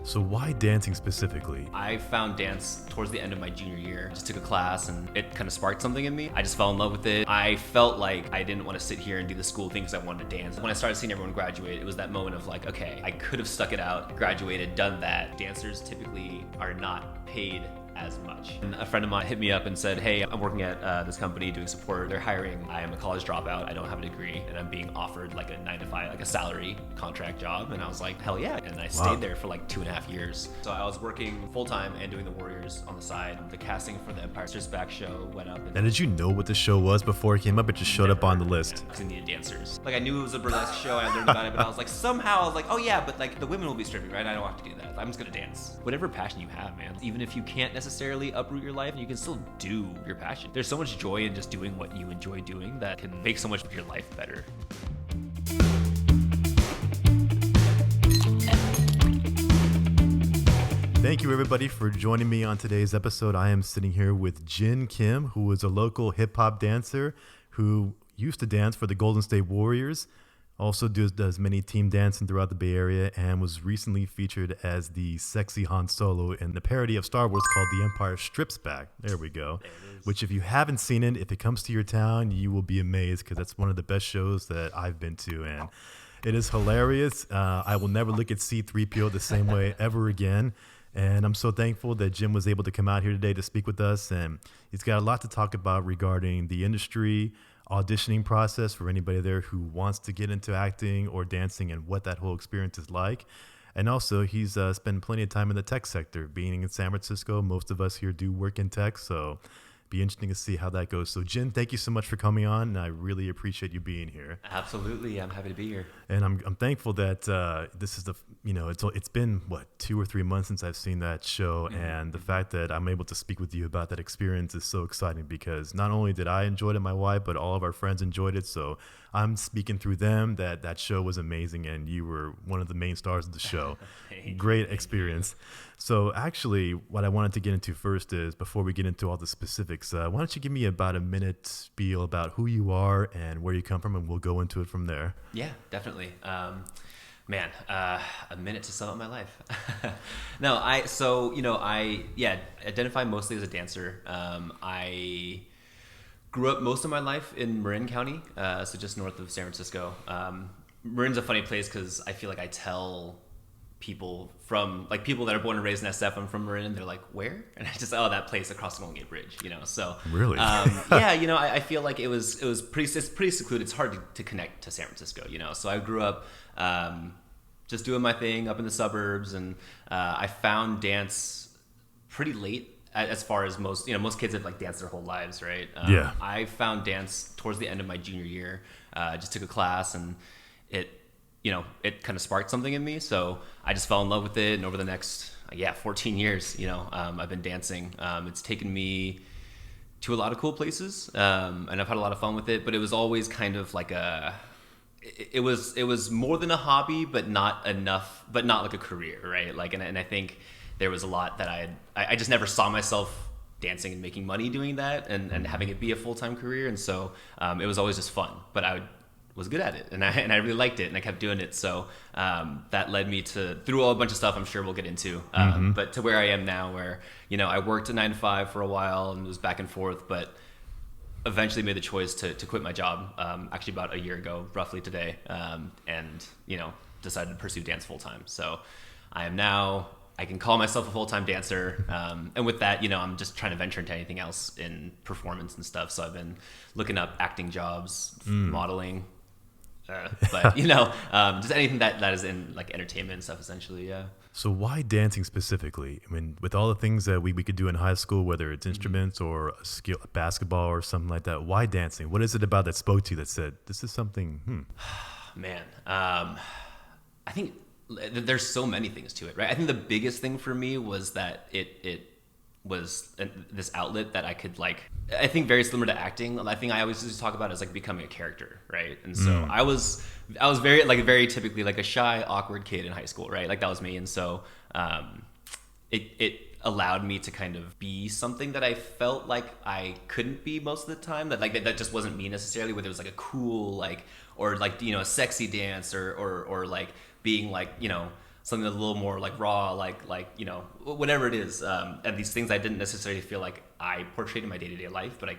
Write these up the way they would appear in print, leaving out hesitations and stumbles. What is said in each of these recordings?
So why dancing specifically? I found dance towards the end of my junior year. Just took a class and it kind of sparked something in me. I just fell in love with it. I felt like I didn't want to sit here and do the school thing because I wanted to dance. When I started seeing everyone graduate, it was that moment of like, okay, I could have stuck it out, graduated, done that. Dancers typically are not paid as much. And a friend of mine hit me up and said, hey, I'm working at this company doing support. They're hiring. I am a college dropout. I don't have a degree and I'm being offered like a 9-to-5, like a salary contract job. And I was like, hell yeah. And I stayed there for like 2.5 years. So I was working full time and doing the Warriors on the side. The casting for the Empire Strikes Back show went up. And did you know what the show was before it came up? It just showed up on the list. Because I needed dancers. Like I knew it was a burlesque show. I learned about it, but I was like, somehow I was like, oh yeah, but like the women will be stripping, right? I don't have to do that. I'm just gonna dance. Whatever passion you have, man. Even if you can't necessarily uproot your life, you can still do your passion. There's so much joy in just doing what you enjoy doing that can make so much of your life better. Thank you everybody for joining me on today's episode. I am sitting here with Jin Kim, who is a local hip-hop dancer who used to dance for the Golden State Warriors, also does many team dancing throughout the Bay Area, and was recently featured as the sexy Han Solo in the parody of Star Wars called The Empire Strips Back. There we go. Which if you haven't seen it, if it comes to your town, you will be amazed because that's one of the best shows that I've been to, and it is hilarious. I will never look at C-3PO the same way ever again. And I'm so thankful that Jim was able to come out here today to speak with us. And he's got a lot to talk about regarding the industry, auditioning process for anybody there who wants to get into acting or dancing and what that whole experience is like. And also, he's spent plenty of time in the tech sector. Being in San Francisco, most of us here do work in tech, so be interesting to see how that goes. So, Jin, thank you so much for coming on, and I really appreciate you being here. Absolutely, I'm happy to be here. And I'm thankful that this is it's been what 2 or 3 months since I've seen that show, and the fact that I'm able to speak with you about that experience is so exciting because not only did I enjoy it, my wife, but all of our friends enjoyed it. So I'm speaking through them that show was amazing, and you were one of the main stars of the show. Great experience. So actually, what I wanted to get into first is, before we get into all the specifics, why don't you give me about a minute spiel about who you are and where you come from, and we'll go into it from there. Yeah, definitely. A minute to sum up my life. No, I identify mostly as a dancer. I grew up most of my life in Marin County, so just north of San Francisco. Marin's a funny place because I feel like I tell people that are born and raised in SF, I'm from Marin, and they're like, where? And I just, that place across the Golden Gate Bridge, so. Really? I feel like it's pretty secluded. It's hard to connect to San Francisco, so I grew up just doing my thing up in the suburbs, and I found dance pretty late as far as most kids have like danced their whole lives, right? Yeah. I found dance towards the end of my junior year. Just took a class and it kind of sparked something in me. So I just fell in love with it. And over the next, 14 years, I've been dancing. It's taken me to a lot of cool places. And I've had a lot of fun with it, but it was always kind of like it was more than a hobby, but not enough, but not like a career. Right. Like, and I think there was a lot that I just never saw myself dancing and making money doing that and having it be a full-time career. And so, it was always just fun, but I was good at it, and I really liked it, and I kept doing it. So that led me through a bunch of stuff I'm sure we'll get into, but to where I am now, where I worked a 9-to-5 for a while and was back and forth, but eventually made the choice to quit my job, actually about a year ago, roughly today, and decided to pursue dance full time. So I can call myself a full-time dancer, and with that, I'm just trying to venture into anything else in performance and stuff. So I've been looking up acting jobs, modeling. But just anything that is in like entertainment and stuff, essentially. Yeah. So why dancing specifically? I mean, with all the things that we could do in high school, whether it's instruments or basketball or something like that, why dancing? What is it about that spoke to you that said this is something? Man, I think there's so many things to it, right? I think the biggest thing for me was that it was this outlet that I could I think very similar to acting. I think I always just talk about it as like becoming a character, right? And so I was very typically like a shy, awkward kid in high school, right? Like that was me. And so it allowed me to kind of be something that I felt like I couldn't be most of the time, that just wasn't me necessarily, whether it was like a cool, or a sexy dance or like being something that's a little more like raw, like you know, whatever it is. And these things I didn't necessarily feel like I portrayed in my day-to-day life, but I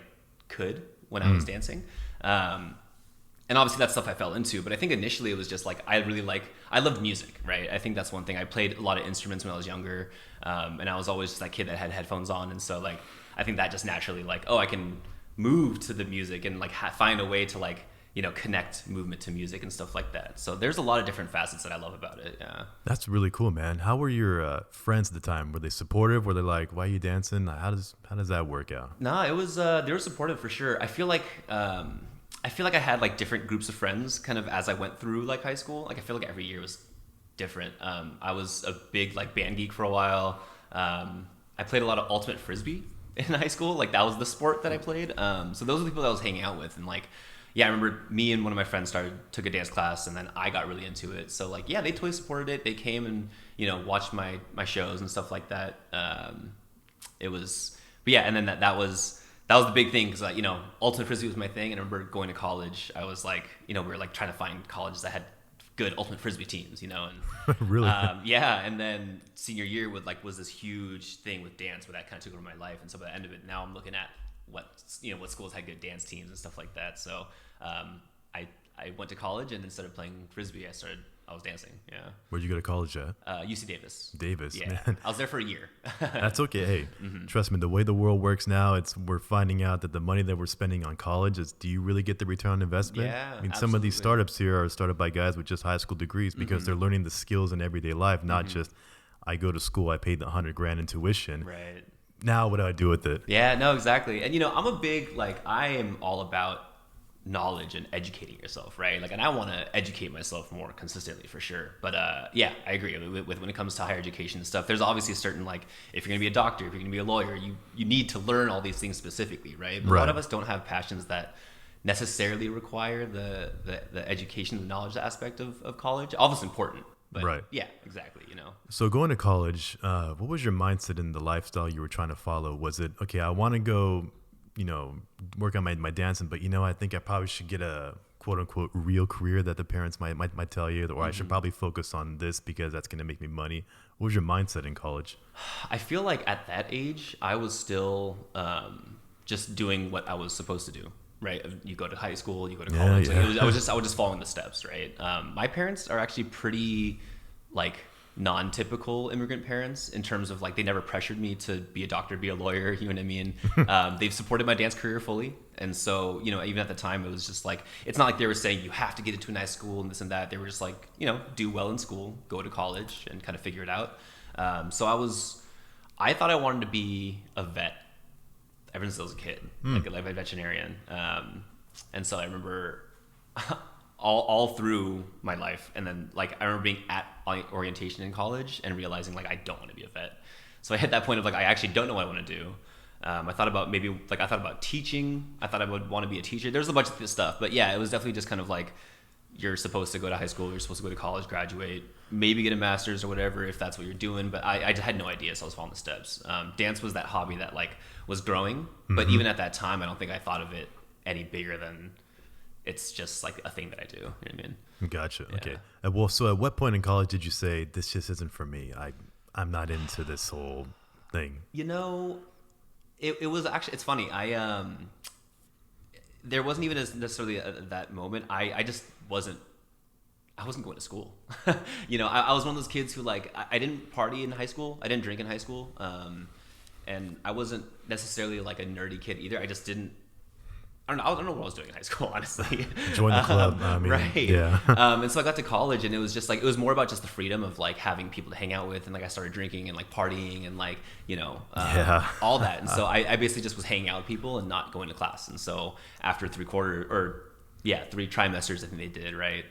could when I was dancing. And obviously that's stuff I fell into, but I think initially it was just like I loved music, right? I think that's one thing. I played a lot of instruments when I was younger, and I was always just that kid that had headphones on, and so like I think that just naturally like, oh, I can move to the music and like find a way to like, you know, connect movement to music and stuff like that. So there's a lot of different facets that I love about it. Yeah. That's really cool, man. How were your friends at the time? Were they supportive? Were they like, "Why are you dancing?" How does that work out? No, it was they were supportive for sure. I feel like I had like different groups of friends kind of as I went through like high school. Like I feel like every year was different. I was a big like band geek for a while. I played a lot of ultimate frisbee in high school. Like that was the sport that I played. So those are the people that I was hanging out with, and like, yeah, I remember me and one of my friends took a dance class, and then I got really into it. So like, yeah, they totally supported it. They came and, you know, watched my shows and stuff like that. It was, but yeah, and then that was the big thing because, you know, ultimate frisbee was my thing. And I remember going to college, I was like, you know, we were like trying to find colleges that had good ultimate frisbee teams, you know, and Really? yeah. And then senior year was this huge thing with dance where that kind of took over my life. And so by the end of it, now I'm looking at what schools had good dance teams and stuff like that. So I went to college, and instead of playing frisbee, I was dancing. Yeah. Where'd you go to college at? UC Davis. Davis, Yeah. man. I was there for a year. That's okay. Hey, trust me, the way the world works now, we're finding out that the money that we're spending on college is, do you really get the return on investment? Yeah, I mean, some of these absolutely. startups here are started by guys with just high school degrees because they're learning the skills in everyday life, not just, I go to school, I paid the $100,000 in tuition. Right. Now what do I do with it? Yeah, no, exactly. And, you know, I'm a big, like, I am all about knowledge and educating yourself, right? Like, and I want to educate myself more consistently for sure. But yeah, I agree with when it comes to higher education and stuff, there's obviously a certain, like, if you're gonna be a doctor, if you're gonna be a lawyer, you need to learn all these things specifically, right? But a lot of us don't have passions that necessarily require the education, the knowledge aspect of college. Obviously important, but Right. yeah, exactly, you know. So going to college, what was your mindset in the lifestyle you were trying to follow? Was it, okay, I want to go, you know, work on my dancing, but, you know, I think I probably should get a quote unquote real career that the parents might tell you, or I should probably focus on this because that's going to make me money. What was your mindset in college? I feel like at that age, I was still just doing what I was supposed to do. Right, you go to high school, you go to college. Yeah. Like I was just following the steps. Right, my parents are actually pretty like non-typical immigrant parents in terms of like they never pressured me to be a doctor, be a lawyer. You know what I mean? They've supported my dance career fully, and so, you know, even at the time, it was just like, it's not like they were saying you have to get into a nice school and this and that. They were just like, you know, do well in school, go to college, and kind of figure it out. So I thought I wanted to be a vet ever since I was a kid, like a veterinarian. And so I remember all through my life, and then like I remember being at orientation in college and realizing like I don't want to be a vet. So I hit that point of like I actually don't know what I want to do. I thought about teaching. I thought I would want to be a teacher. There's a bunch of this stuff, but yeah, it was definitely just kind of like, you're supposed to go to high school, you're supposed to go to college, graduate, maybe get a master's or whatever if that's what you're doing. But I had no idea, so I was following the steps. Dance was that hobby that like was growing, but even at that time, I don't think I thought of it any bigger than it's just like a thing that I do. You know what I mean? Gotcha. Yeah. Okay. Well, so at what point in college did you say, this just isn't for me? I'm not into this whole thing. You know, it was actually, it's funny. There wasn't even necessarily that moment. I just wasn't going to school. You know, I was one of those kids who like, I didn't party in high school. I didn't drink in high school. And I wasn't necessarily like a nerdy kid either. I just didn't, I don't know what I was doing in high school, honestly. Join the club. I mean, right. Yeah. And so I got to college, and it was just like, it was more about just the freedom of like having people to hang out with. And like I started drinking and like partying and like, you know, all that. And so I basically just was hanging out with people and not going to class. And so after 3 trimesters, I think they did, right?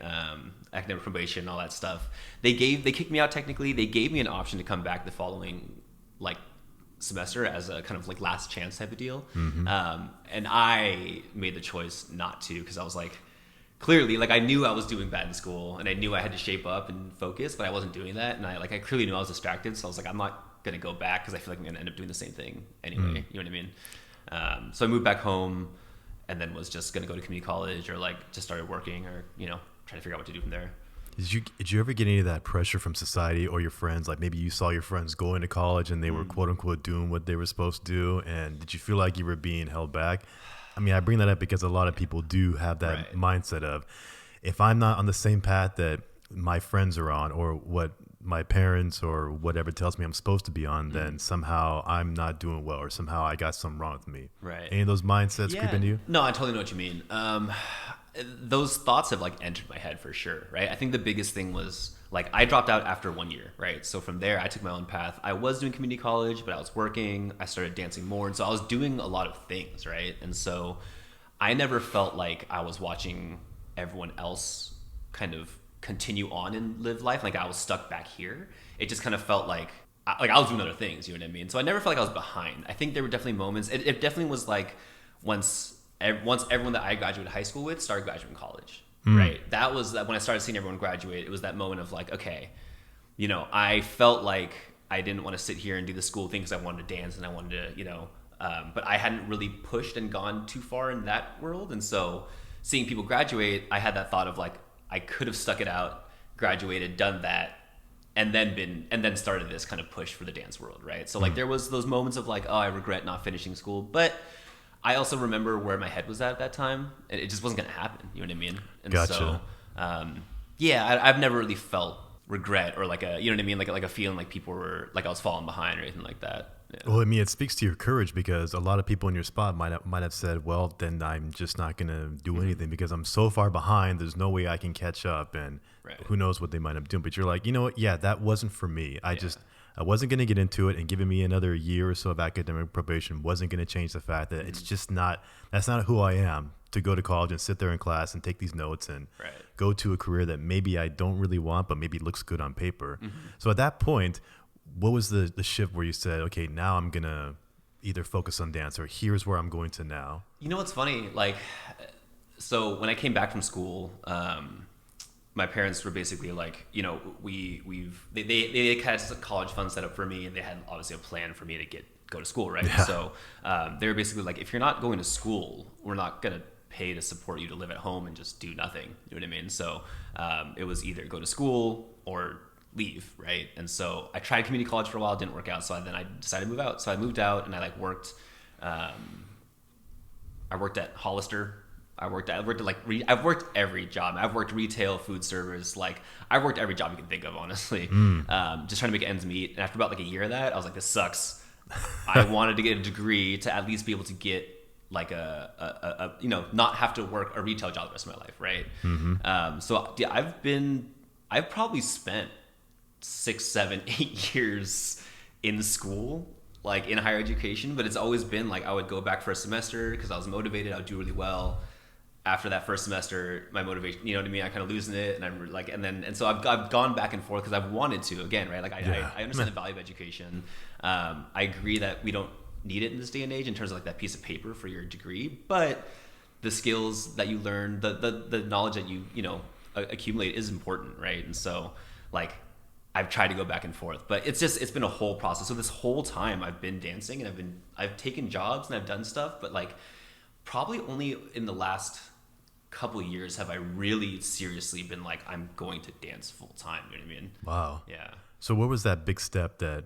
Academic probation, all that stuff. They kicked me out technically. They gave me an option to come back the following like semester as a kind of like last chance type of deal. And I made the choice not to, because I was like, clearly, like I knew I was doing bad in school and I knew I had to shape up and focus, but I wasn't doing that. And I clearly knew I was distracted. So I was like, I'm not going to go back because I feel like I'm going to end up doing the same thing anyway. You know what I mean? So I moved back home and then was just going to go to community college or like just started working or, you know, trying to figure out what to do from there. Did you ever get any of that pressure from society or your friends? Like maybe you saw your friends going to college and they were quote unquote doing what they were supposed to do, and did you feel like you were being held back? I mean, I bring that up because a lot of people do have that mindset of, if I'm not on the same path that my friends are on, or what my parents or whatever tells me I'm supposed to be on, then somehow I'm not doing well, or somehow I got something wrong with me. Right. Any of those mindsets creep into you? No, I totally know what you mean. Those thoughts have like entered my head for sure, right? I think the biggest thing was like I dropped out after 1 year, right? So from there, I took my own path. I was doing community college, but I was working. I started dancing more, and so I was doing a lot of things, right? And so I never felt like I was watching everyone else kind of continue on and live life. Like I was stuck back here. It just kind of felt like I was doing other things, you know what I mean? So I never felt like I was behind. I think there were definitely moments. It definitely was like once everyone that I graduated high school with started graduating college, right? That was when I started seeing everyone graduate. It was that moment of like, okay, you know, I felt like I didn't want to sit here and do the school thing because I wanted to dance and I wanted to, you know, but I hadn't really pushed and gone too far in that world. And so seeing people graduate, I had that thought of like, I could have stuck it out, graduated, done that, and then started this kind of push for the dance world, right? So like there was those moments of like, oh, I regret not finishing school, but I also remember where my head was at that time, and it just wasn't going to happen. You know what I mean? And Gotcha. So, I've never really felt regret or like a, you know what I mean? Like a feeling like people were, like I was falling behind or anything like that. Yeah. Well, I mean, it speaks to your courage, because a lot of people in your spot might have said, well, then I'm just not going to do anything because I'm so far behind. There's no way I can catch up, and who knows what they might have done. But you're like, you know what? Yeah, that wasn't for me. I wasn't going to get into it, and giving me another year or so of academic probation wasn't going to change the fact that it's just that's not who I am, to go to college and sit there in class and take these notes and go to a career that maybe I don't really want, but maybe looks good on paper. So at that point, what was the shift where you said, okay, now I'm going to either focus on dance, or here's where I'm going to now? You know what's funny? Like, so when I came back from school, my parents were basically like, you know, they had a college fund set up for me, and they had obviously a plan for me to go to school, right? Yeah. So they were basically like, if you're not going to school, we're not gonna pay to support you to live at home and just do nothing. You know what I mean? So it was either go to school or leave, right? And so I tried community college for a while, it didn't work out. So then I decided to move out. So I moved out, and I like worked. I worked at Hollister. I've worked every job. I've worked retail, food service. Like I've worked every job you can think of, honestly. Just trying to make ends meet. And after about like a year of that, I was like, this sucks. I wanted to get a degree to at least be able to get like a you know, not have to work a retail job the rest of my life, right? So yeah, I've probably spent 6, 7, 8 years in school, like in higher education, but it's always been like I would go back for a semester because I was motivated. I would do really well. After that first semester, my motivation, you know what I mean? I kind of losing it, and I'm like, and so I've gone back and forth because I've wanted to, again, right? Like I understand the value of education. I agree that we don't need it in this day and age in terms of like that piece of paper for your degree, but the skills that you learn, the knowledge that you know accumulate is important, right? And so like I've tried to go back and forth, but it's been a whole process. So this whole time I've been dancing, and I've taken jobs and I've done stuff, but like probably only in the last couple of years have I really seriously been like, I'm going to dance full time. You know what I mean? Wow. Yeah. So what was that big step that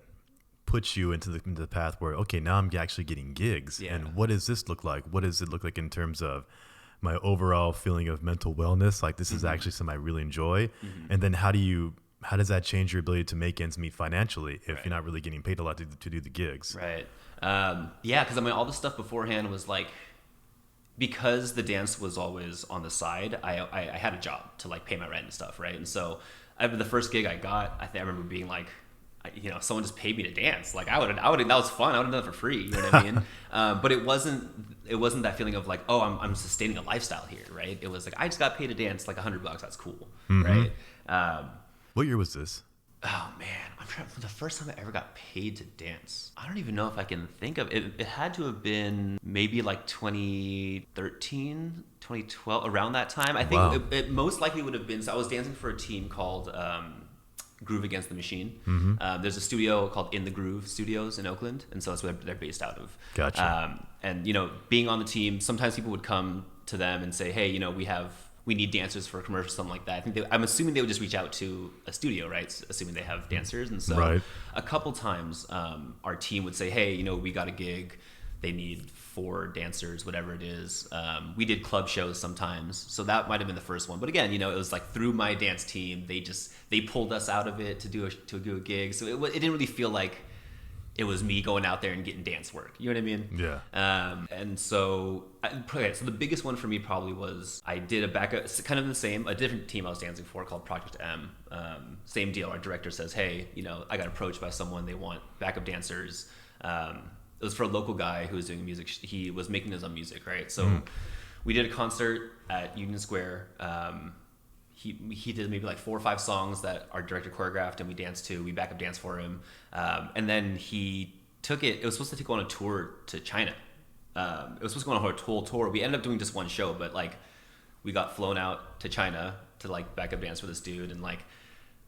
puts you into the path where, okay, now I'm actually getting gigs? Yeah. And what does this look like? What does it look like in terms of my overall feeling of mental wellness? Like this is actually something I really enjoy. And then how does that change your ability to make ends meet financially if you're not really getting paid a lot to do the gigs? Right. Yeah. Cause I mean, all the stuff beforehand was like, because the dance was always on the side, I had a job to like pay my rent and stuff, right? And so the first gig I got, I remember being like, you know, someone just paid me to dance. Like I would that was fun. I would have done it for free, you know what I mean? But it wasn't that feeling of like, oh, I'm sustaining a lifestyle here, right? It was like I just got paid to dance like $100. That's cool, right? What year was this? Oh man, I'm trying. The first time I ever got paid to dance, I don't even know if I can think of it. It had to have been maybe like 2013, 2012, around that time. I think it most likely would have been. So I was dancing for a team called Groove Against the Machine. There's a studio called In the Groove Studios in Oakland, and so that's where they're based out of. Gotcha. And you know, being on the team, sometimes people would come to them and say, "Hey, you know, we have we need dancers for a commercial, something like that. I'm assuming they would just reach out to a studio, right? Assuming they have dancers. And so a couple times our team would say, hey, we got a gig. They need 4 dancers, whatever it is. We did club shows sometimes. So that might have been the first one. But again, it was like through my dance team, they pulled us out of it to do a gig. So it didn't really feel like it was me going out there and getting dance work. You know what I mean? Yeah. And so the biggest one for me probably was I did a backup, kind of a different team I was dancing for called Project M. Same deal. Our director says, hey, I got approached by someone. They want backup dancers. It was for a local guy who was doing music. He was making his own music, right? So we did a concert at Union Square. He did maybe like 4 or 5 songs that our director choreographed and we danced to. We backup danced for him. And then he took it. It was supposed to go on a tour to China. It was supposed to go on a whole tour. We ended up doing just one show, but like we got flown out to China to like backup dance for this dude. And like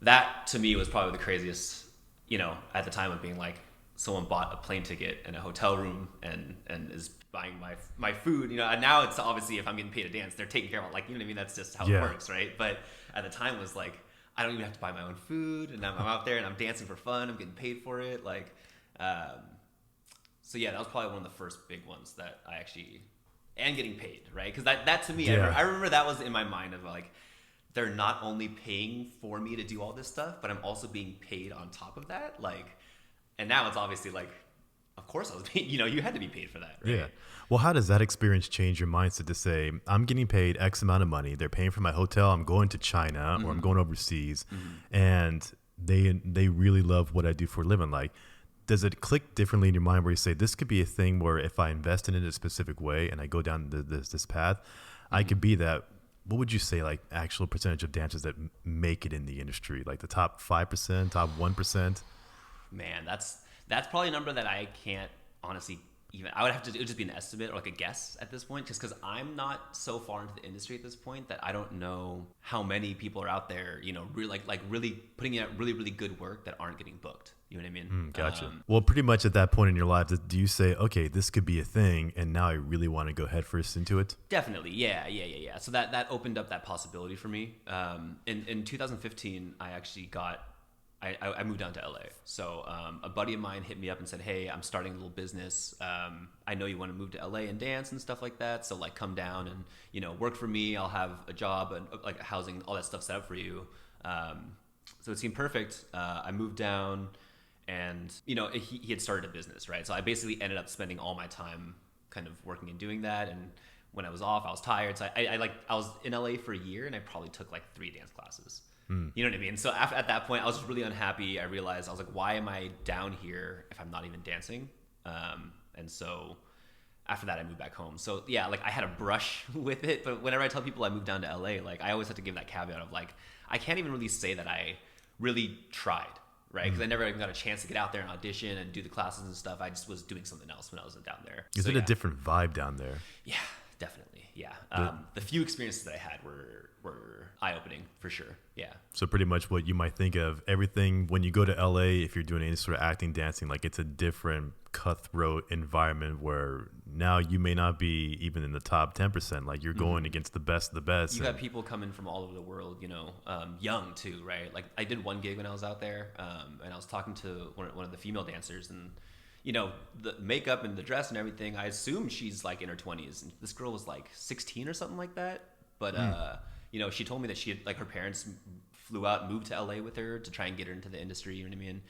that to me was probably the craziest, at the time of being like, someone bought a plane ticket and a hotel room and is buying my food, and now it's obviously if I'm getting paid to dance, they're taking care of it. Like, you know what I mean? That's just how it works, right? But at the time it was like, I don't even have to buy my own food and I'm out there and I'm dancing for fun. I'm getting paid for it. Like, so yeah, that was probably one of the first big ones that I actually, and getting paid, right? Because that to me, I remember that was in my mind of like, they're not only paying for me to do all this stuff, but I'm also being paid on top of that. Like, and now it's obviously like, of course I was being, you had to be paid for that, right? Yeah. Well, how does that experience change your mindset to say, I'm getting paid X amount of money, they're paying for my hotel, I'm going to China or I'm going overseas, and they really love what I do for a living. Like, does it click differently in your mind where you say, this could be a thing where if I invest in it a specific way and I go down this path, I could be that? What would you say, like, actual percentage of dancers that make it in the industry? Like the top 5%, top 1%? Man, that's probably a number that I can't honestly even. I would have to. It would just be an estimate or like a guess at this point, just because I'm not so far into the industry at this point that I don't know how many people are out there, really putting in really really good work that aren't getting booked. You know what I mean? Gotcha. Well, pretty much at that point in your life, do you say, okay, this could be a thing, and now I really want to go headfirst into it? Definitely, yeah. So that opened up that possibility for me. In 2015, I actually I moved down to LA. So a buddy of mine hit me up and said, hey, I'm starting a little business. I know you want to move to LA and dance and stuff like that. So like come down and, work for me. I'll have a job and like housing, all that stuff set up for you. So it seemed perfect. I moved down and, he had started a business, right? So I basically ended up spending all my time kind of working and doing that. And when I was off, I was tired. So I was in LA for a year and I probably took like 3 dance classes. You know what I mean? So at that point, I was just really unhappy. I realized, I was like, why am I down here if I'm not even dancing? And so after that, I moved back home. So yeah, like I had a brush with it, but whenever I tell people I moved down to LA, like I always have to give that caveat of like, I can't even really say that I really tried, right? Because I never even got a chance to get out there and audition and do the classes and stuff. I just was doing something else when I wasn't down there. Is it a different vibe down there? Yeah, definitely. Yeah. The few experiences that I had were eye-opening for sure. Yeah. So pretty much what you might think of everything when you go to LA, if you're doing any sort of acting, dancing, like it's a different cutthroat environment where now you may not be even in the top 10%. Like you're going against the best of the best. You got people coming from all over the world, young too, right? Like I did one gig when I was out there, and I was talking to one of the female dancers, and the makeup and the dress and everything, I assume she's like in her 20s, and this girl was like 16 or something like that. But she told me that she had, like, her parents flew out and moved to LA with her to try and get her into the industry. You know what I mean?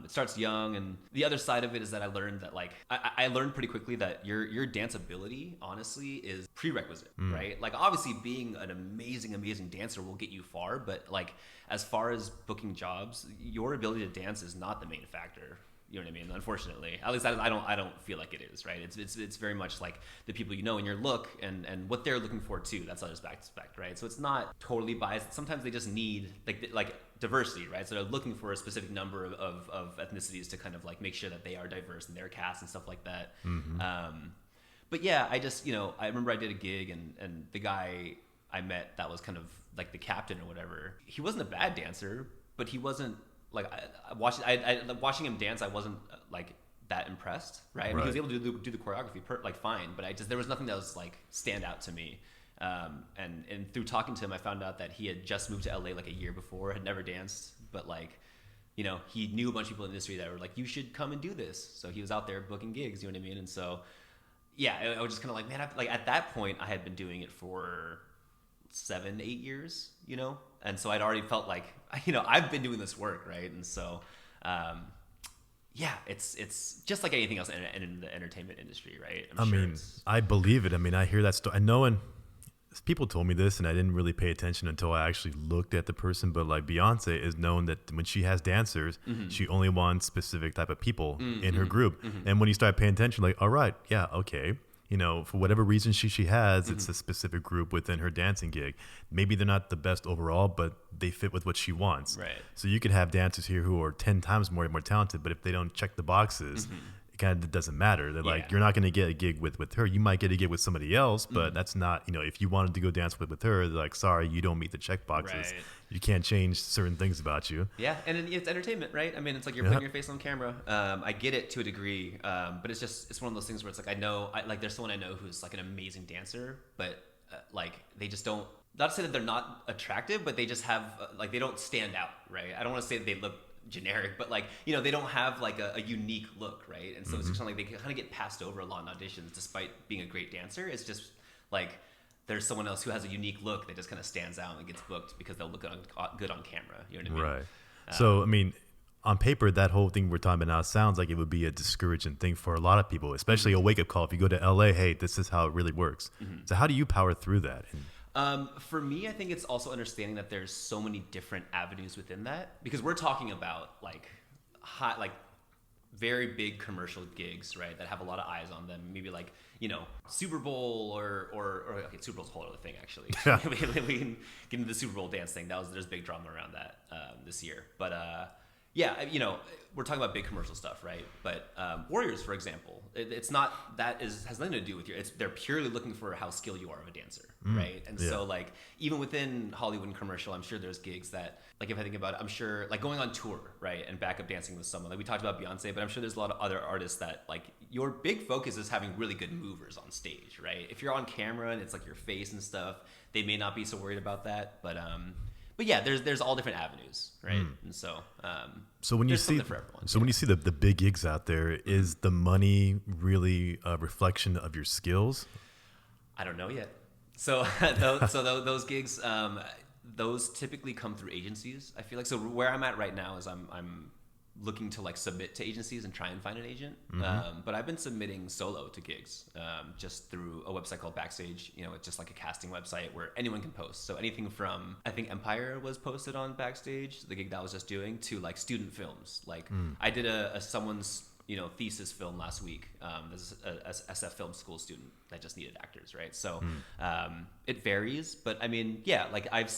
It starts young, and the other side of it is that I learned that, like, I learned pretty quickly that your dance ability, honestly, is prerequisite, right? Like, obviously, being an amazing, amazing dancer will get you far, but, like, as far as booking jobs, your ability to dance is not the main factor. You know what I mean? Unfortunately, at least I don't feel like it is, right? It's very much like the people and your look and what they're looking for too. That's all just back to spec, right? So it's not totally biased. Sometimes they just need like diversity, right? So they're looking for a specific number of ethnicities to kind of like make sure that they are diverse in their cast and stuff like that. But yeah, I just I remember I did a gig and the guy I met that was kind of like the captain or whatever. He wasn't a bad dancer, but he wasn't. Like watching him dance, I wasn't like that impressed, right? I mean, he was able to do the choreography fine, but there was nothing that was like stand out to me. And through talking to him, I found out that he had just moved to LA like a year before, had never danced, but like, you know, he knew a bunch of people in the industry that were like, you should come and do this. So he was out there booking gigs, you know what I mean? And so, yeah, I was just kind of like, man, like at that point I had been doing it for 7-8 years, you know? And so I'd already felt like, you know, I've been doing this work, right? And so, yeah, it's just like anything else in the entertainment industry, right? I mean, I believe it. I mean, I hear that story. I know, and people told me this, and I didn't really pay attention until I actually looked at the person. But like Beyonce is known that when she has dancers, she only wants specific type of people in her group. And when you start paying attention, like, all right, yeah, okay. You know, for whatever reason she has, it's a specific group within her dancing gig. Maybe they're not the best overall, but they fit with what she wants. Right. So you could have dancers here who are 10 times more talented, but if they don't check the boxes, it kind of doesn't matter. They're like, you're not going to get a gig with her. You might get a gig with somebody else, but that's not, you know, if you wanted to go dance with her, they're like, sorry, you don't meet the check boxes. Right. You can't change certain things about you. Yeah, and it's entertainment, right? I mean, it's like you're putting your face on camera. I get it to a degree, but it's one of those things where it's like like there's someone I know who's like an amazing dancer, but like they just don't. Not to say that they're not attractive, but they just have like they don't stand out, right? I don't want to say that they look generic, but like, you know, they don't have like a unique look, right? And so it's just kind of like they kind of get passed over a lot in auditions, despite being a great dancer. It's just like there's someone else who has a unique look that just kind of stands out and gets booked because they'll look good on camera. You know what I mean? Right. So, I mean, on paper, that whole thing we're talking about now sounds like it would be a discouraging thing for a lot of people, especially a wake-up call. If you go to LA, hey, this is how it really works. So how do you power through that? For me, I think it's also understanding that there's so many different avenues within that, because we're talking about like very big commercial gigs, right? That have a lot of eyes on them. Maybe like, you know, Super Bowl or okay, Super Bowl's a whole other thing actually. we can get into the Super Bowl dance thing. There's big drama around that this year. But yeah, you know, we're talking about big commercial stuff, right? But Warriors, for example, has nothing to do with they're purely looking for how skilled you are of a dancer, right? And so like even within Hollywood and commercial, I'm sure there's gigs that, like if I think about it, I'm sure like going on tour, right, and backup dancing with someone. Like we talked about Beyonce, but I'm sure there's a lot of other artists that like your big focus is having really good movers on stage, right? If you're on camera and it's like your face and stuff, they may not be so worried about that, but yeah, there's all different avenues, right? And so when you see when you see the big gigs out there, is the money really a reflection of your skills? I don't know yet. So those gigs, those typically come through agencies. I feel like, so where I'm at right now is I'm looking to like submit to agencies and try and find an agent. But I've been submitting solo to gigs just through a website called Backstage. You know, it's just like a casting website where anyone can post. So anything from, I think Empire was posted on Backstage, the gig that I was just doing, to like student films. Like I did someone's, you know, thesis film last week. There's a SF film school student that just needed actors, right? So it varies, but I mean, yeah, like I've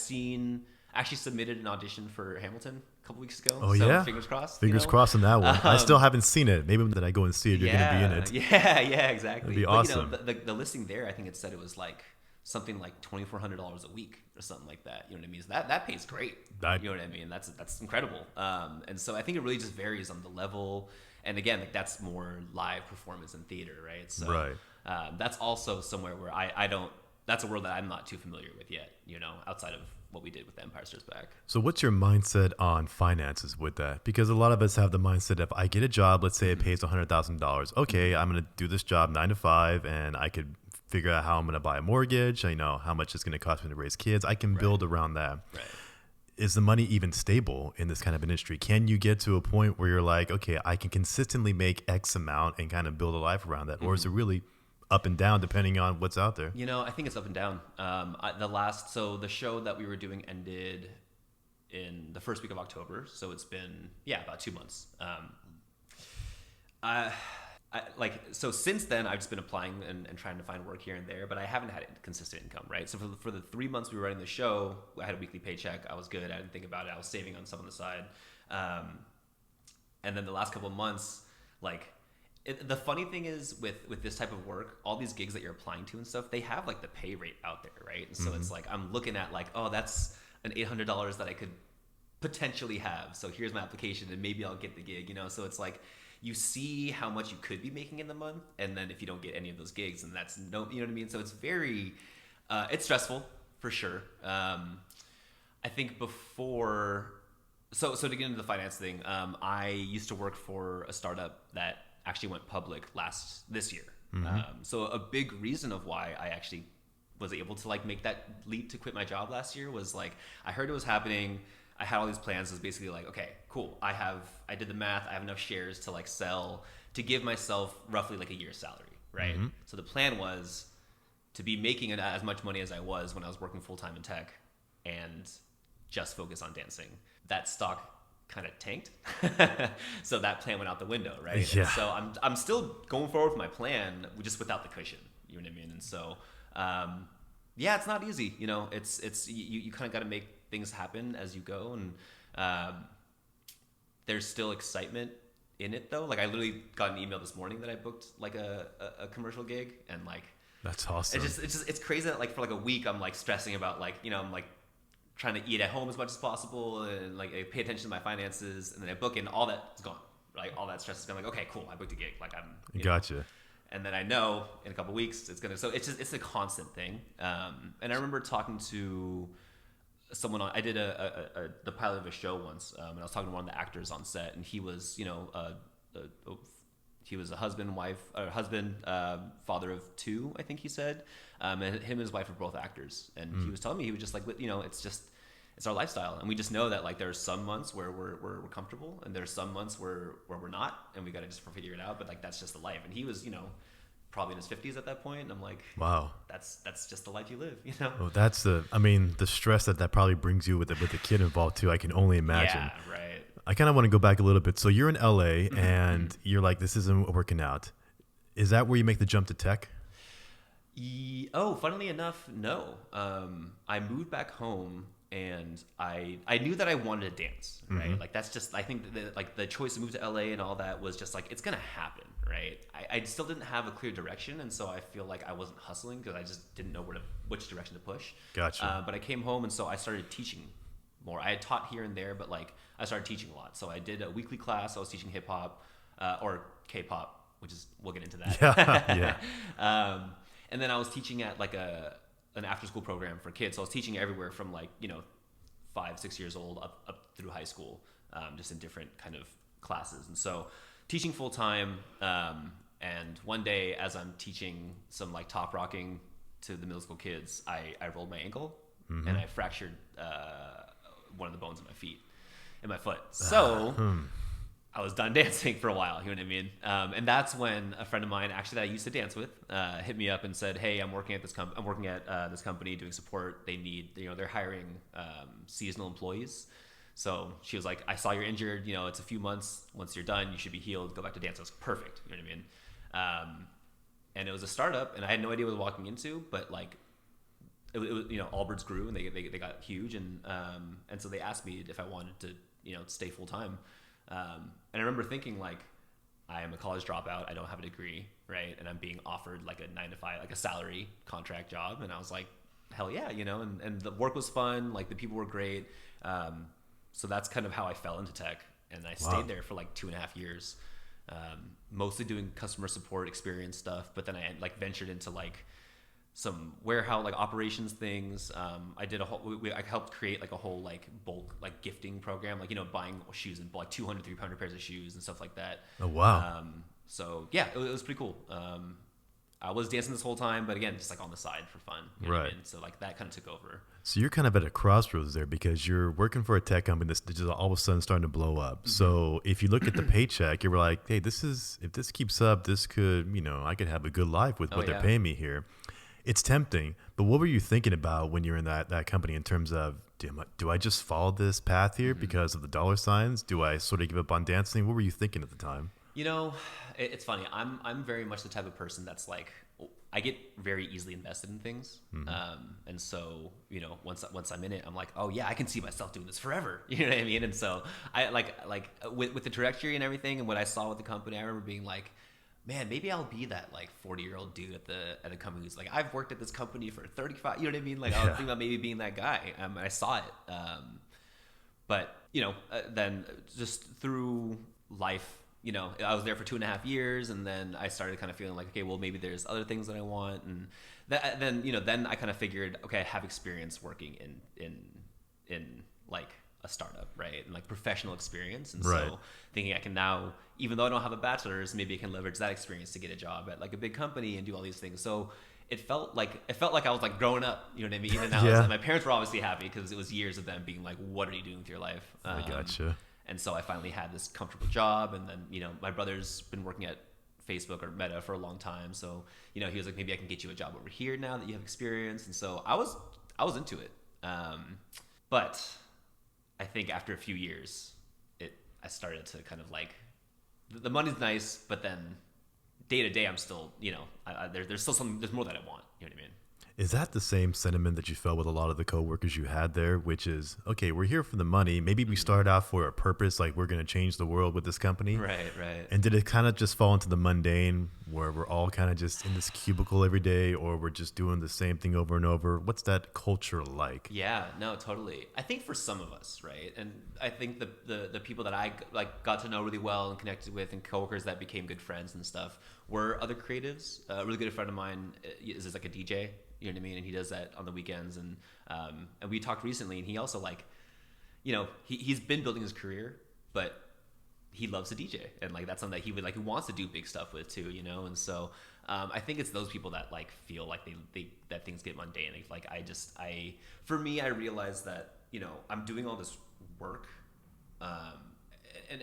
actually submitted an audition for Hamilton a couple weeks ago. Oh, so yeah? Fingers crossed. Fingers crossed on that one. I still haven't seen it. Maybe when I go and see it, you're going to be in it. Yeah, exactly. It'd be awesome. You know, the listing there, I think it said it was like something like $2,400 a week or something like that. You know what I mean? So that pays great. You know what I mean? That's incredible. And so I think it really just varies on the level. And again, like that's more live performance and theater, right? So that's also somewhere where I don't. That's a world that I'm not too familiar with yet. You know, outside of what we did with Empire Strikes Back. So what's your mindset on finances with that? Because a lot of us have the mindset, if I get a job, let's say it pays $100,000. Okay, I'm going to do this job 9 to 5, and I could figure out how I'm going to buy a mortgage. I know how much it's going to cost me to raise kids. I can build around that. Right. Is the money even stable in this kind of industry? Can you get to a point where you're like, okay, I can consistently make X amount and kind of build a life around that? Or is it really up and down depending on what's out there? You know, I think it's up and down. The show that we were doing ended in the first week of October, so it's been about 2 months. So since then I've just been applying and trying to find work here and there, but I haven't had consistent income, right? So for the 3 months we were running the show, I had a weekly paycheck. I was good. I didn't think about it. I was saving on some on the side. And then the last couple of months, like, the funny thing is with this type of work, all these gigs that you're applying to and stuff, they have like the pay rate out there, right? And so it's like I'm looking at like, oh, that's an $800 that I could potentially have. So here's my application and maybe I'll get the gig, you know? So it's like you see how much you could be making in the month, and then if you don't get any of those gigs, then that's no, you know what I mean? So it's very It's stressful for sure. I think before, so to get into the finance thing, I used to work for a startup that actually went public this year. So a big reason of why I actually was able to like make that leap to quit my job last year was like I heard it was happening. I had all these plans. It was basically like, okay, cool. I did the math. I have enough shares to like sell to give myself roughly like a year's salary, right? So the plan was to be making as much money as I was when I was working full time in tech, and just focus on dancing. That stock kind of tanked, so that plan went out the window, right? Yeah. And so I'm still going forward with my plan, just without the cushion. You know what I mean? And so, yeah, it's not easy. You know, it's you kind of got to make things happen as you go, and there's still excitement in it though. Like I literally got an email this morning that I booked like a commercial gig, and like That's awesome. it's crazy that like for like a week I'm like stressing about like, you know, I'm like trying to eat at home as much as possible, and like I pay attention to my finances, and then I book, and all that's gone. Like all that stress is gone. Like, okay, cool, I booked a gig. Like I'm Gotcha. and then I know in a couple weeks it's gonna. So it's a constant thing. And I remember talking to someone on. I did the pilot of a show once, and I was talking to one of the actors on set, and he was, you know, he was a husband, father of two, I think he said. And him and his wife are both actors, and he was telling me, he was just like, you know, it's our lifestyle, and we just know that like there's some months where we're comfortable, and there's some months where we're not, and we got to just figure it out. But like that's just the life. And he was, you know, probably in his 50s at that point, and I'm like, wow, that's just the life you live, you know. Well, that's the stress that probably brings you with the kid involved too. I can only imagine. Yeah, right. I kind of want to go back a little bit. So you're in LA, and you're like, this isn't working out. Is that where you make the jump to tech? Oh, funnily enough, no. I moved back home, and I knew that I wanted to dance, right? Like that's just, I think that like the choice to move to LA and all that was just like, it's gonna happen, right? I still didn't have a clear direction, and so I feel like I wasn't hustling because I just didn't know which direction to push. Gotcha. But I came home, and so I started teaching more. I had taught here and there, but like I started teaching a lot. So I did a weekly class. I was teaching hip hop or K-pop, which is, we'll get into that. Yeah. And then I was teaching at like an after school program for kids. So I was teaching everywhere from like, you know, 5-6 years old up through high school, just in different kind of classes. And so teaching full time. And one day as I'm teaching some like top rocking to the middle school kids, I rolled my ankle and I fractured one of the bones in my foot. So I was done dancing for a while, you know what I mean? And that's when a friend of mine, actually that I used to dance with, hit me up and said, "Hey, I'm working at this company doing support. They need, you know, they're hiring seasonal employees." So she was like, "I saw you're injured. You know, it's a few months. Once you're done, you should be healed. Go back to dance." I was perfect, you know what I mean? And it was a startup, and I had no idea what I was walking into, but like, it was, you know, Allbirds grew, and they got huge, and so they asked me if I wanted to, you know, stay full time. And I remember thinking like, I am a college dropout. I don't have a degree, right? And I'm being offered like a 9-to-5, like a salary contract job. And I was like, hell yeah, you know, and the work was fun. Like the people were great. So that's kind of how I fell into tech. And I stayed there for like 2.5 years, mostly doing customer support experience stuff. But then I like ventured into like some warehouse like operations things. I did I helped create like a whole like bulk like gifting program, like, you know, buying shoes and like 200-300 pairs of shoes and stuff like that. Oh wow. So yeah, it was pretty cool. I was dancing this whole time, but again, just like on the side for fun, you know what I mean? So like that kind of took over. So you're kind of at a crossroads there, because you're working for a tech company that's just all of a sudden starting to blow up. So if you look at the paycheck, you're like, hey, if this keeps up, this could, you know, I could have a good life with what they're paying me here. It's tempting, but what were you thinking about when you're in that company in terms of, do I just follow this path here because of the dollar signs? Do I sort of give up on dancing? What were you thinking at the time? You know, it's funny. I'm very much the type of person that's like, I get very easily invested in things. And so, you know, once I'm in it, I'm like, oh yeah, I can see myself doing this forever. You know what I mean? And so I like with the trajectory and everything and what I saw with the company, I remember being like, man, maybe I'll be that like 40-year-old dude at the company who's like, I've worked at this company for 35, you know what I mean? Like I was thinking about maybe being that guy. And I saw it. But you know, then just through life I was there for 2.5 years, and then I started kind of feeling like, okay, well, maybe there's other things that I want, and then I kind of figured, okay, I have experience working in like a startup, right, and like professional experience, and Right. so thinking I can now, even though I don't have a bachelor's, maybe I can leverage that experience to get a job at like a big company and do all these things. So it felt like I was like growing up, you know what I mean? And Yeah. my parents were obviously happy because it was years of them being like, "What are you doing with your life?" I gotcha. And so I finally had this comfortable job, and then my brother's been working at Facebook or Meta for a long time, so he was like, maybe I can get you a job over here now that you have experience, and so I was into it, but I think after a few years, I started to kind of like the money's nice, but then day to day I'm still there's still something, there's more that I want, you know what I mean? Is that the same sentiment that you felt with a lot of the coworkers you had there, which is, okay, we're here for the money. Maybe we started out for a purpose, like we're going to change the world with this company. Right. And did it kind of just fall into the mundane where we're all kind of just in this cubicle every day, or we're just doing the same thing over and over? What's that culture like? Yeah, no, totally. I think for some of us, right? And I think the people that I like got to know really well and connected with, and coworkers that became good friends and stuff, were other creatives. A really good friend of mine is like a DJ, you know what I mean? And he does that on the weekends. And we talked recently, and he also like, he's been building his career, but he loves to DJ, and like that's something that he wants to do big stuff with too, and so I think it's those people that like feel like they that things get mundane. Like for me, I realized that I'm doing all this work, and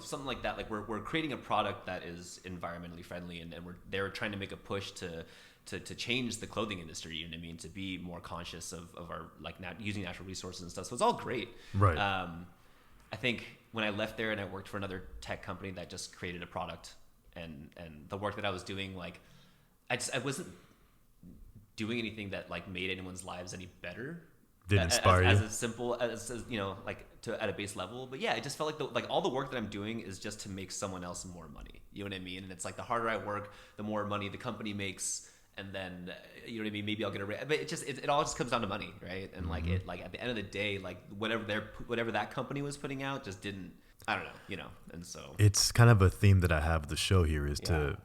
something like that, like we're creating a product that is environmentally friendly, and they're trying to make a push to change the clothing industry, you know what I mean, to be more conscious of our like using natural resources and stuff. So it's all great, Right. I think when I left there and I worked for another tech company that just created a product, and the work that I was doing, like I wasn't doing anything that like made anyone's lives any better. Didn't inspire you? As simple as like at a base level. But yeah, it just felt like all the work that I'm doing is just to make someone else more money. You know what I mean? And it's like the harder I work, the more money the company makes. And then, you know what I mean? Maybe I'll get a raise, but it all just comes down to money, right? And like at the end of the day, like whatever that company was putting out just didn't, I don't know, and so It's kind of a theme that I have with the show here is to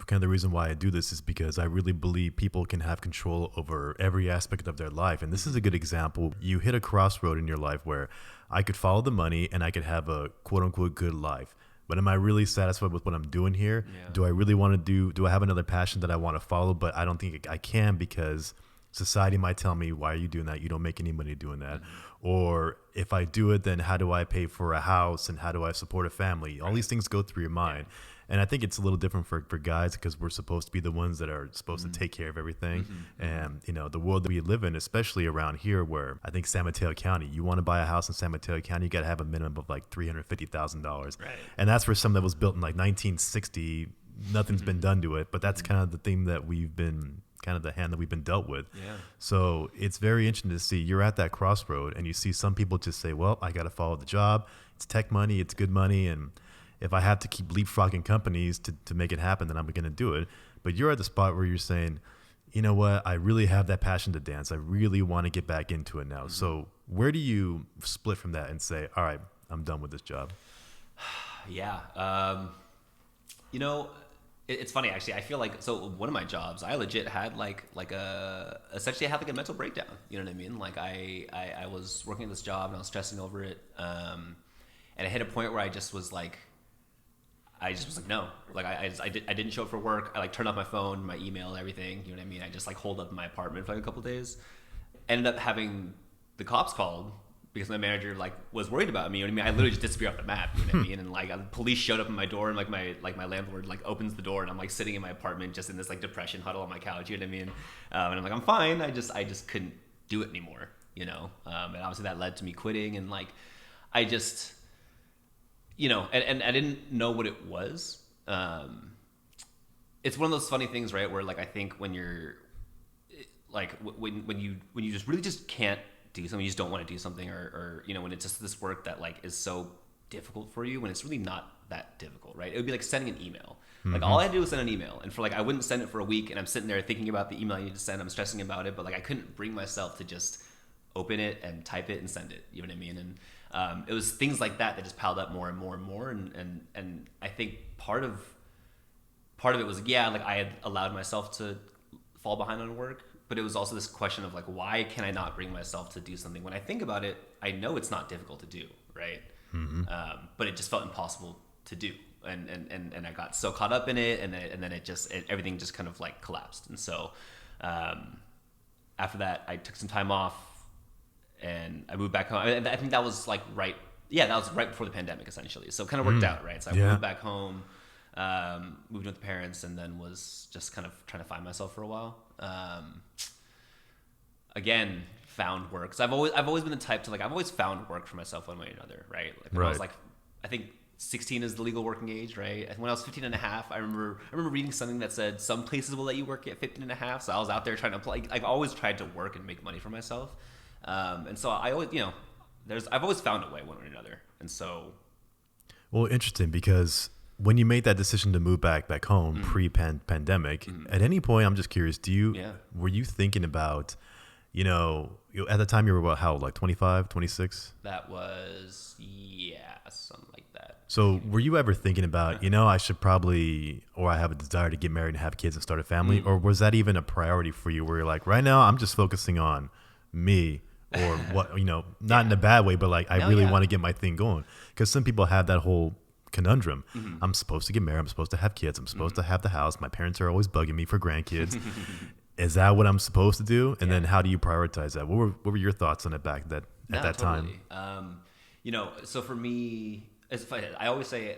kind of the reason why I do this is because I really believe people can have control over every aspect of their life. And this is a good example. You hit a crossroad in your life where I could follow the money and I could have a quote unquote good life. But am I really satisfied with what I'm doing here? Yeah. Do I really want to do I have another passion that I want to follow, but I don't think I can because society might tell me, why are you doing that? You don't make any money doing that. Or if I do it, then how do I pay for a house and how do I support a family? All these things go through your mind. And I think it's a little different for guys because we're supposed to be the ones that are supposed to take care of everything. And, the world that we live in, especially around here where I think San Mateo County, you want to buy a house in San Mateo County, you got to have a minimum of like $350,000. Right. And that's for something that was built in like 1960. Nothing's been done to it, but that's kind of the thing that we've been kind of the hand that we've been dealt with. Yeah. So it's very interesting to see you're at that crossroad and you see some people just say, well, I got to follow the job. It's tech money. It's good money. And if I have to keep leapfrogging companies to make it happen, then I'm going to do it. But you're at the spot where you're saying, you know what? I really have that passion to dance. I really want to get back into it now. So where do you split from that and say, all right, I'm done with this job? Yeah. It's funny actually. I feel like, so one of my jobs, I legit had essentially I had like a mental breakdown. You know what I mean? Like I was working at this job and I was stressing over it. And I hit a point where I just was like, no. Like I didn't show up for work. I like turned off my phone, my email, everything. You know what I mean? I just like holed up in my apartment for like a couple days. Ended up having the cops called because my manager like was worried about me. You know what I mean? I literally just disappeared off the map. You know what I mean? And like police showed up at my door, and like my landlord like opens the door, and I'm like sitting in my apartment just in this like depression huddle on my couch. You know what I mean? And I'm like, I'm fine. I just couldn't do it anymore. And obviously that led to me quitting, and like I just. And I didn't know what it was. It's one of those funny things, right? Where like I think when you're like when you just really just can't do something, you just don't want to do something, or when it's just this work that like is so difficult for you when it's really not that difficult, right? It would be like sending an email. Like all I had to do was send an email, and for like I wouldn't send it for a week, and I'm sitting there thinking about the email I need to send. I'm stressing about it, but like I couldn't bring myself to just open it and type it and send it. You know what I mean? And It was things like that just piled up more and more and more. And I think part of it was, like I had allowed myself to fall behind on work, but it was also this question of like, why can I not bring myself to do something? When I think about it, I know it's not difficult to do, right? But it just felt impossible to do. And I got so caught up in it, and then everything just kind of like collapsed. And so after that, I took some time off and I moved back home. I think that was like that was right before the pandemic, essentially. So it kind of worked out, right? So I moved back home, moved with parents, and then was just kind of trying to find myself for a while. Again, found work. Cause I've always been the type to like, I've always found work for myself one way or another, right? Like when I was like, I think 16 is the legal working age, right? When I was 15 and a half, I remember reading something that said some places will let you work at 15 and a half. So I was out there trying to apply. I've always tried to work and make money for myself. And so I always, I've always found a way one way or another. And so. Well, interesting, because when you made that decision to move back home pre-pandemic, at any point, I'm just curious, were you thinking about, at the time you were how, like 25, 26? That was, something like that. So were you ever thinking about, I should probably, or I have a desire to get married and have kids and start a family? Or was that even a priority for you where you're like, right now I'm just focusing on me, or what, not in a bad way, but like I really want to get my thing going? Because some people have that whole conundrum. I'm supposed to get married. I'm supposed to have kids. I'm supposed to have the house. My parents are always bugging me for grandkids. Is that what I'm supposed to do? And then how do you prioritize that? What were your thoughts on it at that time? So for me, it's funny, I always say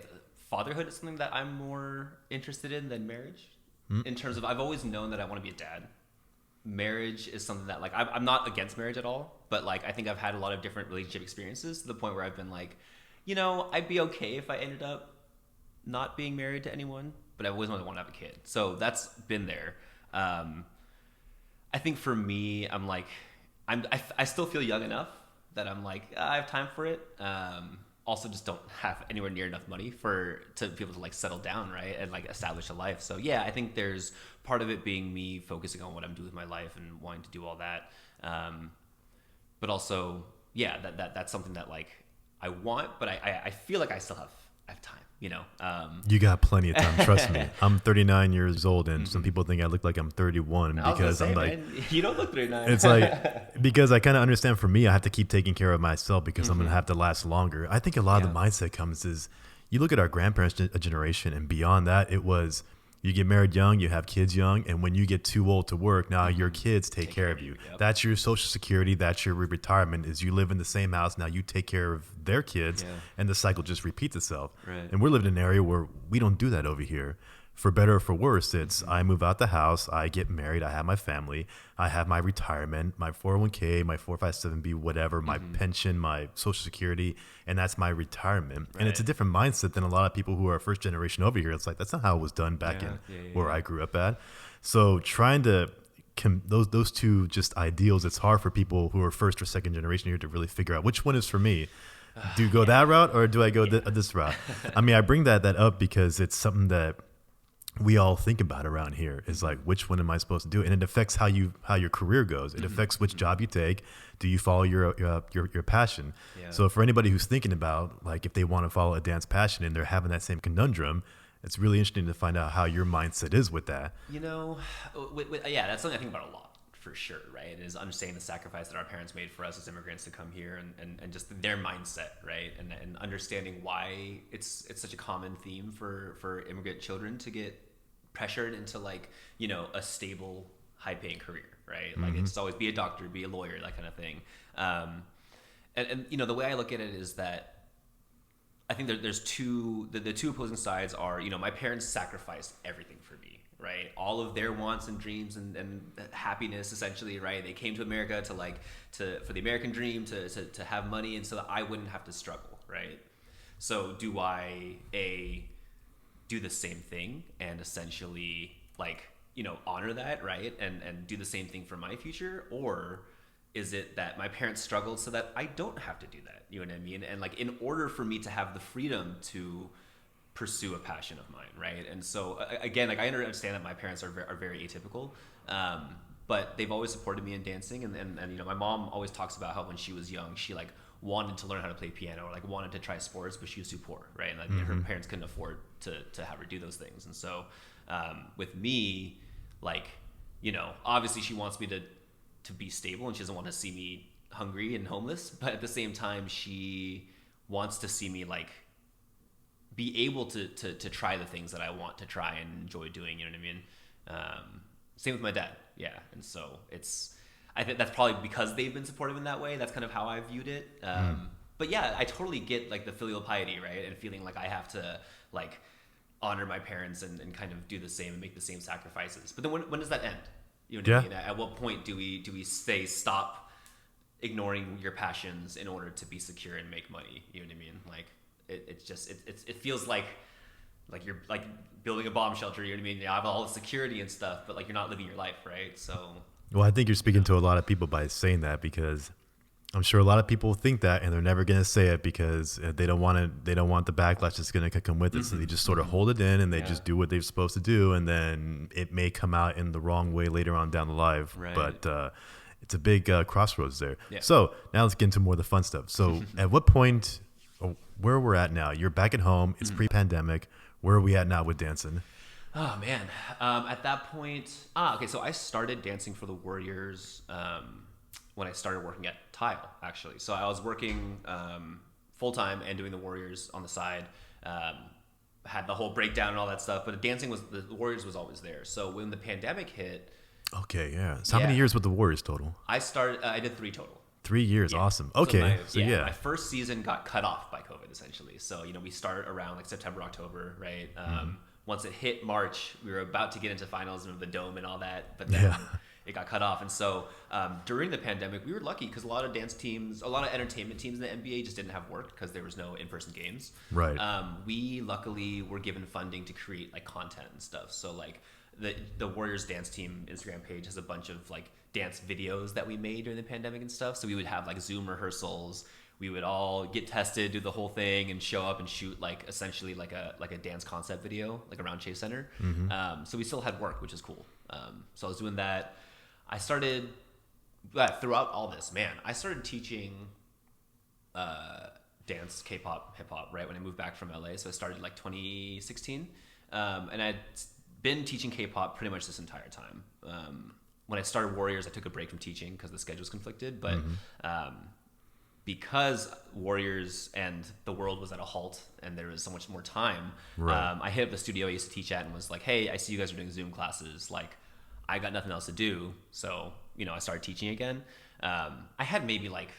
fatherhood is something that I'm more interested in than marriage. In terms of, I've always known that I want to be a dad. Marriage is something that like, I'm not against marriage at all, but like, I think I've had a lot of different relationship experiences to the point where I've been like, I'd be okay if I ended up not being married to anyone, but I always wanted to have a kid. So that's been there. I think for me, I'm like, I still feel young enough that I'm like, I have time for it. Also just don't have anywhere near enough money to be able to like settle down, right? And like establish a life. So yeah, I think there's part of it being me focusing on what I'm doing with my life and wanting to do all that. But also, that's something that like I want, but I feel like I still have time, You got plenty of time, trust me. I'm 39 years old, and some people think I look like I'm 31 because I'm like, man, you don't look 39. It's like, because I kind of understand, for me, I have to keep taking care of myself because I'm going to have to last longer. I think a lot of the mindset comes is, you look at our grandparents' generation, and beyond that, it was, you get married young, you have kids young, and when you get too old to work, now your kids take care of you. Yep. That's your social security, that's your retirement, is you live in the same house, now you take care of their kids, and the cycle just repeats itself. Right. And we're living in an area where we don't do that over here. For better or for worse, it's I move out the house, I get married, I have my family, I have my retirement, my 401k, my 457b, whatever, my pension, my social security, and that's my retirement. Right. And it's a different mindset than a lot of people who are first generation over here. It's like, that's not how it was done back in where I grew up at. So trying to those two just ideals, it's hard for people who are first or second generation here to really figure out which one is for me. Do you go that route, or do I go this route? I mean, I bring that up because it's something that we all think about around here, is like, which one am I supposed to do? And it affects how your career goes. It affects which job you take. Do you follow your passion? Yeah. So for anybody who's thinking about, like, if they want to follow a dance passion and they're having that same conundrum, it's really interesting to find out how your mindset is with that. That's something I think about a lot, for sure, right? Is understanding the sacrifice that our parents made for us as immigrants to come here, and just their mindset, right? And understanding why it's such a common theme for immigrant children to get pressured into like, a stable, high paying career, right? Like it's always be a doctor, be a lawyer, that kind of thing. And the way I look at it is that I think there's the two opposing sides are, my parents sacrificed everything for me, right? All of their wants and dreams and happiness, essentially, right? They came to America for the American dream, to have money, and so that I wouldn't have to struggle, right? So do I do the same thing and essentially honor that, right? And do the same thing for my future? Or is it that my parents struggled so that I don't have to do that? You know what I mean? And like, in order for me to have the freedom to pursue a passion of mine, right? And so again, like, I understand that my parents are very atypical, but they've always supported me in dancing, and my mom always talks about how when she was young, she like wanted to learn how to play piano or like wanted to try sports, but she was too poor, right? And like, her parents couldn't afford to have her do those things. And so with me, like, you know, obviously she wants me to be stable and she doesn't want to see me hungry and homeless, but at the same time she wants to see me like be able to try the things that I want to try and enjoy doing, you know what I mean? Same with my dad. Yeah. And so I think that's probably because they've been supportive in that way. That's kind of how I viewed it. But yeah, I totally get like the filial piety, right? And feeling like I have to like honor my parents and kind of do the same and make the same sacrifices. But then when does that end? You know what I mean? At what point do we say stop ignoring your passions in order to be secure and make money? You know what I mean? Like it feels like you're like building a bomb shelter. You know what I mean? You have all the security and stuff, but like you're not living your life, right? So. Well, I think you're speaking to a lot of people by saying that, because I'm sure a lot of people think that and they're never going to say it because they don't want the backlash that's going to come with it. So they just sort of hold it in and they just do what they're supposed to do. And then it may come out in the wrong way later on down the line. Right. But it's a big crossroads there. Yeah. So now let's get into more of the fun stuff. So at what point, where we're at now, you're back at home, it's pre-pandemic. Where are we at now with dancing? Oh man. At that point, okay. So I started dancing for the Warriors, when I started working at Tile, actually. So I was working, full time and doing the Warriors on the side, had the whole breakdown and all that stuff, but the Warriors was always there. So when the pandemic hit. Okay. Yeah. So how many years with the Warriors total? I did 3 total. 3 years. Yeah. Awesome. Okay. My first season got cut off by COVID essentially. So, you know, we started around like September, October, right? Once it hit March, we were about to get into finals and the dome and all that, but then it got cut off. And so during the pandemic, we were lucky because a lot of dance teams, a lot of entertainment teams in the NBA just didn't have work because there was no in-person games. Right. We luckily were given funding to create like content and stuff. So like the Warriors dance team Instagram page has a bunch of like dance videos that we made during the pandemic and stuff. So we would have like Zoom rehearsals. We would all get tested, do the whole thing, and show up and shoot like essentially like a dance concept video like around Chase Center. So we still had work, which is cool. So I was doing that. I started throughout all this, man. I started teaching dance, K-pop, hip hop right when I moved back from LA. So I started like 2016, and I'd been teaching K-pop pretty much this entire time. When I started Warriors, I took a break from teaching because the schedules conflicted, but. Because Warriors and the world was at a halt and there was so much more time, I hit up the studio I used to teach at and was like, hey, I see you guys are doing Zoom classes. Like, I got nothing else to do. So, you know, I started teaching again. I had maybe like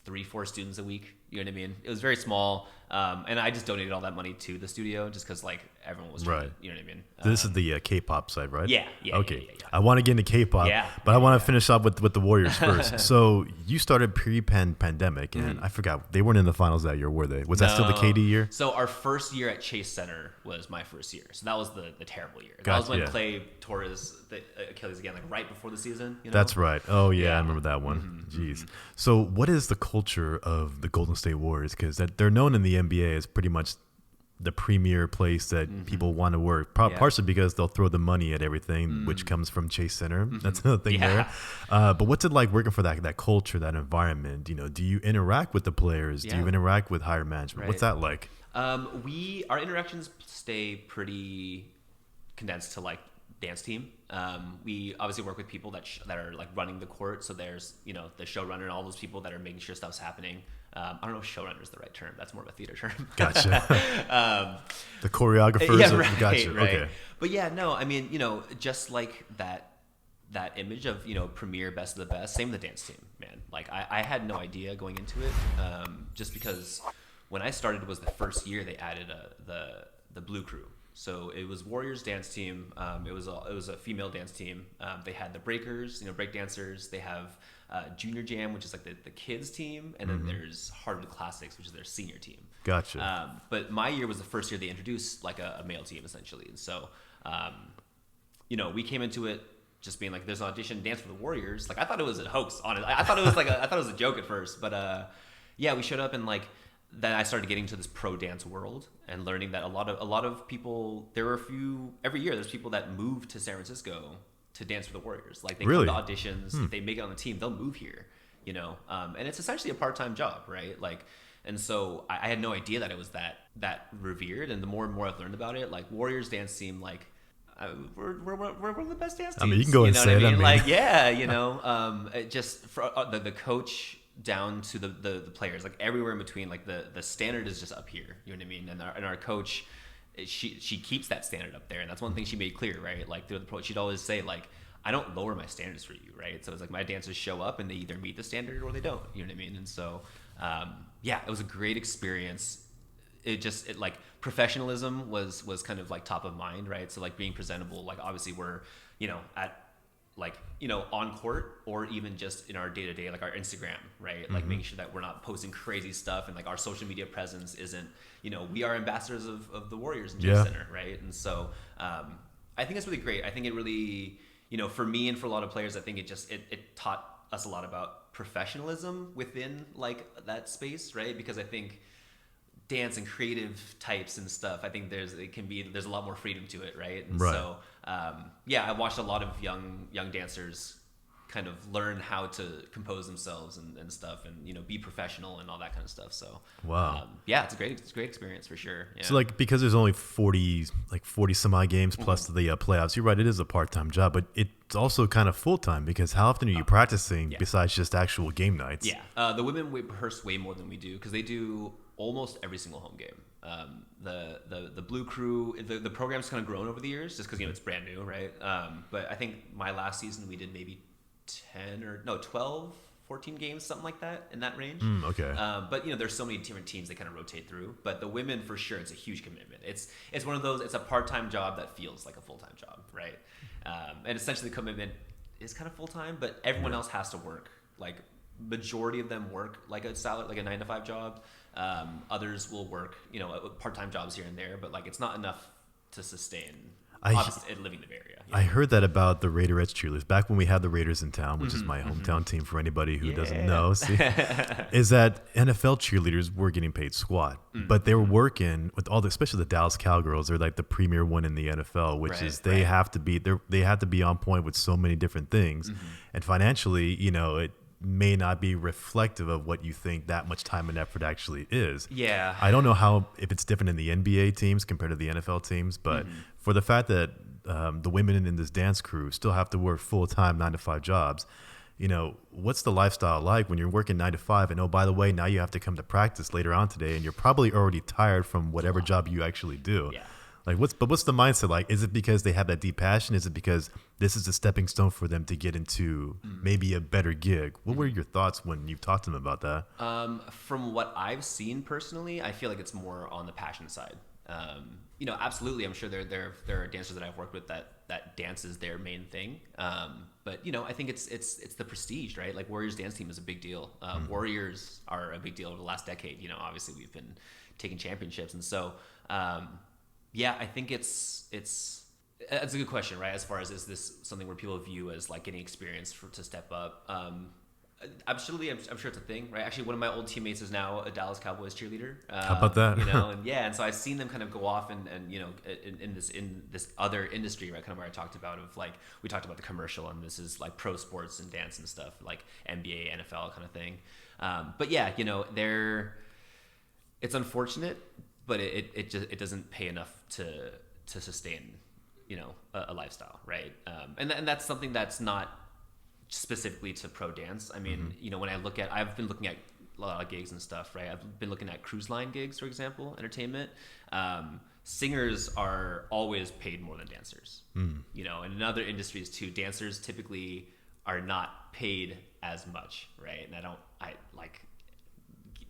3-4 students a week. You know what I mean? It was very small. And I just donated all that money to the studio just because like everyone was trying to, you know what I mean? This is the K-pop side, right? Yeah. Okay. Yeah. I want to get into K-pop, but I want to finish up with the Warriors first. So you started pre-pandemic, and I forgot, they weren't in the finals that year, were they? Was that still the KD year? So our first year at Chase Center was my first year. So that was the terrible year. Gotcha, that was when Clay tore his Achilles again, like right before the season. You know? That's right. Oh, yeah, I remember that one. Jeez. So what is the culture of the Golden State Warriors? Because they're known in the NBA as pretty much the premier place that people want to work, partially because they'll throw the money at everything, which comes from Chase Center. That's another thing there. But what's it like working for that culture, that environment? You know, do you interact with the players? Do you interact with higher management? What's that like? Our interactions stay pretty condensed to like dance team. We obviously work with people that are like running the court. So there's, you know, the showrunner and all those people that are making sure stuff's happening. I don't know if showrunner is the right term. That's more of a theater term. Gotcha. The choreographers. Yeah, right, gotcha. Right. Okay. But yeah, no, I mean, you know, just like that image of, you know, premier, best of the best, same with the dance team, man. Like I had no idea going into it, just because when I started was the first year they added the Blue Crew. So it was Warriors dance team. It was a female dance team. They had the breakers, you know, break dancers. They have Junior Jam, which is like the kids team, and then there's Hardwood Classics, which is their senior team. Gotcha. But my year was the first year they introduced like a male team essentially, and so you know, we came into it just being like, there's an audition, dance for the Warriors. Like I thought it was a hoax. Honestly, I thought it was I thought it was a joke at first, but yeah, we showed up and like. Then I started getting to this pro dance world and learning that a lot of people, there were every year there's people that move to San Francisco to dance for the Warriors. Like they come to auditions, if they make it on the team, they'll move here and it's essentially a part-time job, right? Like, and so I had no idea that it was that revered. And the more and more I've learned about it, like Warriors dance team, like we're one of the best dance teams. I mean, you can go and say it. I mean, like, yeah, it just for the coach down to the players, like everywhere in between, like the standard is just up here. You know what I mean? And our coach, she keeps that standard up there, and that's one thing she made clear, right? Like through the pro, she'd always say like, I don't lower my standards for you, right? So it's like my dancers show up and they either meet the standard or they don't. You know what I mean? And so, it was a great experience. It like professionalism was kind of like top of mind, right? So like being presentable, like obviously we're, at like, on court or even just in our day to day, like our Instagram, right? Like making sure that we're not posting crazy stuff and like our social media presence isn't, we are ambassadors of the Warriors in Gym Center, right? And so, I think it's really great. I think it really, for me and for a lot of players, I think it taught us a lot about professionalism within like that space, right? Because I think dance and creative types and stuff, I think there's a lot more freedom to it, right? And so I watched a lot of young dancers kind of learn how to compose themselves and stuff, and be professional and all that kind of stuff. So it's a great experience for sure. Yeah. So like, because there's only 40 some odd games plus the playoffs, you're right, it is a part-time job, but it's also kind of full-time, because how often are you practicing besides just actual game nights? The women rehearse way more than we do, because they do almost every single home game. The Blue Crew, the program's kind of grown over the years just because it's brand new, right? But I think my last season we did maybe 14 games, something like that, in that range. Okay. But there's so many different teams they kind of rotate through. But the women, for sure, it's a huge commitment. It's one of those. It's a part-time job that feels like a full-time job, right? And essentially, the commitment is kind of full-time, but everyone else has to work. Like majority of them work like a salary, like a 9-to-5 job. Others will work, part-time jobs here and there, but like it's not enough to sustain. Obviously, living in the Bay Area. I heard that about the Raiderettes cheerleaders back when we had the Raiders in town, which is my hometown team for anybody who doesn't know. See, is that NFL cheerleaders were getting paid squat, but they were working with all especially the Dallas Cowgirls. They're like the premier one in the NFL, which is they have to be on point with so many different things, and financially, it may not be reflective of what you think that much time and effort actually is. Yeah. I don't know if it's different in the NBA teams compared to the NFL teams, but for the fact that the women in this dance crew still have to work full-time 9-to-5 jobs, what's the lifestyle like when you're working 9 to 5 and, oh, by the way, now you have to come to practice later on today and you're probably already tired from whatever job you actually do. Yeah. Like what's the mindset like? Is it because they have that deep passion? Is it because this is a stepping stone for them to get into maybe a better gig? What were your thoughts when you talked to them about that? From what I've seen personally, I feel like it's more on the passion side. Absolutely, I'm sure there are dancers that I've worked with that dance is their main thing. But I think it's the prestige, right? Like Warriors dance team is a big deal. Warriors are a big deal over the last decade. Obviously we've been taking championships, and so. I think it's a good question, right? As far as, is this something where people view as like getting experience to step up? I'm sure it's a thing, right? Actually, one of my old teammates is now a Dallas Cowboys cheerleader. How about that? And so I've seen them kind of go off and in this other industry, right? Kind of where I talked about we talked about the commercial, and this is like pro sports and dance and stuff, like NBA, NFL kind of thing. It's unfortunate, but it doesn't pay enough to sustain, a lifestyle, right? And that's something that's not specifically to pro dance. I mean, when I've been looking at a lot of gigs and stuff, right? I've been looking at cruise line gigs, for example, entertainment. Singers are always paid more than dancers, and in other industries too, dancers typically are not paid as much, right? And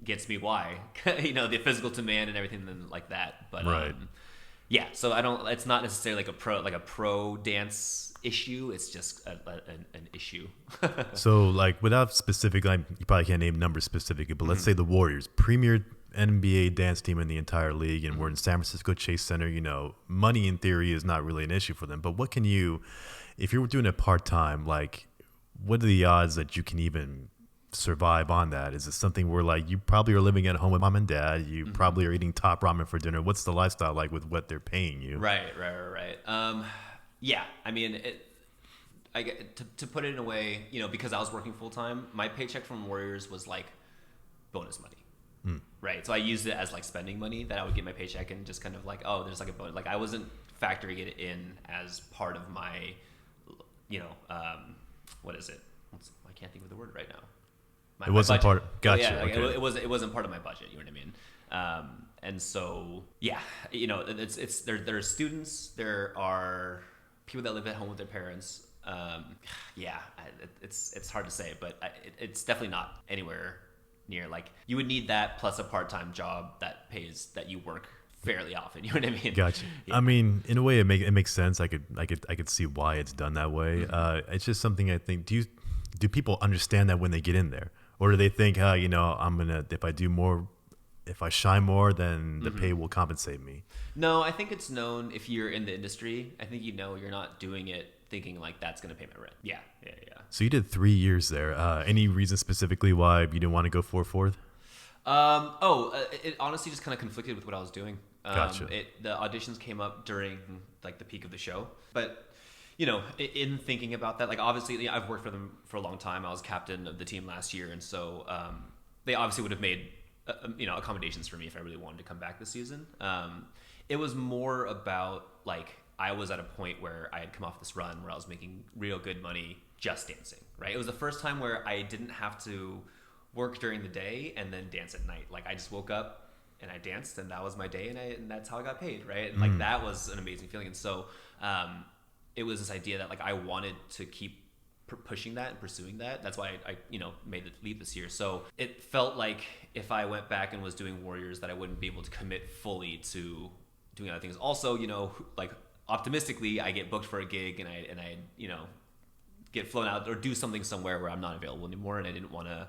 gets me why, the physical demand and everything like that. But right. So it's not necessarily like a pro dance issue. It's just an issue. So like without specific, you probably can't name numbers specifically, but let's say the Warriors, premier NBA dance team in the entire league, and we're in San Francisco Chase Center, money in theory is not really an issue for them. But if you're doing it part-time, like what are the odds that you can even survive on that? Is it something where like you probably are living at home with mom and dad, you probably are eating top ramen for dinner? What's the lifestyle like with what they're paying you? Right. I mean, to put it in a way, because I was working full time, my paycheck from Warriors was like bonus money. Right. So I used it as like spending money that I would get my paycheck and just kind of like, oh, there's like a bonus. Like I wasn't factoring it in as part of my, what is it? I can't think of the word right now. It wasn't budget. part. Gotcha. Yeah, like okay. it wasn't part of my budget. You know what I mean? And so yeah, it's there are students, there are people that live at home with their parents. It's hard to say, but it's definitely not anywhere near like you would need that plus a part-time job that pays that you work fairly often. You know what I mean? Gotcha. Yeah. I mean, in a way, it makes sense. I could see why it's done that way. It's just something I think. Do people understand that when they get in there, or do they think, I'm gonna if I shine more, then the pay will compensate me? No, I think it's known if you're in the industry. I think you're not doing it thinking like that's gonna pay my rent. Yeah. So you did 3 years there. Any reason specifically why you didn't want to go for a fourth? It honestly just kind of conflicted with what I was doing. Gotcha. The auditions came up during like the peak of the show, but in thinking about that, like obviously I've worked for them for a long time. I was captain of the team last year, and so they obviously would have made accommodations for me if I really wanted to come back this season. It was more about like I was at a point where I had come off this run where I was making real good money just dancing. Right, it was the first time where I didn't have to work during the day and then dance at night. Like I just woke up and I danced, and that was my day, and that's how I got paid, right? And like that was an amazing feeling. And so it was this idea that like I wanted to keep pushing that and pursuing that. That's why I made the leap this year. So it felt like if I went back and was doing Warriors, that I wouldn't be able to commit fully to doing other things. Also, like optimistically, I get booked for a gig and I get flown out or do something somewhere where I'm not available anymore, and I didn't want to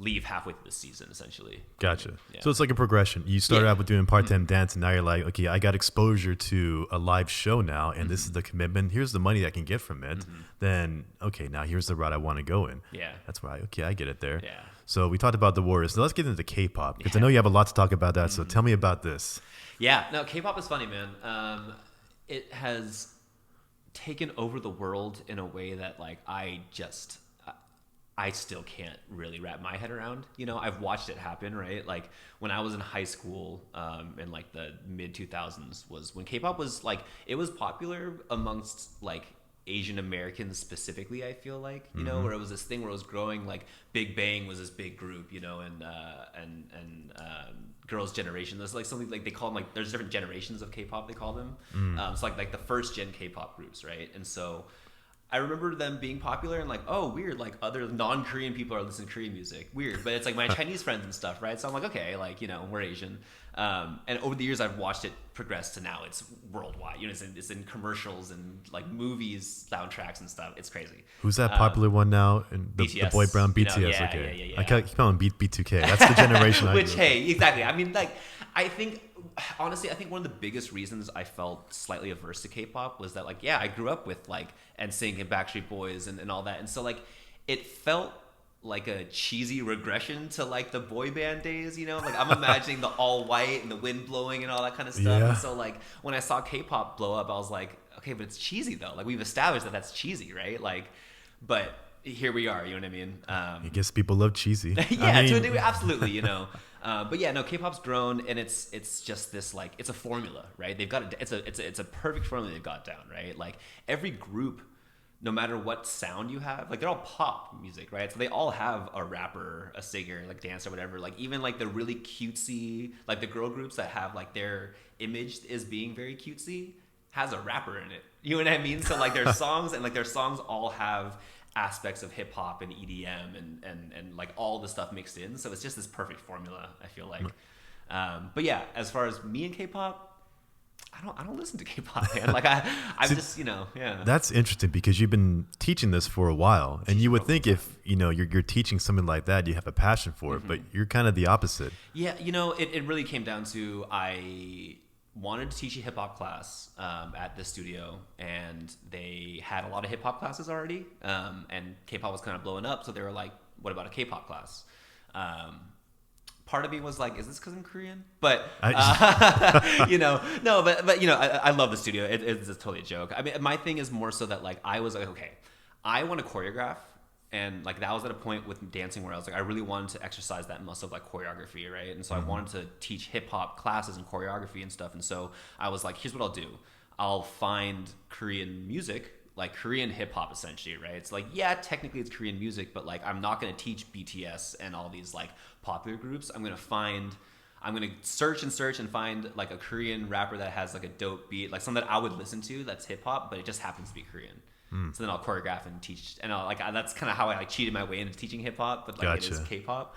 leave halfway through the season, essentially. Gotcha. Yeah. So it's like a progression. You started out with doing part-time dance, and now you're like, okay, I got exposure to a live show now, and this is the commitment. Here's the money I can get from it. Then, okay, now here's the route I want to go in. Yeah. That's why, I get it there. Yeah. So we talked about the Warriors. Now let's get into K-pop, because I know you have a lot to talk about that. So tell me about this. Yeah. No, K-pop is funny, man. It has taken over the world in a way that like I still can't really wrap my head around. I've watched it happen, right? Like when I was in high school, in like the mid 2000s was when K-pop was like, it was popular amongst like Asian Americans specifically, I feel like, where it was this thing where it was growing, like Big Bang was this big group, and Girls' Generation. There's like something like they call them, like there's different generations of K-pop, they call them. It's like the first gen K-pop groups, right? And so I remember them being popular and like, oh, weird, like other non-Korean people are listening to Korean music. Weird. But it's like my Chinese friends and stuff, right? So I'm like, okay, like, we're Asian. And over the years, I've watched it progress to now it's worldwide. It's in commercials and like movies, soundtracks and stuff. It's crazy. Who's that popular one now? And the boy brown BTS. Okay. I keep calling B2K. That's the generation I Which, grew up. hey, exactly. I mean, like, I think one of the biggest reasons I felt slightly averse to K-pop was that, like, yeah, I grew up with like NSYNC and Backstreet Boys and all that, and so like it felt like a cheesy regression to like the boy band days. Like I'm imagining the all white and the wind blowing and all that kind of stuff. Yeah. And so like when I saw K-pop blow up, I was like, okay, but it's cheesy though. Like we've established that that's cheesy, right? Like, but here we are. You know what I mean? I guess people love cheesy. Yeah, to a degree, absolutely. But yeah, no, K-pop's grown, and it's just this like it's a formula, right? They've got it's a perfect formula they've got down, right? Like every group, no matter what sound you have, like they're all pop music, right? So they all have a rapper, a singer, like dancer, whatever. Like even like the really cutesy, like the girl groups that have like their image is being very cutesy, has a rapper in it. You know what I mean? So like their songs all have aspects of hip hop and EDM and like all the stuff mixed in. So it's just this perfect formula, I feel like. But yeah, as far as me and K-pop, I don't listen to K-pop, man. Like I'm just, yeah. That's interesting because you've been teaching this for a while, and you would think if you're teaching something like that, you have a passion for it, but you're kind of the opposite. Yeah, it really came down to I wanted to teach a hip hop class at the studio, and they had a lot of hip hop classes already, and K-pop was kind of blowing up, so they were like, "What about a K-pop class?" part of me was like, is this because I'm Korean? But I, no, but I love the studio. It's totally a joke. I mean, my thing is more so that like I was like, okay, I want to choreograph, and like that was at a point with dancing where I was like, I really wanted to exercise that muscle of like choreography, right? And so I wanted to teach hip hop classes and choreography and stuff. And so I was like, here's what I'll do. I'll find Korean music, like Korean hip hop essentially, right? It's like, yeah, technically it's Korean music, but like I'm not going to teach BTS and all these like popular groups. I'm going to search and find like a Korean rapper that has like a dope beat, like something that I would listen to that's hip hop, but it just happens to be Korean. So then I'll choreograph and teach, and that's kind of how I like cheated my way into teaching hip hop, but like Gotcha. it is K-pop,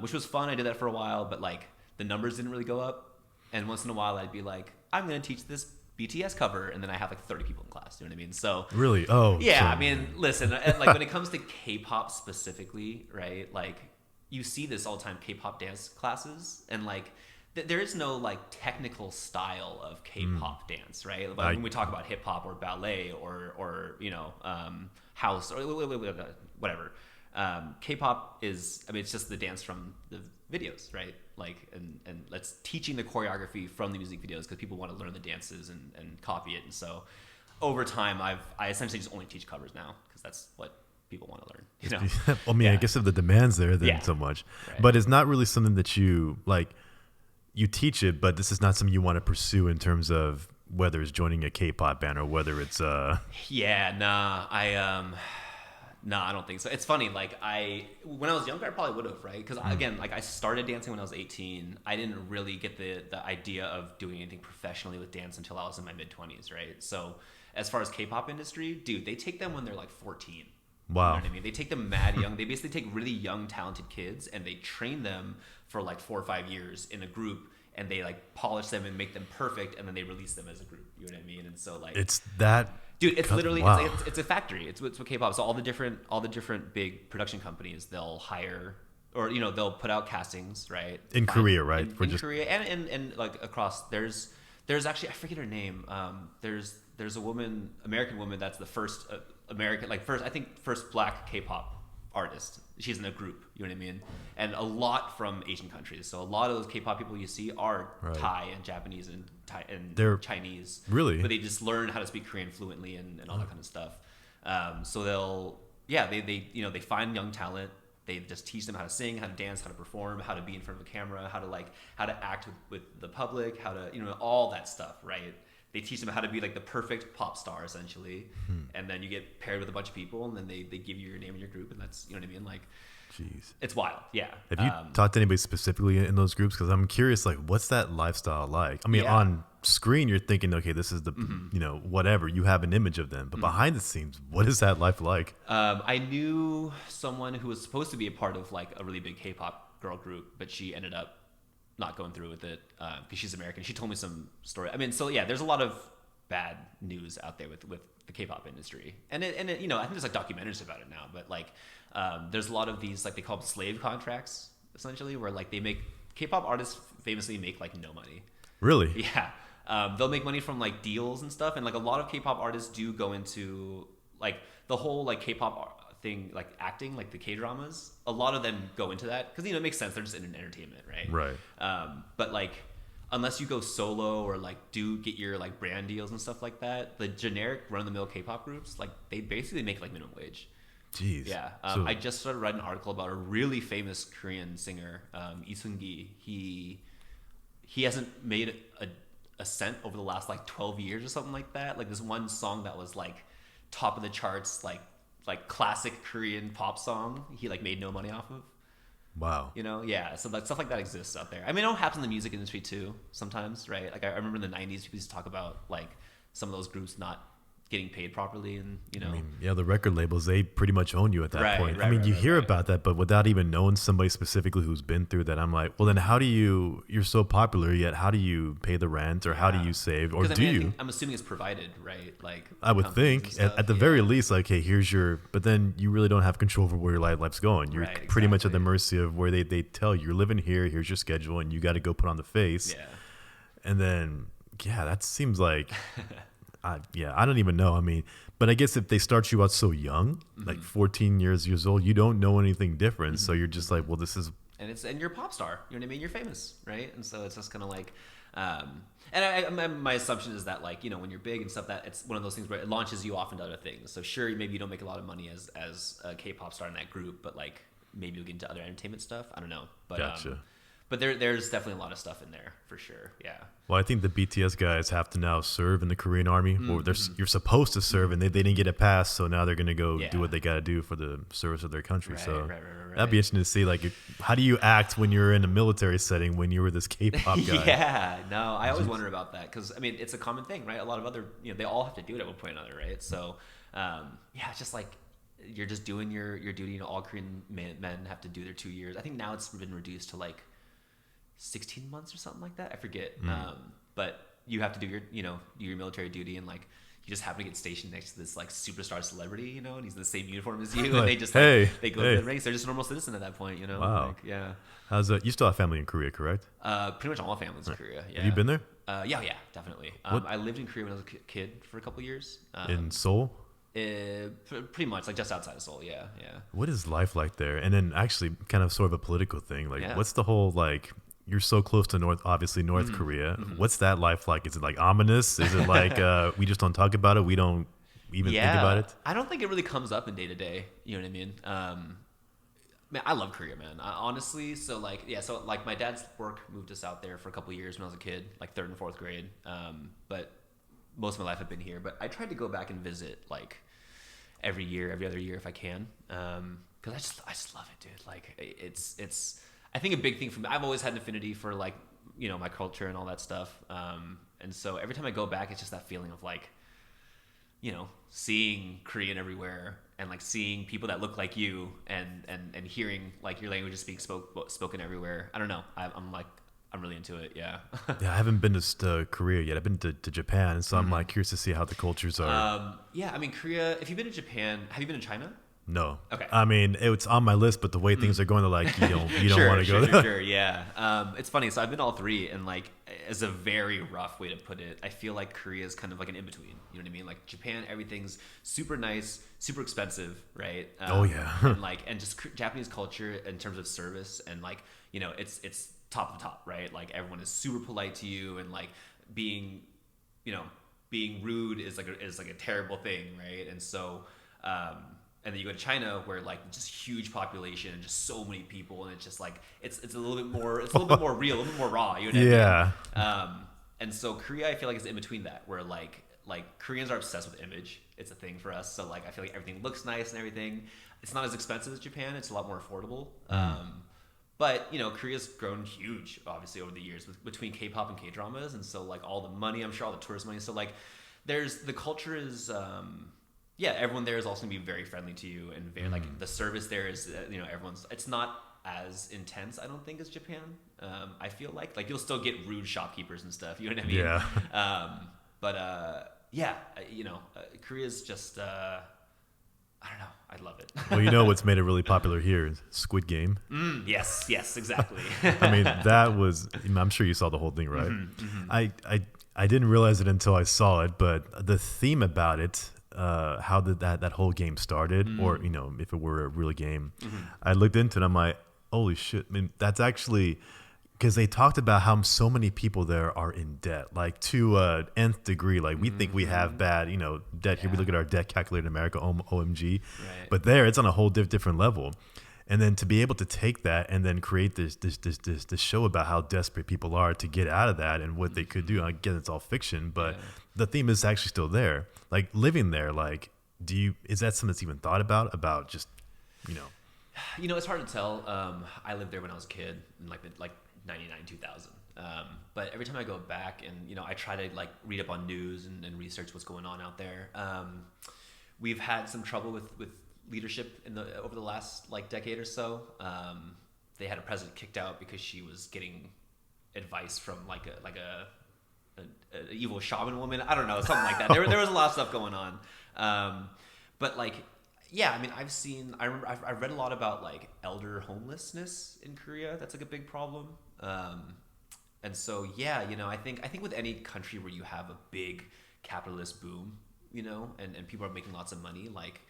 which was fun. I did that for a while, but like the numbers didn't really go up. And once in a while I'd be like, I'm going to teach this BTS cover, and then I have like 30 people in class. You know what I mean? So really? Oh, yeah. so, I mean, listen, like when it comes to K-pop specifically, right? Like you see this all the time, K-pop dance classes, and like there is no like technical style of K-pop dance, right? Like when we talk about hip hop or ballet or house or whatever, K-pop is, I mean, it's just the dance from the videos, right? Like and let's teaching the choreography from the music videos because people want to learn the dances and copy it. And so over time, I essentially just only teach covers now because that's what people want to learn. I mean, I guess if the demand's there, then Yeah. so much. Right. But it's not really something that you like. You teach it, but this is not something you want to pursue in terms of whether it's joining a K-pop band or whether it's Yeah, I don't think so. It's funny, like when I was younger, I probably would have, right? Because again, like I started dancing when I was 18. I didn't really get the idea of doing anything professionally with dance until I was in my mid-20s, right? So as far as K-pop industry, dude, they take them when they're like 14. Wow. You know what I mean? They take them mad young. They basically take really young, talented kids and they train them for like 4 or 5 years in a group, and they like polish them and make them perfect, and then they release them as a group. You know what I mean? And so like it's that. Dude, it's literally wow. it's a factory. It's what K-pop. So all the different big production companies, they'll hire, or they'll put out castings, right? In Korea, right? In Korea and like across. There's actually, I forget her name. There's a woman, American woman, that's the first first black K-pop artist. She's in a group, you know what I mean? And a lot from Asian countries. So a lot of those K-pop people you see are Right. Thai and Japanese and They're Chinese. really? But they just learn how to speak Korean fluently and all that kind of stuff. So they find young talent. They just teach them how to sing, how to dance, how to perform, how to be in front of a camera, how to act with the public, how to, all that stuff, right? They teach them how to be like the perfect pop star essentially. And then you get paired with a bunch of people, and then they give you your name and your group, and that's, you know what I mean? Like, jeez. it's wild. Yeah. Have you talked to anybody specifically in those groups? Because I'm curious, like, what's that lifestyle like? I mean, on screen, you're thinking, okay, this is the, whatever. You have an image of them. But behind the scenes, what is that life like? I knew someone who was supposed to be a part of like a really big K-pop girl group, but she ended up not going through with it because she's American. She told me some story. I mean, so yeah, there's a lot of bad news out there with the K-pop industry, and I think there's like documentaries about it now. But like, there's a lot of these, like, they call them slave contracts essentially, where like K-pop artists famously make like no money. Really? Yeah. They'll make money from like deals and stuff, and like a lot of K-pop artists do go into like the whole like K-pop thing, like acting, like the K-dramas. A lot of them go into that because it makes sense. They're just in entertainment, right? Right. But like, unless you go solo or like get your like brand deals and stuff like that, the generic run-of-the-mill K-pop groups, like they basically make like minimum wage. Jeez. Yeah. So, I just started writing an article about a really famous Korean singer, Lee Seung-gi. He hasn't made a cent over the last like 12 years or something like that. Like this one song that was like top of the charts, like classic Korean pop song, he like made no money off of. wow. Yeah. So like stuff like that exists out there. I mean, it happens in the music industry too sometimes, right? Like I remember in the 90s, people used to talk about like some of those groups not getting paid properly, and I mean, yeah, the record labels, they pretty much own you at that Right, point. right, I mean, right, you right, hear right. about that, but without even knowing somebody specifically who's been through that, I'm like, well, then how do you're so popular, yet how do you pay the rent, or how do you save, or 'Cause, do I you? I'm assuming it's provided, right? Like I would companies think and stuff, at the very least, like, hey, here's your, but then you really don't have control over where your life's going. You're Right, pretty much at the exactly. mercy of where they tell you, you're living here, here's your schedule, and you got to go put on the face. Yeah. And then, yeah, that seems like, I don't even know. I mean, but I guess if they start you out so young, like 14 years old, you don't know anything different. So you're just like, well, this is and you're a pop star. You know what I mean? You're famous, right? And so it's just kind of like, my assumption is that like, you know, when you're big and stuff, that it's one of those things where it launches you off into other things. So sure, maybe you don't make a lot of money as a K-pop star in that group, but like maybe you'll get into other entertainment stuff. I don't know, but Gotcha. but there's definitely a lot of stuff in there for sure. Yeah. Well, I think the BTS guys have to now serve in the Korean army, or you're supposed to serve, and they didn't get it passed, so now they're going to go do what they got to do for the service of their country. Right. That'd be interesting to see, like, how do you act when you're in a military setting when you were this K-pop guy? Yeah, no, I always wonder about that because, I mean, it's a common thing, right? A lot of other, you know, they all have to do it at one point or another, right? So, yeah, it's just like you're just doing your duty. You know, all Korean men have to do their 2 years. I think now it's been reduced to like 16 months or something like that. I forget. But you have to do your military duty, and like you just happen to get stationed next to this like superstar celebrity, you know, and he's in the same uniform as you, and they just they go to the ranks. They're just a normal citizen at that point, you know. Wow. Like, yeah. How's you still have family in Korea, correct? Pretty much all families in Korea. Yeah. Have you been there? Yeah, definitely. I lived in Korea when I was a kid for a couple of years. In Seoul? Pretty much like just outside of Seoul. Yeah. What is life like there? And then actually kind of sort of a political thing. Like what's the whole like, you're so close to North Korea. What's that life like? Is it like ominous? Is it like we just don't talk about it? We don't even think about it? I don't think it really comes up in day to day. You know what I mean? Man, I love Korea, man. Honestly, so like my dad's work moved us out there for a couple of years when I was a kid, like 3rd and 4th grade. But most of my life I've been here. But I tried to go back and visit like every other year if I can, because I just love it, dude. Like it's. I think a big thing for me, I've always had an affinity for like, you know, my culture and all that stuff. And so every time I go back, it's just that feeling of like, you know, seeing Korean everywhere and like seeing people that look like you and hearing like your language is spoken everywhere. I don't know. I'm really into it. Yeah. Yeah. I haven't been to Korea yet. I've been to Japan. So I'm like curious to see how the cultures are. Yeah. I mean, Korea, if you've been to Japan, have you been to China? No. Okay. I mean, it's on my list, but the way things are going, to like you don't want to go there. Sure. Yeah. It's funny. So I've been to all three, and like, as a very rough way to put it, I feel like Korea is kind of like an in between. You know what I mean? Like Japan, everything's super nice, super expensive, right? Oh yeah. and just Japanese culture in terms of service, and like, you know, it's top of the top, right? Like everyone is super polite to you, and like being rude is like a terrible thing, right? And so. And then you go to China, where like just huge population and just so many people, and it's just like it's a little bit more real, a little bit more raw. You know what I mean? And so Korea, I feel like is in between that, where like Koreans are obsessed with image. It's a thing for us. So like I feel like everything looks nice and everything. It's not as expensive as Japan. It's a lot more affordable. But you know, Korea's grown huge, obviously, over the years between K-pop and K-dramas, and so like all the money, I'm sure all the tourist money. So like, the culture is. Everyone there is also gonna be very friendly to you, and very like the service there is, it's not as intense, I don't think, as Japan. I feel like you'll still get rude shopkeepers and stuff. You know what I mean? Korea's just, I don't know. I love it. Well, you know what's made it really popular here is Squid Game. Yes, exactly. I mean, I'm sure you saw the whole thing, right? I didn't realize it until I saw it, but the theme about it. How did that whole game started, or you know, if it were a real game. I looked into it. I'm like, holy shit! I mean, that's actually because they talked about how so many people there are in debt, like to nth degree. Like we think we have bad, you know, debt here. We look at our debt calculator in America, OMG, right. But there it's on a whole different level. And then to be able to take that and then create this show about how desperate people are to get out of that and what they could do. Again, it's all fiction, but the theme is actually still there. Like living there, like, is that something that's even thought about just, you know? You know, it's hard to tell. I lived there when I was a kid in like 99, 2000. But every time I go back and, you know, I try to like read up on news and research what's going on out there. We've had some trouble with leadership over the last like decade or so. They had a president kicked out because she was getting advice from like an evil shaman woman. I don't know, something like that. There was a lot of stuff going on. But like, yeah, I mean, I've read a lot about like elder homelessness in Korea. That's like a big problem. And so, yeah, you know, I think with any country where you have a big capitalist boom, you know, and people are making lots of money, like,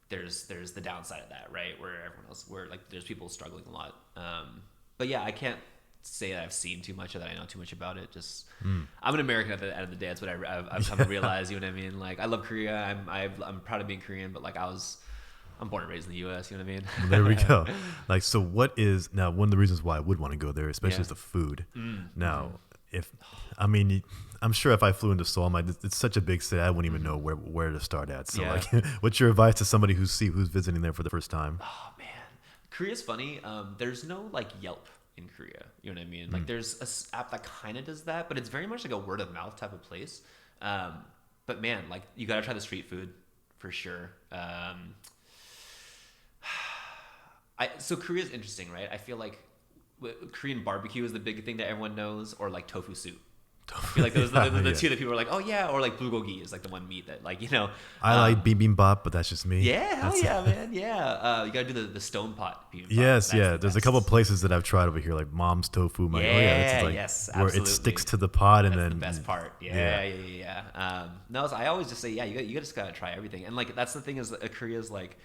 there's the downside of that, right? Where like there's people struggling a lot. But yeah, I can't say that I've seen too much or that I know too much about it. Just I'm an American at the end of the day. That's what I've come to realize. You know what I mean? Like I love Korea. I'm proud of being Korean, but like I'm born and raised in the U.S. You know what I mean? Well, there we go. Like, so what is now one of the reasons why I would want to go there, especially Yeah. is the food. Now, I'm sure if I flew into Seoul, it's such a big city, I wouldn't even know where to start at. So, Yeah. like, what's your advice to somebody who's visiting there for the first time? Oh man, Korea's funny. There's no like Yelp in Korea. You know what I mean? Like there's a app that kind of does that, but it's very much like a word of mouth type of place. But man, like you gotta try the street food for sure. So Korea's interesting, right? I feel like Korean barbecue is the big thing that everyone knows, or like tofu soup. I feel like those are the two that people are like, oh yeah, or like bulgogi is like the one meat that like, you know. I like bibimbap, but that's just me. Yeah, hell yeah, man. Yeah. You gotta do the stone pot bibimbap. Yes, That's yeah. the There's a best. couple of places that I've tried over here, like Mom's Tofu. Yes, where it absolutely. sticks to the pot and That's then the best part. Yeah. No, so I always just say, yeah, you just gotta try everything. And like that's the thing is that Korea's like,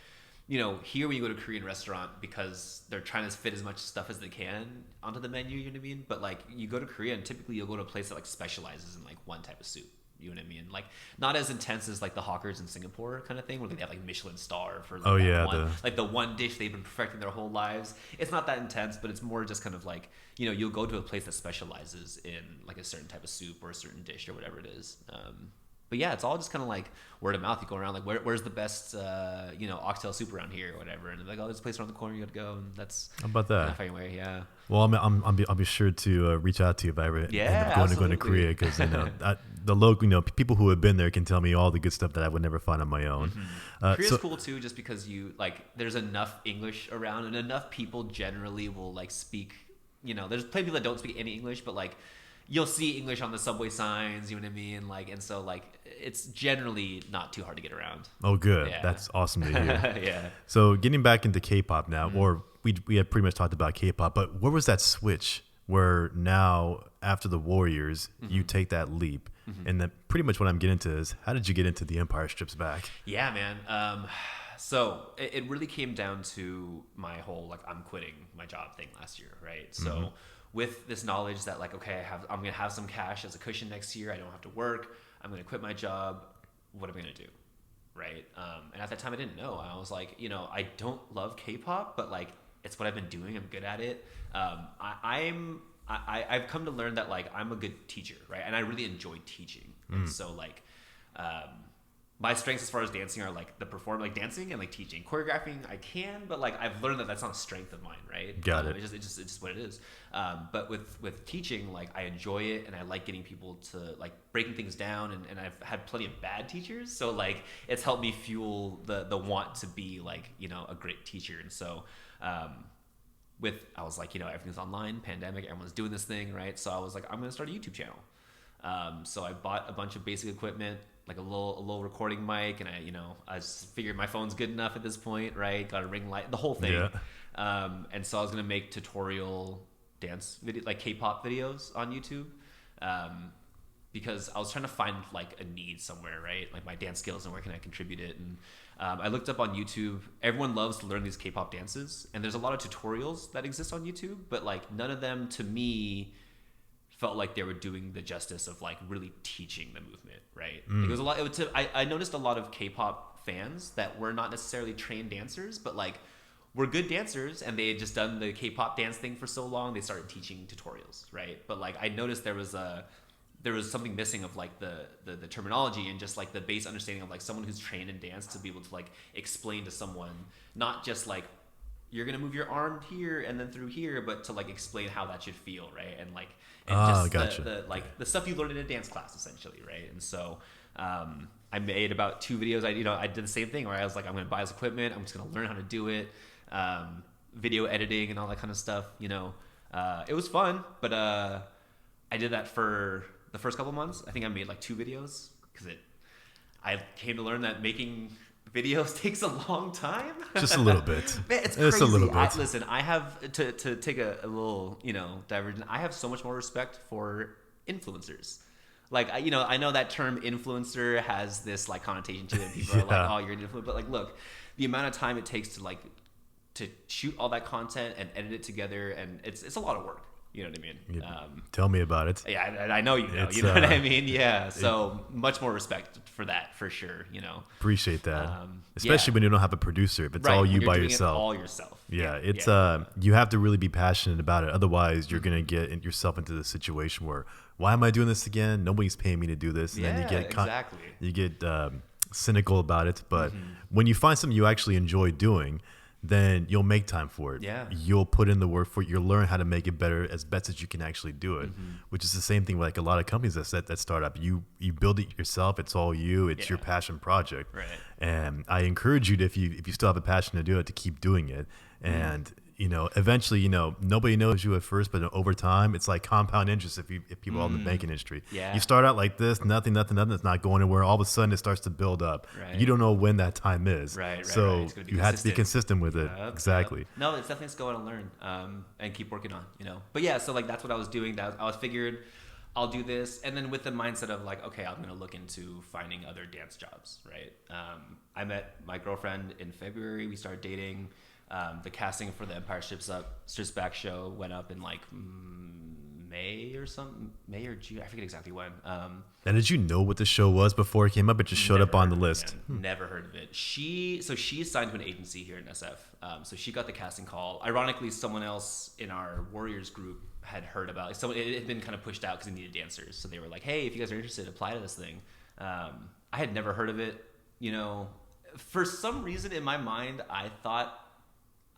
you know, here when you go to a Korean restaurant because they're trying to fit as much stuff as they can onto the menu, you know what I mean? But like you go to Korea and typically you'll go to a place that like specializes in like one type of soup. You know what I mean? Like not as intense as like the hawkers in Singapore kind of thing where they have like Michelin star for like the one dish they've been perfecting their whole lives. It's not that intense, but it's more just kind of like, you know, you'll go to a place that specializes in like a certain type of soup or a certain dish or whatever it is. But yeah, it's all just kind of like word of mouth. You go around like, where's the best, oxtail soup around here or whatever, and they're like, oh, there's a place around the corner you got to go, and that's how about that? Kind of way, yeah. Well, I'll be sure to reach out to you if I ever end up going to Korea because the local people who have been there can tell me all the good stuff that I would never find on my own. Korea's cool too, just because you like there's enough English around and enough people generally will like speak. You know, there's plenty of people that don't speak any English, but like you'll see English on the subway signs. You know what I mean? Like, and so like it's generally not too hard to get around. Oh, good. Yeah. That's awesome to hear. Yeah. So getting back into K-pop now, or we had pretty much talked about K-pop, but where was that switch where now after the Warriors, you take that leap? And then pretty much what I'm getting to is how did you get into The Empire Strips Back? Yeah, man. So it really came down to my whole like I'm quitting my job thing last year, right? So with this knowledge that like okay, I'm gonna have some cash as a cushion next year. I don't have to work. I'm gonna quit my job. What am I gonna do, right? And at that time, I didn't know. I was like, you know, I don't love K-pop, but like it's what I've been doing. I'm good at it. I've come to learn that like I'm a good teacher, right? And I really enjoy teaching. And so like my strengths as far as dancing are like like dancing and like teaching. Choreographing I can, but like I've learned that that's not a strength of mine, right? Got it. It's just what it is. But with teaching, like I enjoy it and I like getting people to like breaking things down and I've had plenty of bad teachers. So like it's helped me fuel the want to be like, you know, a great teacher. And so I was like, you know, everything's online, pandemic, everyone's doing this thing, right? So I was like, I'm gonna start a YouTube channel. So I bought a bunch of basic equipment, like a little recording mic, and I just figured my phone's good enough at this point, right? Got a ring light, the whole thing. Yeah. And so I was gonna make tutorial dance video, like K-pop videos on YouTube, because I was trying to find like a need somewhere, right? Like my dance skills and where can I contribute it? And I looked up on YouTube. Everyone loves to learn these K-pop dances, and there's a lot of tutorials that exist on YouTube, but like none of them to me felt like they were doing the justice of like really teaching the movement, right? It was a lot. I noticed a lot of K-pop fans that were not necessarily trained dancers, but like were good dancers, and they had just done the K-pop dance thing for so long, they started teaching tutorials, right? But like I noticed there was something missing of like the terminology and just like the base understanding of like someone who's trained in dance to be able to like explain to someone, not just like you're gonna move your arm here and then through here, but to like explain how that should feel, right? And like just gotcha. the stuff you learn in a dance class essentially, right? And so I made about 2 videos. I did the same thing where I was like, I'm gonna buy this equipment, I'm just gonna learn how to do it, video editing and all that kind of stuff. It was fun, but I did that for the first couple months. I think I made like 2 videos because I came to learn that making videos takes a long time. Just a little bit. Man, it's crazy. Just a little bit. Listen, I have to take a little, divergent. I have so much more respect for influencers. Like, I know that term influencer has this like connotation to it. People are like, oh, you're an influencer. But like, look, the amount of time it takes to to shoot all that content and edit it together, and it's a lot of work. You know what I mean? Tell me about it. Yeah, I know you know. You know what I mean? Yeah. So much more respect for that, for sure. You know. Appreciate that, especially when you don't have a producer. If it's all you by yourself. All yourself. Yeah, it's you have to really be passionate about it. Otherwise, you're gonna get yourself into the situation where, why am I doing this again? Nobody's paying me to do this, and then you get cynical about it. But when you find something you actually enjoy doing, then you'll make time for it. Yeah. You'll put in the work for it. You'll learn how to make it better as best as you can actually do it, which is the same thing with like a lot of companies that start up. You build it yourself. It's all you. It's your passion project. Right. And I encourage you to, if you still have a passion to do it, to keep doing it. And eventually, nobody knows you at first, but over time, it's like compound interest. If people are in the banking industry, you start out like this, nothing, it's not going anywhere. All of a sudden, it starts to build up. Right. You don't know when that time is. So you have to be consistent with it. Exactly. No, it's definitely just go out and learn, and keep working on. But yeah, so like that's what I was doing. I was figured I'll do this, and then with the mindset of like, okay, I'm gonna look into finding other dance jobs. Right. I met my girlfriend in February. We started dating. The casting for the Empire Strips Back show went up in like May or June. I forget exactly when. And did you know what the show was before it came up? It just showed up on the list. Never heard of it. She signed to an agency here in SF. So she got the casting call. Ironically, someone else in our Warriors group had heard about it. So it had been kind of pushed out because they needed dancers. So they were like, hey, if you guys are interested, apply to this thing. I had never heard of it. For some reason in my mind, I thought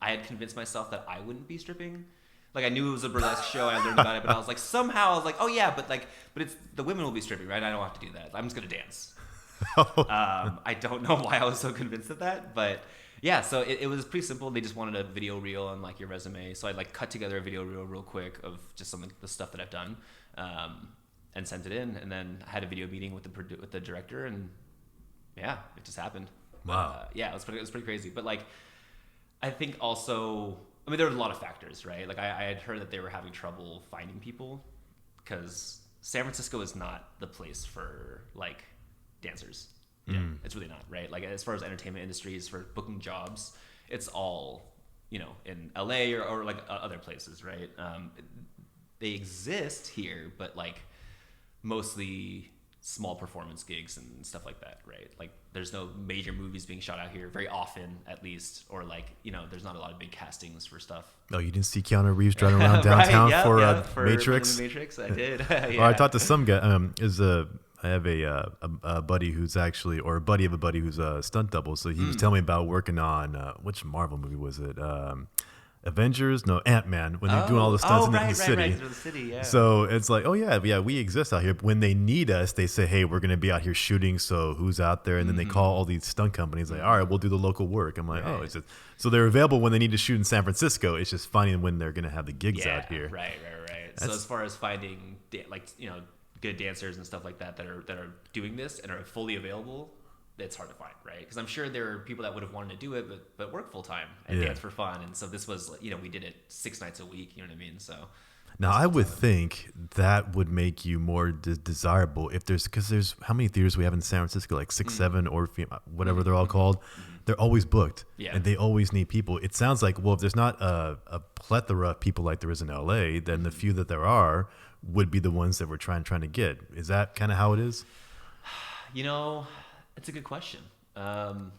I had convinced myself that I wouldn't be stripping. Like I knew it was a burlesque show. I learned about it, but I was like, oh yeah, but it's the women will be stripping, right? I don't have to do that. I'm just gonna dance. I don't know why I was so convinced of that, but yeah. So it was pretty simple. They just wanted a video reel on like your resume, so I like cut together a video reel real quick of just some of the stuff that I've done, and sent it in. And then I had a video meeting with the director, and yeah, it just happened. Wow. Yeah, it was pretty crazy, but like. I think also, there were a lot of factors, right? Like I had heard that they were having trouble finding people because San Francisco is not the place for like dancers. Yeah, it's really not, right? Like as far as entertainment industries for booking jobs, it's all, in LA or like other places, right? They exist here, but like mostly small performance gigs and stuff like that, right? Like there's no major movies being shot out here very often, at least, or like there's not a lot of big castings for stuff. Oh, you didn't see Keanu Reeves driving around downtown for Matrix? For Matrix, I did. Well, I talked to some guy. I have a buddy who's actually, or a buddy of a buddy who's a stunt double. So he was telling me about working on which Marvel movie was it? Avengers? No, Ant-Man, when they're doing all the stunts in the city. Right, the city, yeah. So it's like, oh yeah, we exist out here. But when they need us, they say, hey, we're going to be out here shooting, so who's out there? And then they call all these stunt companies like, all right, we'll do the local work. I'm like, oh, it's just, so they're available when they need to shoot in San Francisco. It's just finding when they're going to have the gigs out here. Right. So as far as finding good dancers and stuff like that are doing this and are fully available, it's hard to find, right? Because I'm sure there are people that would have wanted to do it, but work full time and dance for fun. And so this was, we did it 6 nights a week. You know what I mean? So now I would think that would make you more desirable if because there's how many theaters we have in San Francisco, like 6, 7, or whatever they're all called. They're always booked, and they always need people. It sounds like, well, if there's not a plethora of people like there is in LA, then the few that there are would be the ones that we're trying to get. Is that kind of how it is? It's a good question. From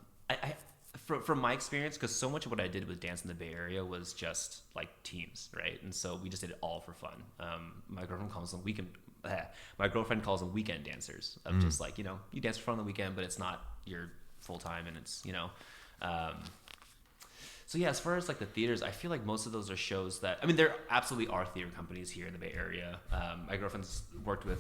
my experience, because so much of what I did with dance in the Bay Area was just like teams, right? And so we just did it all for fun. My girlfriend calls them weekend dancers. Of just like you dance for fun on the weekend, but it's not your full time, and it's So yeah, as far as like the theaters, I feel like most of those are shows that there absolutely are theater companies here in the Bay Area. My girlfriend's worked with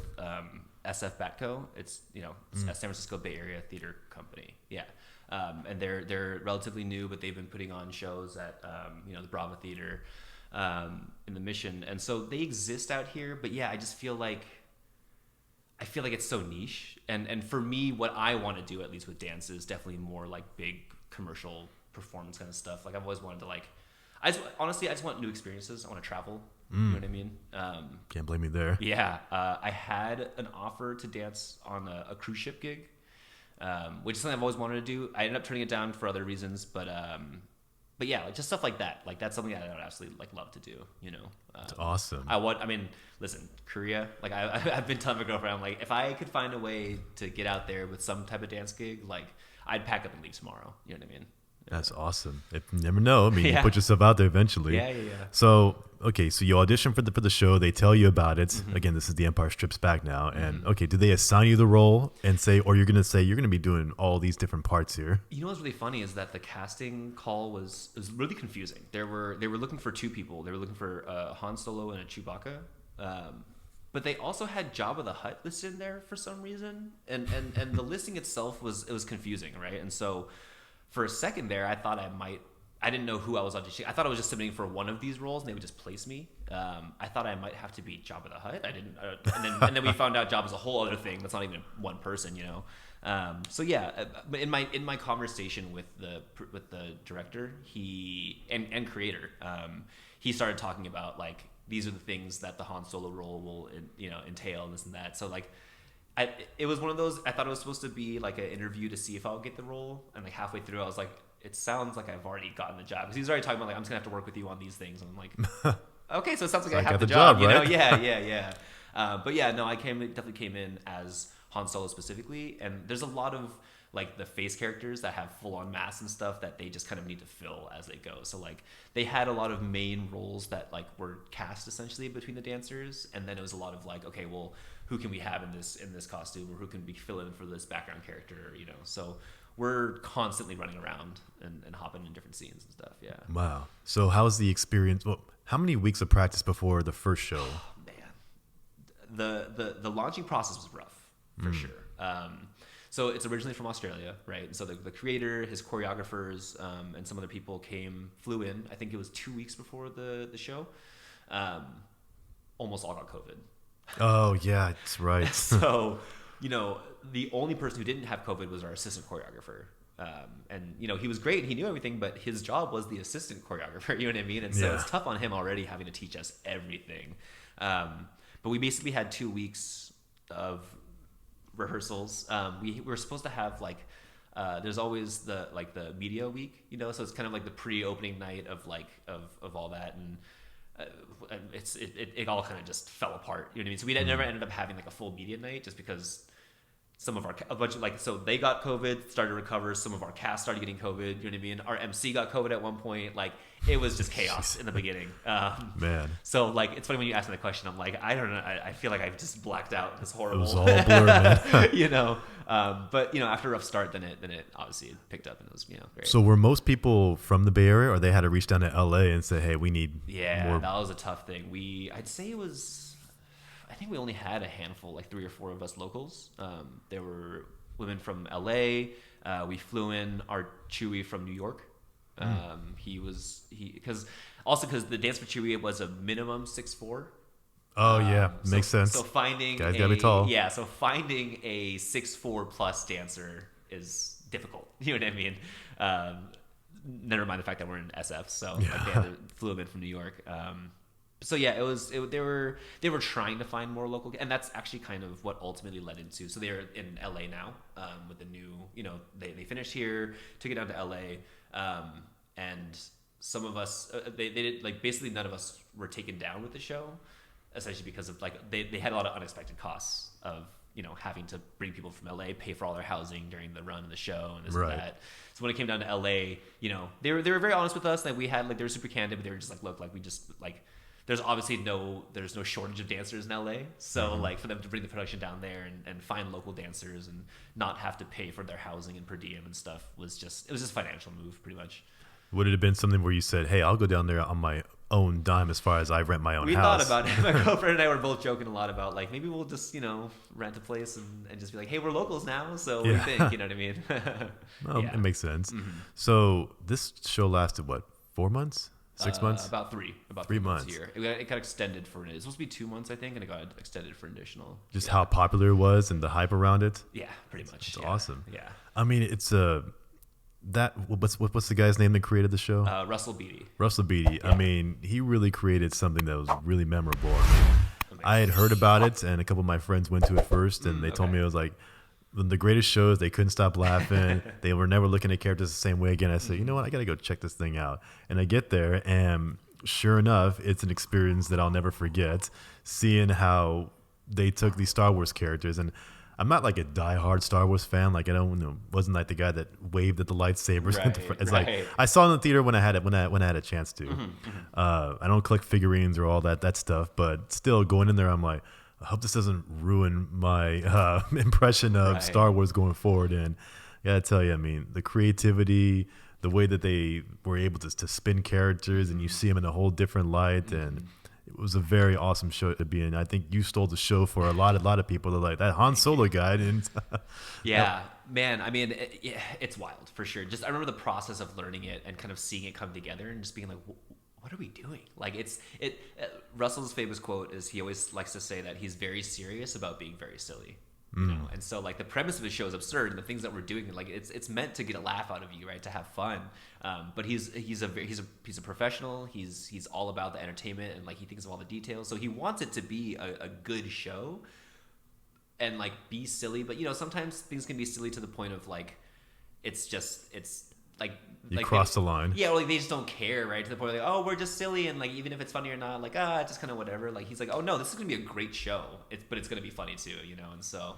SF Batco. It's it's a San Francisco Bay Area theater company. Yeah, and they're relatively new, but they've been putting on shows at the Bravo Theater in the Mission, and so they exist out here. But yeah, I just feel like it's so niche, and for me, what I want to do at least with dance is definitely more like big commercial performance kind of stuff. Like I've always wanted to I just want new experiences. I want to travel. You know what I mean? Can't blame me there. Yeah. I had an offer to dance on a cruise ship gig, which is something I've always wanted to do. I ended up turning it down for other reasons, but but yeah, like just stuff like that. Like that's something that I would absolutely like love to do. You know, It's awesome. I mean, listen, Korea. Like I've been telling my girlfriend, I'm like, if I could find a way to get out there with some type of dance gig, like I'd pack up and leave tomorrow. You know what I mean? That's awesome. You never know. I mean, Yeah. you put yourself out there eventually. Yeah. So, okay, so you audition for the show. They tell you about it. Again, this is The Empire Strips Back now. And okay, do they assign you the role and say, or you're gonna say you're gonna be doing all these different parts here? You know what's really funny is that the casting call was really confusing. They were looking for two people. They were looking for Han Solo and a Chewbacca. But they also had Jabba the Hutt listed in there for some reason, and the listing itself was confusing, right? And so for a second there, I thought I didn't know who I was auditioning. I thought I was just submitting for one of these roles, and they would just place me. I thought I might have to be Jabba the Hutt. I didn't, and then we found out Jabba's a whole other thing. That's not even one person, you know. So yeah, in my conversation with the director, and creator, he started talking about like these are the things that the Han Solo role will entail, and this and that. So like. It was one of those. I thought it was supposed to be like an interview to see if I would get the role, and like halfway through, I was like, "It sounds like I've already gotten the job." Because he was already talking about like, "I'm just gonna have to work with you on these things," and I'm like, "Okay, so it sounds like I have the job, you know?" right? Yeah. But yeah, no, I definitely came in as Han Solo specifically, and there's a lot of like the face characters that have full on masks and stuff that they just kind of need to fill as they go. So like they had a lot of main roles that like were cast essentially between the dancers, and then it was a lot of like, okay, well, who can we have in this costume, or who can we fill in for this background character, you know? So we're constantly running around and hopping in different scenes and stuff. Yeah. Wow. So how's the experience? Well, how many weeks of practice before the first show? Man, the launching process was rough for sure. So it's originally from Australia, right? And so the creator, his choreographers, and some other people flew in. I think it was 2 weeks before the show. Almost all got COVID. Oh yeah, that's right. So, you know, the only person who didn't have COVID was our assistant choreographer. And, you know, he was great and he knew everything, but his job was the assistant choreographer, you know what I mean? And so it's tough on him already having to teach us everything. But we basically had 2 weeks of rehearsals. We were supposed to have like, there's always the media week, you know, so it's kind of like the pre-opening night of all that. And it all kind of just fell apart, you know what I mean? So we never ended up having like a full media night just because a bunch of so they got COVID, started to recover. Some of our cast started getting COVID, you know what I mean? Our MC got COVID at one point. Like it was just chaos in the beginning. Man. So like, it's funny when you ask me the question, I'm like, I don't know. I feel like I've just blacked out. It's horrible. It was all a blur, man. You know? But you know, after a rough start, then it obviously picked up and it was, you know, great. So were most people from the Bay Area, or they had to reach down to LA and say, hey, we need more? That was a tough thing. I'd say I think we only had a handful, like 3 or 4 of us locals. There were women from LA. We flew in our Chewy from New York. Because the dance for Chewy was a minimum 6'4". Oh yeah, makes sense. So finding guys gotta be tall. Yeah, so finding a 6'4" plus dancer is difficult. You know what I mean? Never mind the fact that we're in SF, so like, they flew in from New York. So yeah, they were trying to find more local, and that's actually kind of what ultimately led into. So they're in LA now with the new, you know, they finished here, took it down to LA, and some of us they did, like, basically none of us were taken down with the show, essentially because of like they had a lot of unexpected costs of, you know, having to bring people from LA, pay for all their housing during the run of the show and this and that. So when it came down to LA, you know, they were very honest with us. Like we had, like, they were super candid, but they were just like, look, like we just like. There's obviously no shortage of dancers in LA. So like for them to bring the production down there and find local dancers and not have to pay for their housing and per diem and stuff it was just a financial move pretty much. Would it have been something where you said, hey, I'll go down there on my own dime as far as I rent my own house? We thought about it. My girlfriend and I were both joking a lot about, like, maybe we'll just, you know, rent a place and just be like, hey, we're locals now, so what do you think? You know what I mean? Well, it makes sense. So this show lasted, what, 4 months? 6 months? About 3 months here. It got extended for it was supposed to be 2 months, I think, and it got extended for an additional. Just how popular it was and the hype around it? Yeah, pretty much. It's awesome. Yeah. I mean, it's what's the guy's name that created the show? Russell Beatty. Russell Beatty. Yeah. I mean, he really created something that was really memorable. I mean, I had heard about it, and a couple of my friends went to it first, and they told me, it was like, the greatest shows, they couldn't stop laughing. They were never looking at characters the same way again. I said, you know what, I got to go check this thing out. And I get there, and sure enough, it's an experience that I'll never forget, seeing how they took these Star Wars characters. And I'm not like a diehard Star Wars fan. Like, I don't know, wasn't like the guy that waved at the lightsabers. It's like I saw it in the theater when I had a chance to. I don't collect figurines or all that stuff, but still going in there, I'm like, I hope this doesn't ruin my impression of Star Wars going forward. And I gotta tell you, I mean, the creativity, the way that they were able to spin characters, and you see them in a whole different light, and it was a very awesome show to be in. I think you stole the show for a lot of people. They're like, that Han Solo guy didn't. Yeah, man. I mean, it's wild for sure. Just I remember the process of learning it and kind of seeing it come together and just being like, what are we doing? Like Russell's famous quote is he always likes to say that he's very serious about being very silly. You know, and so like the premise of his show is absurd, and the things that we're doing, like it's meant to get a laugh out of you, right? To have fun. But he's a professional. He's all about the entertainment, and like he thinks of all the details. So he wants it to be a good show, and like be silly. But you know, sometimes things can be silly to the point of like it's like you cross the line. Yeah, or like they just don't care, right? To the point of like, oh, we're just silly, and like even if it's funny or not, like it's just kind of whatever. Like he's like, oh no, this is gonna be a great show. But it's gonna be funny too, you know. And so,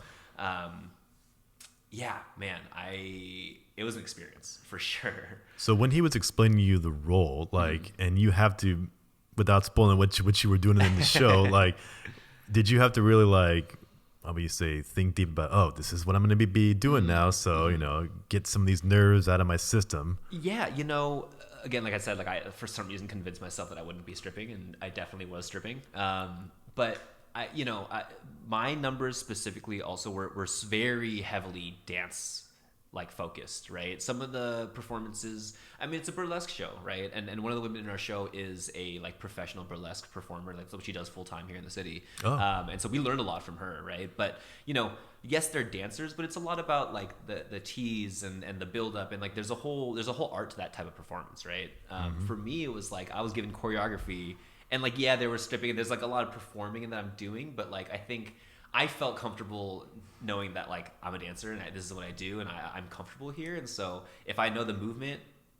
yeah, man, it was an experience for sure. So when he was explaining to you the role, like, and you have to, without spoiling what you were doing in the show, like, did you have to really like, how would you say, think deep about, oh, this is what I'm going to be doing now. So, you know, get some of these nerves out of my system. Yeah. You know, again, like I said, like I, for some reason, convinced myself that I wouldn't be stripping, and I definitely was stripping. But my numbers specifically also were very heavily dance like focused, right? Some of the performances, I mean, it's a burlesque show, right? And one of the women in our show is a like professional burlesque performer. Like that's what she does full time here in the city. Oh. And so we learned a lot from her, right? But you know, yes, they're dancers, but it's a lot about like the tease and the build up, and like there's a whole art to that type of performance, right? For me, it was like I was given choreography, and like yeah, there was stripping, and there's like a lot of performing that I'm doing, but like I think I felt comfortable knowing that like I'm a dancer and this is what I do, and I'm comfortable here. And so if I know the movement,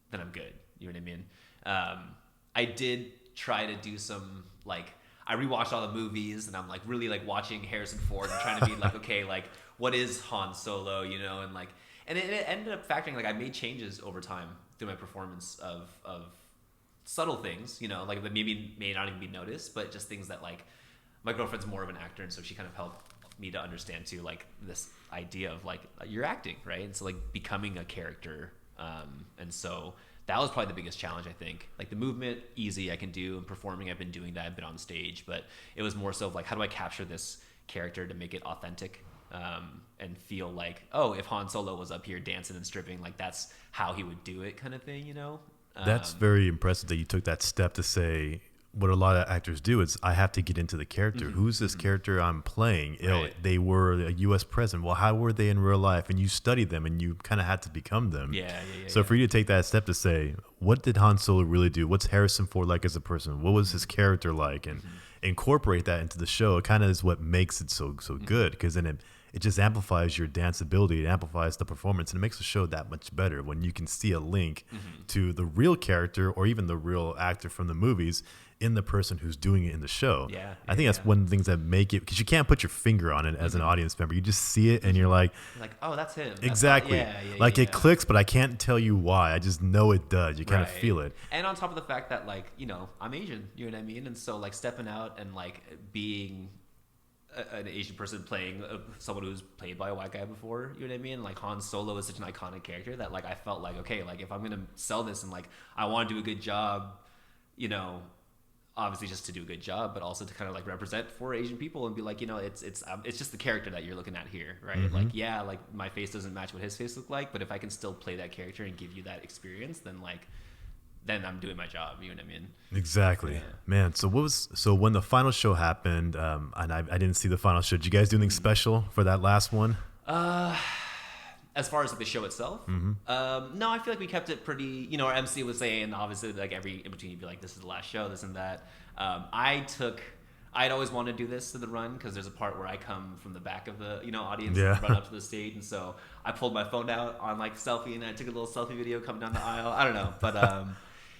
then I'm good. You know what I mean? I did try to do some like, I rewatched all the movies, and I'm like really like watching Harrison Ford and trying to be like, okay, like what is Han Solo, you know? And like, and it ended up factoring, like I made changes over time through my performance of subtle things, you know, like that maybe may not even be noticed, but just things that like, my girlfriend's more of an actor, and so she kind of helped me to understand too, like this idea of like you're acting, right? And so like becoming a character, and so that was probably the biggest challenge, I think. Like the movement, easy, I can do, and performing, I've been doing that, I've been on stage, but it was more so of like, how do I capture this character to make it authentic, and feel like, oh, if Han Solo was up here dancing and stripping, like that's how he would do it, kind of thing, you know? That's very impressive that you took that step to say, what a lot of actors do is I have to get into the character. Who's this character I'm playing? You know, they were a U.S. president. Well, how were they in real life? And you studied them, and you kind of had to become them. So for you to take that step to say, what did Han Solo really do? What's Harrison Ford like as a person? What was his character like? And incorporate that into the show. It kind of is what makes it so good, because then it just amplifies your dance ability. It amplifies the performance, and it makes the show that much better when you can see a link to the real character or even the real actor from the movies in the person who's doing it in the show. I think that's one of the things that make it, because you can't put your finger on it as an audience member. You just see it and you're like, oh, that's him. Exactly. It clicks, but I can't tell you why. I just know it does. You kind of feel it. And on top of the fact that like, you know, I'm Asian, you know what I mean? And so like stepping out and like being an Asian person playing someone who's played by a white guy before, you know what I mean? Like Han Solo is such an iconic character that like I felt like, okay, like if I'm gonna sell this and like I want to do a good job, you know, obviously just to do a good job, but also to kind of like represent for Asian people and be like, you know, it's just the character that you're looking at here, right? Like yeah, like my face doesn't match what his face looked like, but if I can still play that character and give you that experience, then I'm doing my job. You know what I mean? Exactly, man. So when the final show happened, and I didn't see the final show. Did you guys do anything special for that last one? As far as like the show itself, no, I feel like we kept it pretty. You know, our MC was saying, obviously, like every in between, you'd be like, "This is the last show," this and that. I I'd always wanted to do this to the run because there's a part where I come from the back of the audience Yeah. and run up to the stage, and so I pulled my phone out on like selfie and I took a little selfie video coming down the aisle. I don't know, but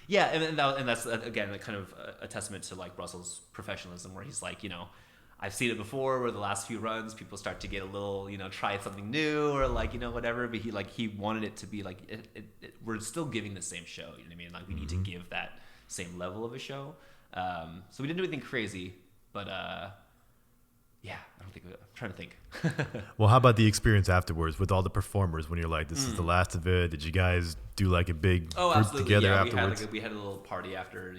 yeah, and that's again kind of a testament to like Russell's professionalism, where he's like, I've seen it before where the last few runs people start to get a little, try something new or like, whatever. But he wanted it to be like, we're still giving the same show. You know what I mean? Like we need to give that same level of a show. So we didn't do anything crazy, but yeah, I'm trying to think. Well, how about the experience afterwards with all the performers when you're like, this is the last of it? Did you guys do like a big group absolutely. together Yeah, afterwards? We had a little party after,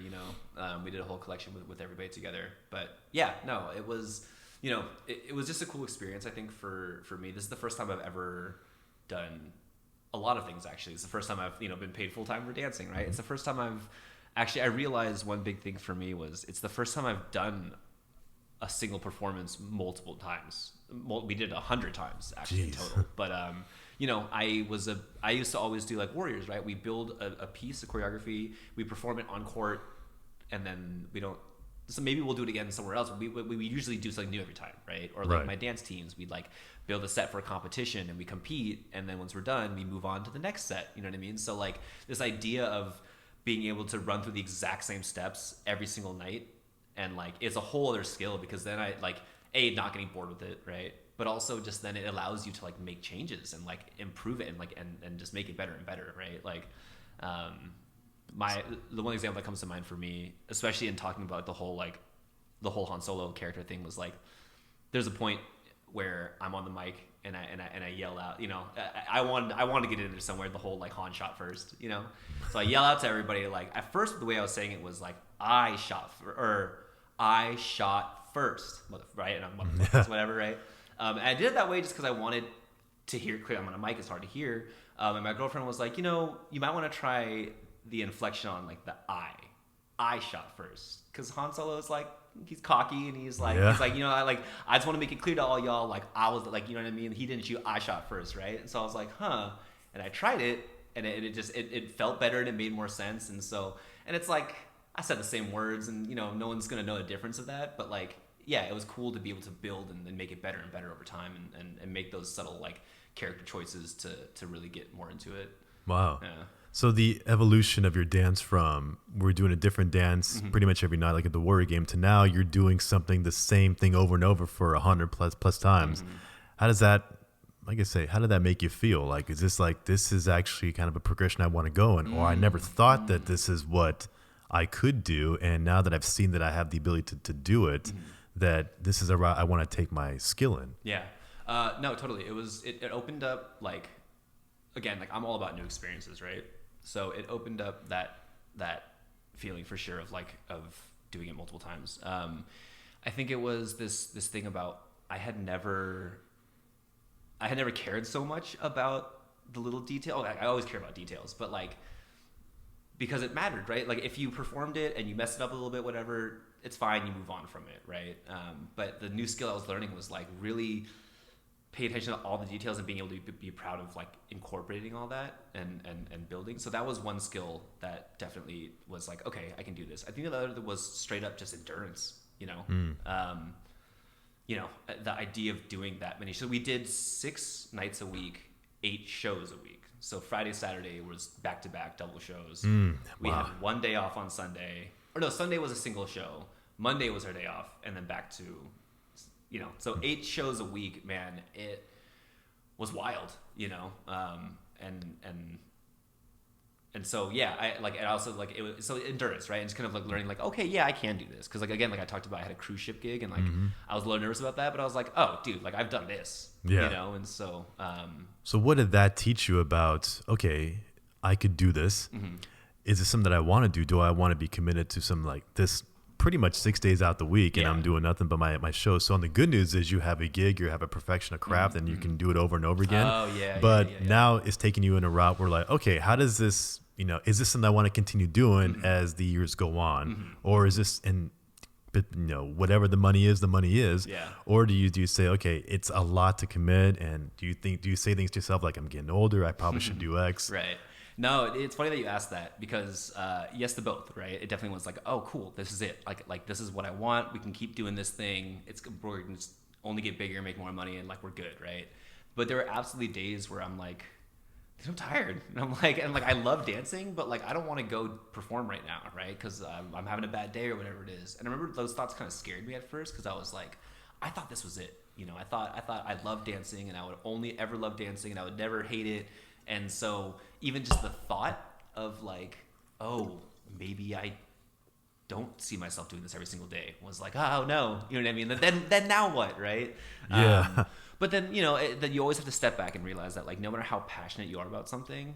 we did a whole collection with everybody together. But yeah, no, it was, it was just a cool experience. I think for me, this is the first time I've ever done a lot of things. Actually, it's the first time I've, been paid full time for dancing, right? It's the first time I realized one big thing for me was it's the first time I've done a single performance multiple times. We did 100 times actually in total. But I used to always do like Warriors, right? We build a piece of choreography, we perform it on court, and then we don't. So maybe we'll do it again somewhere else. We usually do something new every time, right? Or like my dance teams, we'd like build a set for a competition and we compete, and then once we're done, we move on to the next set. You know what I mean? So like this idea of being able to run through the exact same steps every single night. And like, it's a whole other skill because then I like, not getting bored with it. Right. But also just then it allows you to like make changes and like improve it and like, and just make it better and better. Right. Like, the one example that comes to mind for me, especially in talking about the whole Han Solo character thing, was like, there's a point where I'm on the mic and I yell out, I want to get into somewhere, the whole like Han shot first, so I yell out to everybody. Like at first the way I was saying it was like, I shot first, right? And I'm whatever, right? And I did it that way just because I wanted to hear it clear. I'm on a mic, it's hard to hear. And my girlfriend was like, you might want to try the inflection on like the I shot first, because Han Solo is like, he's cocky and he's like, I just want to make it clear to all y'all, like I was like, you know what I mean? He didn't shoot, I shot first, right? And so I was like, and I tried it, and it felt better and it made more sense. And so, and it's like, I said the same words, and no one's gonna know the difference of that, but like, yeah, it was cool to be able to build and make it better and better over time, and make those subtle like character choices to really get more into it. Wow. Yeah. So the evolution of your dance from we're doing a different dance pretty much every night, like at the Warrior Game, to now you're doing something, the same thing over and over for 100 plus times. How does that, like I say, how did that make you feel? Like, is this like, this is actually kind of a progression I want to go in, or I never thought that this is what I could do, and now that I've seen that I have the ability to do it, that this is a route I want to take my skill in? Yeah. No, totally. It opened up, like, again, like I'm all about new experiences, right? So it opened up that feeling for sure of doing it multiple times. I think it was this thing about I had never cared so much about the little detail. I always care about details, but like, because it mattered, right? Like if you performed it and you messed it up a little bit, whatever, it's fine. You move on from it, right? But the new skill I was learning was like really pay attention to all the details and being able to be proud of like incorporating all that and building. So that was one skill that definitely was like, okay, I can do this. I think the other was straight up just endurance, the idea of doing that many. So we did 6 nights a week, 8 shows a week. So Friday, Saturday was back-to-back double shows. We had one day off on Sunday. Or no, Sunday was a single show. Monday was our day off. And then back to, so 8 shows a week, man, it was wild, and so, yeah, and also like, it was, so endurance, right? And just kind of like learning like, okay, yeah, I can do this. Cause like, again, like I talked about, I had a cruise ship gig and like, I was a little nervous about that, but I was like, oh dude, like I've done this, and so, so what did that teach you about, okay, I could do this. Is this something that I want to do? Do I want to be committed to some like this pretty much 6 days out the week and I'm doing nothing but my show? So on the good news is you have a gig, you have a profession, a craft, and you can do it over and over again. Oh yeah. But now it's taking you in a route where like, okay, how does this, is this something I want to continue doing as the years go on? Or is this, whatever the money is, Yeah. Or do you say, okay, it's a lot to commit, and do you say things to yourself like, I'm getting older, I probably should do X? Right. No, it's funny that you asked that because yes to both, right? It definitely was like, oh, cool, this is it. Like this is what I want. We can keep doing this thing. We're gonna just only get bigger, make more money, and like we're good, right? But there were absolutely days where I'm like, I'm tired, and I'm like I love dancing, but like I don't want to go perform right now, right? Because I'm having a bad day or whatever it is. And I remember those thoughts kind of scared me at first because I was like, I thought this was it. I thought I loved dancing and I would only ever love dancing and I would never hate it. And so even just the thought of like, oh, maybe I don't see myself doing this every single day was like, oh no, you know what I mean? Then now what, right? Yeah. But then then you always have to step back and realize that like no matter how passionate you are about something,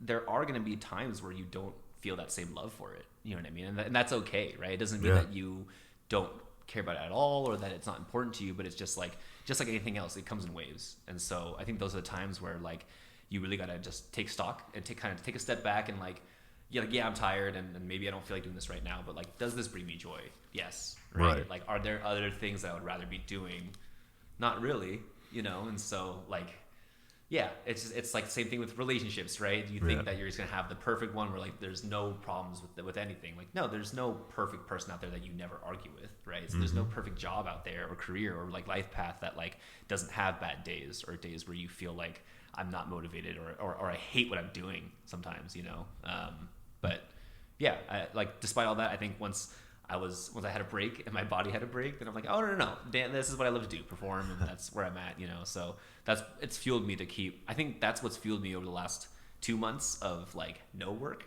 there are going to be times where you don't feel that same love for it. You know what I mean? And that's okay, right? It doesn't mean that you don't care about it at all or that it's not important to you, but it's just like anything else, it comes in waves. And so I think those are the times where like you really got to just take stock and take a step back and like, yeah, I'm tired and maybe I don't feel like doing this right now, but like, does this bring me joy? Yes. Right. Like, are there other things that I would rather be doing? Not really, and so like, yeah, it's like the same thing with relationships, right? You think that you're just gonna have the perfect one where like there's no problems with anything. Like no, there's no perfect person out there that you never argue with, right? So there's no perfect job out there or career or like life path that like doesn't have bad days or days where you feel like I'm not motivated or I hate what I'm doing sometimes, But yeah, like despite all that, I think once I had a break and my body had a break, then I'm like, oh no, Dan, this is what I love to do, perform, and that's where I'm at, So it's fueled me to keep. I think that's what's fueled me over the last 2 months of like no work,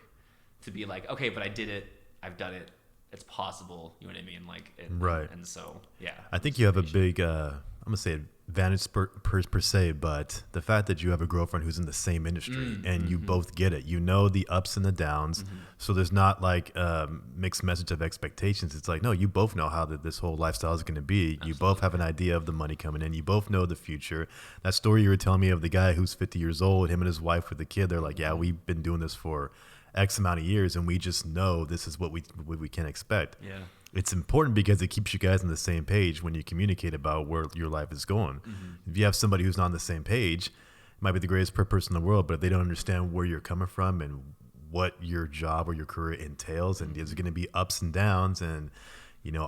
to be like, okay, but I did it, I've done it, it's possible, you know what I mean? Like, right. And so yeah, I think you have a big, I'm gonna say advantage per se, but the fact that you have a girlfriend who's in the same industry and you both get it, the ups and the downs. So there's not like a mixed message of expectations. It's like, no, you both know how this whole lifestyle is going to be. Absolutely. You both have an idea of the money coming in. You both know the future. That story you were telling me of the guy who's 50 years old, him and his wife with the kid, they're like, yeah, we've been doing this for X amount of years and we just know this is what we can expect. Yeah. It's important because it keeps you guys on the same page when you communicate about where your life is going. If you have somebody who's not on the same page, it might be the greatest person in the world, but if they don't understand where you're coming from and what your job or your career entails, and there's going to be ups and downs, and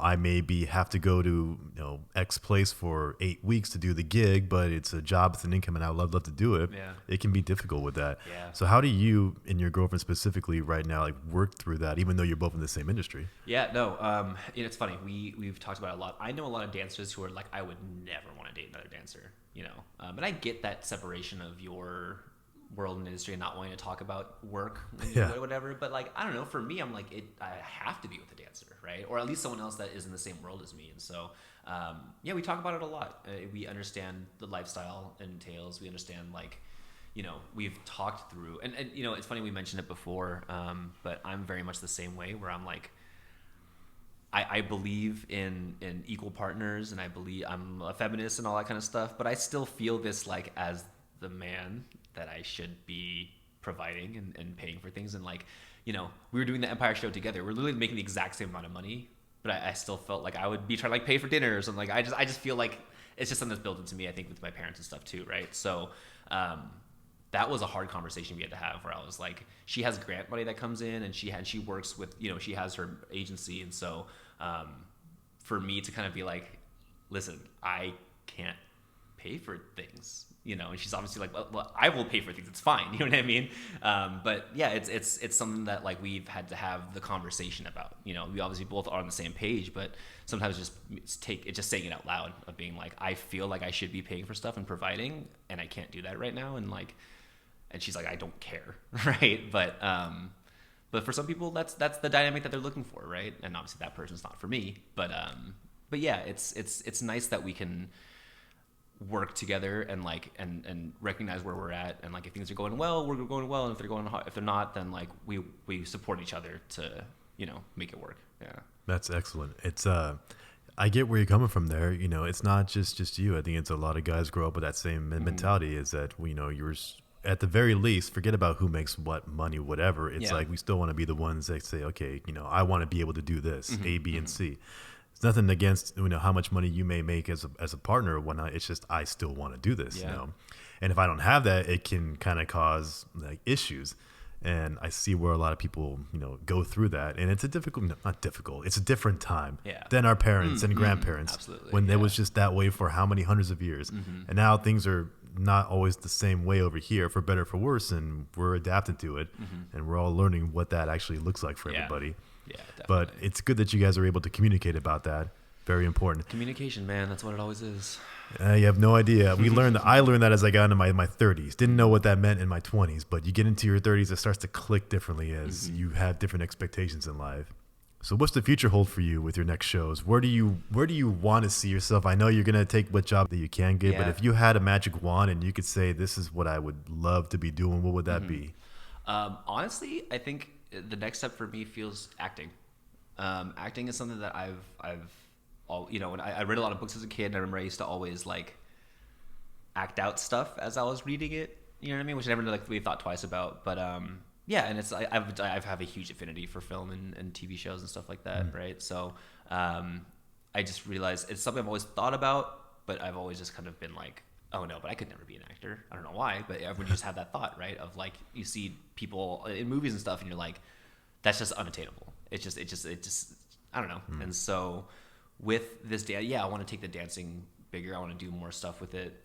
I maybe have to go to X place for 8 weeks to do the gig, but it's a job, it's an income, and I would love to do it. Yeah. It can be difficult with that. Yeah. So how do you and your girlfriend specifically right now like work through that, even though you're both in the same industry? Yeah, no, it's funny. We've talked about it a lot. I know a lot of dancers who are like, I would never want to date another dancer, and I get that separation of your world and industry and not wanting to talk about work or whatever, but like I don't know, for me I'm like I have to be with a dancer, right? Or at least someone else that is in the same world as me. And so we talk about it a lot. We understand the lifestyle it entails. We understand like we've talked through and it's funny, we mentioned it before, but I'm very much the same way where I'm like I believe in equal partners and I believe I'm a feminist and all that kind of stuff, but I still feel this like as the man that I should be providing and paying for things. And like, we were doing the Empire show together. We're literally making the exact same amount of money, but I still felt like I would be trying to like pay for dinners. And like, I just feel like it's just something that's built into me, I think, with my parents and stuff too. Right. So, that was a hard conversation we had to have where I was like, she has grant money that comes in and she works with, she has her agency. And so, for me to kind of be like, listen, I can't pay for things, and she's obviously like, well, I will pay for things. It's fine. You know what I mean? But yeah, it's something that like we've had to have the conversation about, we obviously both are on the same page, but sometimes just saying it out loud of being like, I feel like I should be paying for stuff and providing, and I can't do that right now. And like, and she's like, I don't care. Right. But for some people that's the dynamic that they're looking for. Right. And obviously that person's not for me, but yeah, it's nice that we can work together and like and recognize where we're at, and like if things are going well, we're going well, and if they're not, then like we support each other to make it work. Yeah, that's excellent. It's I get where you're coming from there. It's not just you. I think it's a lot of guys grow up with that same mentality, is that you're at the very least, forget about who makes what money, whatever. It's like we still want to be the ones that say, okay, I want to be able to do this, A, B, and C. It's nothing against how much money you may make as a partner or whatnot. It's just I still want to do this, And if I don't have that, it can kind of cause like issues. And I see where a lot of people, go through that. And it's a difficult, no, not difficult, it's a different time than our parents and grandparents. Absolutely, when it was just that way for how many hundreds of years. And now things are not always the same way over here, for better or for worse. And we're adapting to it. And we're all learning what that actually looks like for everybody. Yeah, definitely. But it's good that you guys are able to communicate about that. Very important. Communication, man. That's what it always is. You have no idea. I learned that as I got into my 30s. Didn't know what that meant in my 20s, but you get into your 30s, it starts to click differently as you have different expectations in life. So what's the future hold for you with your next shows? Where do you want to see yourself? I know you're going to take what job that you can get, but if you had a magic wand and you could say, this is what I would love to be doing, what would that be? Honestly, I think the next step for me feels acting. Acting is something that when I read a lot of books as a kid, and I remember I used to always like act out stuff as I was reading it. You know what I mean? Which I never really thought twice about. But yeah, and it's I have a huge affinity for film and TV shows and stuff like that, right? So I just realized it's something I've always thought about, but I've always just kind of been like, oh no, but I could never be an actor. I don't know why, but everyone just have that thought, right? Of like, you see people in movies and stuff, and you're like, that's just unattainable. It just I don't know. And so with this I want to take the dancing bigger. I want to do more stuff with it.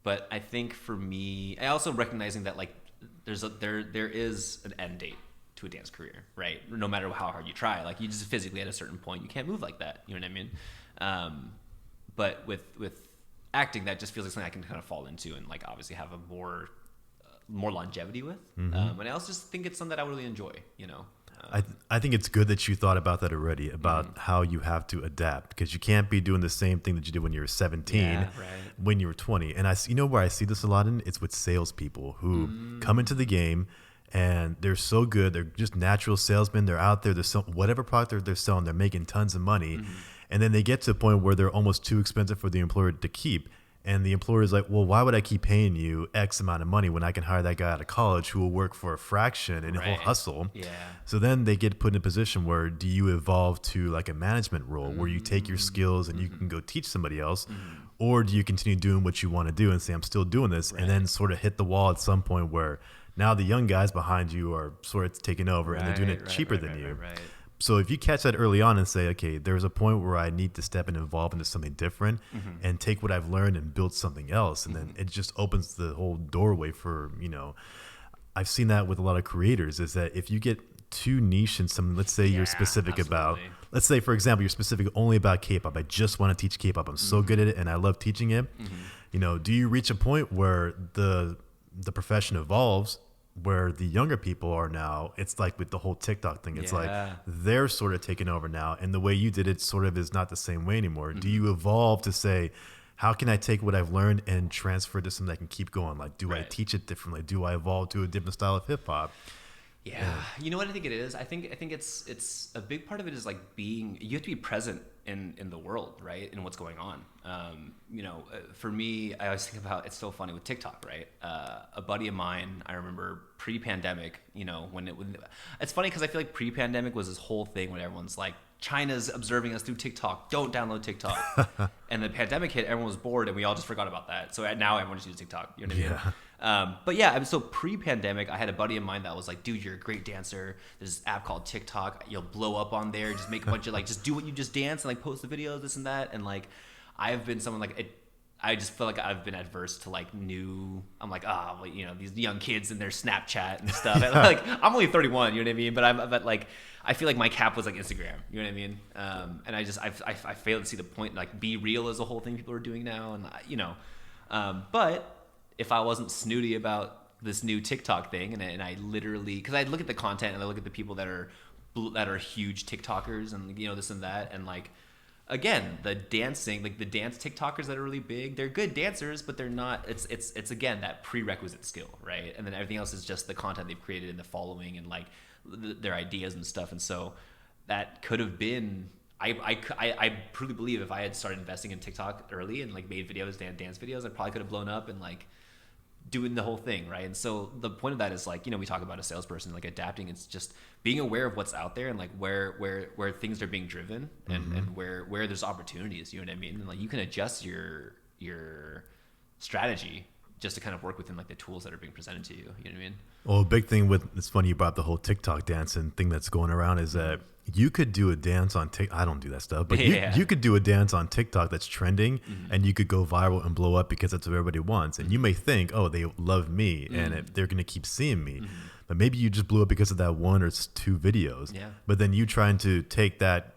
But I think for me, I also recognizing that like there is an end date to a dance career, right? No matter how hard you try, like you just physically at a certain point you can't move like that. You know what I mean? But with acting, that just feels like something I can kind of fall into and like obviously have a more longevity with. And I also just think it's something that I really enjoy. I think it's good that you thought about that already, about how you have to adapt, because you can't be doing the same thing that you did when you were 17, when you were 20. And where I see this a lot it's with salespeople who come into the game and they're so good. They're just natural salesmen. They're out there. They're selling whatever product they're selling. They're making tons of money. And then they get to a point where they're almost too expensive for the employer to keep. And the employer is like, well, why would I keep paying you X amount of money when I can hire that guy out of college who will work for a fraction and he'll hustle? Yeah. So then they get put in a position where, do you evolve to like a management role where you take your skills and you can go teach somebody else? Or do you continue doing what you want to do and say, I'm still doing this, and then sort of hit the wall at some point where now the young guys behind you are sort of taking over and they're doing it cheaper than you. So if you catch that early on and say, okay, there's a point where I need to step in and evolve into something different and take what I've learned and build something else. And then it just opens the whole doorway for, I've seen that with a lot of creators, is that if you get too niche in something, let's say you're specific about, let's say, for example, you're specific only about K-pop. I just want to teach K-pop. I'm so good at it and I love teaching it. Do you reach a point where the profession evolves, where the younger people are now? It's like with the whole TikTok thing, it's like they're sort of taking over now, and the way you did it sort of is not the same way anymore. Do you evolve to say, how can I take what I've learned and transfer to something that can keep going? Like, do I teach it differently? Do I evolve to a different style of hip hop? You know what I think it is? I think it's a big part of it is like you have to be present in the world, right? And what's going on. For me, I always think about, it's so funny with TikTok, right? A buddy of mine, I remember pre-pandemic, when it's funny because I feel like pre-pandemic was this whole thing when everyone's like, China's observing us through TikTok, don't download TikTok. And the pandemic hit, everyone was bored and we all just forgot about that. So now everyone just uses TikTok, you know what I mean? But yeah, so pre-pandemic, I had a buddy of mine that was like, dude, you're a great dancer. There's this app called TikTok. You'll blow up on there. Just make a bunch of just do what you just dance and post the videos, this and that. And like, I've been someone I just feel like I've been adverse to I'm like, these young kids and their Snapchat and stuff. And I'm only 31, you know what I mean? But I feel like my cap was Instagram, you know what I mean? And I fail to see the point, Be Real is a whole thing people are doing now. And but if I wasn't snooty about this new TikTok thing, and I literally, because I look at the content and I look at the people that are huge TikTokers and this and that, and again, the dancing, the dance TikTokers that are really big, they're good dancers, but they're not. It's again that prerequisite skill, right? And then everything else is just the content they've created and the following and their ideas and stuff. And so that could have been. I truly believe if I had started investing in TikTok early and made videos, dance videos, I probably could have blown up and doing the whole thing, right? And so the point of that is we talk about a salesperson adapting. It's just being aware of what's out there and where things are being driven and where there's opportunities, you know what I mean? And you can adjust your strategy just to kind of work within like the tools that are being presented to you. You know what I mean? Well, a big thing it's funny you brought up the whole TikTok dancing thing that's going around is that you could do a dance on TikTok. I don't do that stuff, but you could do a dance on TikTok that's trending and you could go viral and blow up because that's what everybody wants. And you may think, oh, they love me and they're going to keep seeing me. But maybe you just blew up because of that one or two videos. Yeah. But then you trying to take that,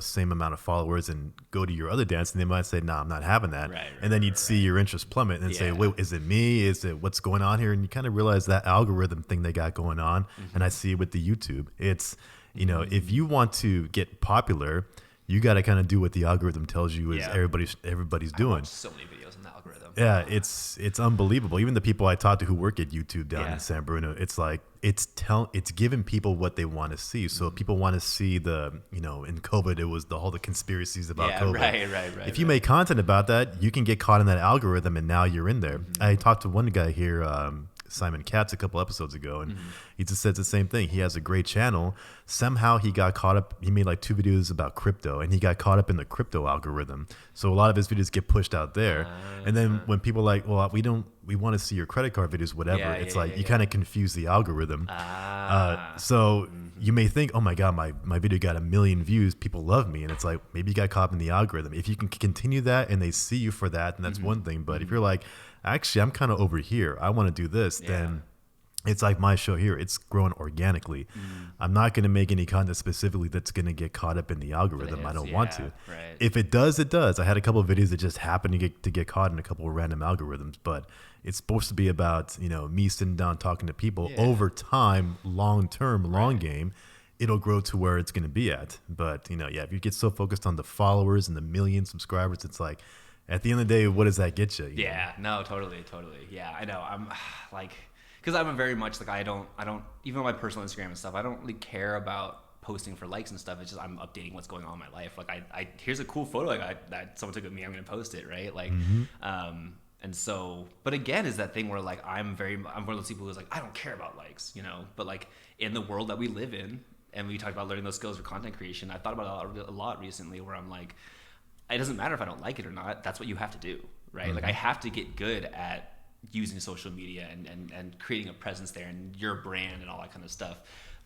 same amount of followers and go to your other dance, and they might say, "No, I'm not having that." And then you'd see your interest plummet and say, "Wait, is it me? Is it what's going on here?" And you kind of realize that algorithm thing they got going on. And I see it with the YouTube. It's, if you want to get popular, you got to kind of do what the algorithm tells you is everybody's doing. I watch so many videos in the algorithm. Yeah, it's unbelievable. Even the people I talk to who work at YouTube down in San Bruno, it's like it's giving people what they want to see. So people want to see the, in COVID it was all the conspiracies about COVID. Right. If you make content about that, you can get caught in that algorithm, and now you're in there. I talked to one guy here, Simon Katz, a couple episodes ago, and he just says the same thing. He has a great channel. Somehow he got caught up. He made like 2 videos about crypto, and he got caught up in the crypto algorithm. So a lot of his videos get pushed out there. And then when people are like, well, we want to see your credit card videos, whatever. It's like you kind of confuse the algorithm. So you may think, oh my God, my video got 1 million views. People love me. And it's like, maybe you got caught up in the algorithm. If you can continue that and they see you for that, then that's one thing. But if you're like, actually, I'm kind of over here, I want to do this, then it's like my show here. It's growing organically. I'm not going to make any content specifically that's going to get caught up in the algorithm. I don't want to. Right. If it does, it does. I had a couple of videos that just happened to get caught in a couple of random algorithms, but it's supposed to be about, me sitting down talking to people over time, long term, long game. It'll grow to where it's going to be at. But, if you get so focused on the followers and the million subscribers, it's like, at the end of the day, what does that get you? No, totally. Yeah, I know. I'm like, because I'm a very much like, I don't, even on my personal Instagram and stuff, I don't really care about posting for likes and stuff. It's just, I'm updating what's going on in my life. Like I here's a cool photo that someone took of me. I'm going to post it. Right. Like, and so, but again, is that thing where like, I'm one of those people who's like, I don't care about likes, but like in the world that we live in, and we talked about learning those skills for content creation. I thought about it a lot recently where I'm like, it doesn't matter if I don't like it or not. That's what you have to do, right? Like I have to get good at using social media and creating a presence there and your brand and all that kind of stuff,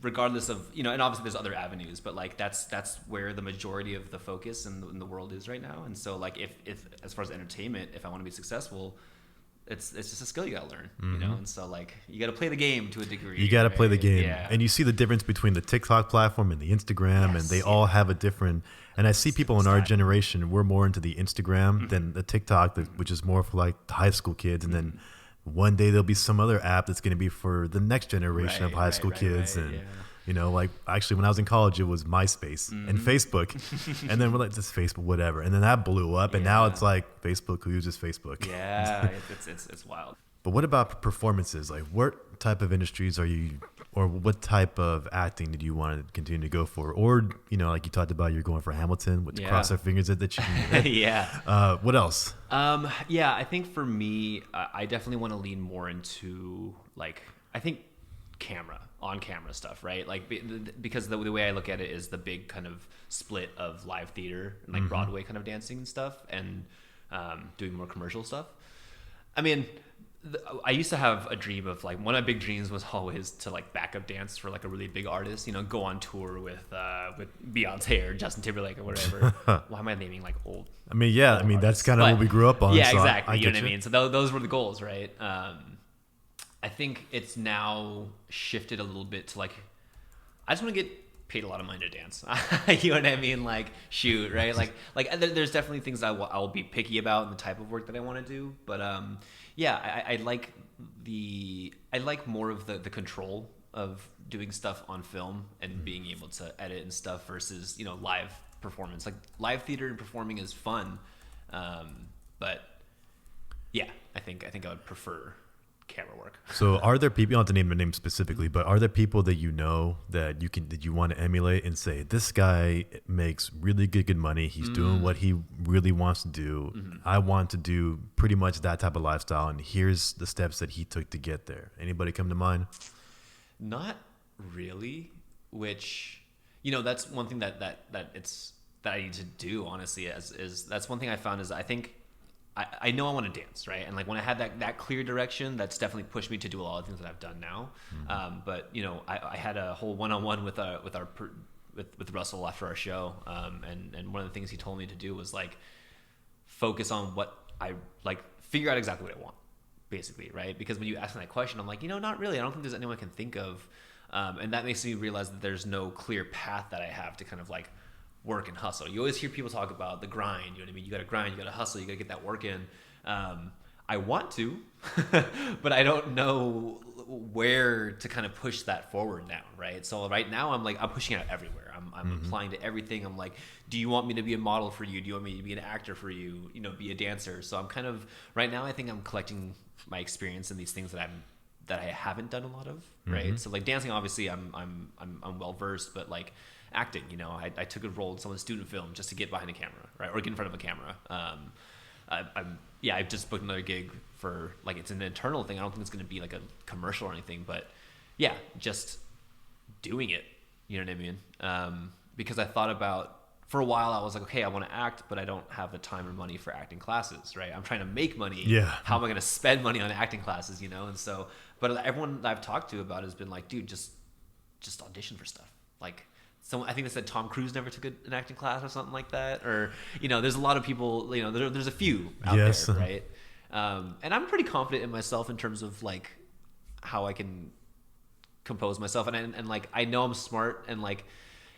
regardless of, and obviously there's other avenues, but like that's where the majority of the focus in the world is right now. And so like if as far as entertainment, if I want to be successful, it's just a skill you got to learn, and so like you got to play the game to a degree. You got to play the game, and you see the difference between the TikTok platform and the Instagram, and they all have a different. And I see people in our generation, we're more into the Instagram than the TikTok, which is more for like high school kids, and then one day there'll be some other app that's going to be for the next generation of high school kids, and. Like actually when I was in college, it was MySpace and Facebook. And then we're like, this Facebook, whatever. And then that blew up. And now it's like Facebook, who uses Facebook? Yeah, it's wild. But what about performances? Like what type of industries are you, or what type of acting did you want to continue to go for? Or, like you talked about, you're going for Hamilton, which cross our fingers that you can get. What else? I think for me, I definitely want to lean more into like, I think on camera stuff, right? Like because the way I look at it is the big kind of split of live theater and like Broadway kind of dancing and stuff, and doing more commercial stuff. I mean, I used to have a dream of like, one of my big dreams was always to like backup dance for like a really big artist, go on tour with Beyonce or Justin Timberlake or whatever. Why am I naming like old? I mean, that's kind of what we grew up on. Yeah, so exactly. You know what I mean? So those were the goals, right? I think it's now shifted a little bit to like, I just want to get paid a lot of money to dance. You know what I mean? Like shoot, right? Like there's definitely things I will be picky about in the type of work that I want to do. But I like more of the control of doing stuff on film and being able to edit and stuff versus, live performance. Like live theater and performing is fun. But yeah, I think I would prefer camera work. So are there people, you don't have to name their name specifically, but are there people that that you want to emulate and say, this guy makes really good money, he's doing what he really wants to do, I want to do pretty much that type of lifestyle, and here's the steps that he took to get there? Anybody come to mind? Not really, which that's one thing that I need to do, honestly, is that's one thing I found is I think I know I want to dance, right? And like when I had that clear direction, that's definitely pushed me to do a lot of things that I've done now. But you know, I had a whole one-on-one with Russell after our show, and one of the things he told me to do was like focus on what I like, figure out exactly what I want, basically, right? Because when you ask me that question, I'm like, you know, not really. I don't think there's anyone I can think of, and that makes me realize that there's no clear path that I have to kind of like work and hustle. You always hear people talk about the grind, you know what I mean? You got to grind, you got to hustle, you got to get that work in. I want to, but I don't know where to kind of push that forward now, right? So right now I'm pushing it out everywhere. I'm applying to everything. I'm like, do you want me to be a model for you? Do you want me to be an actor for you? You know, be a dancer. So I'm kind of right now I think I'm collecting my experience in these things that I haven't done a lot of, right? So like dancing, obviously I'm well versed, but like acting, you know, I took a role in someone's student film just to get behind a camera, right, or get in front of a camera. I've just booked another gig for like it's an internal thing. I don't think it's going to be like a commercial or anything, but yeah, just doing it. You know what I mean? Because I thought about for a while, I was like, okay, I want to act, but I don't have the time or money for acting classes, right? I'm trying to make money. Yeah. How am I going to spend money on acting classes? You know, and so, but everyone that I've talked to about it has been like, dude, just audition for stuff, like. I think they said Tom Cruise never took an acting class or something like that. Or, you know, there's a lot of people, you know, there's a few out there, right? And I'm pretty confident in myself in terms of like how I can compose myself. And like, I know I'm smart. And like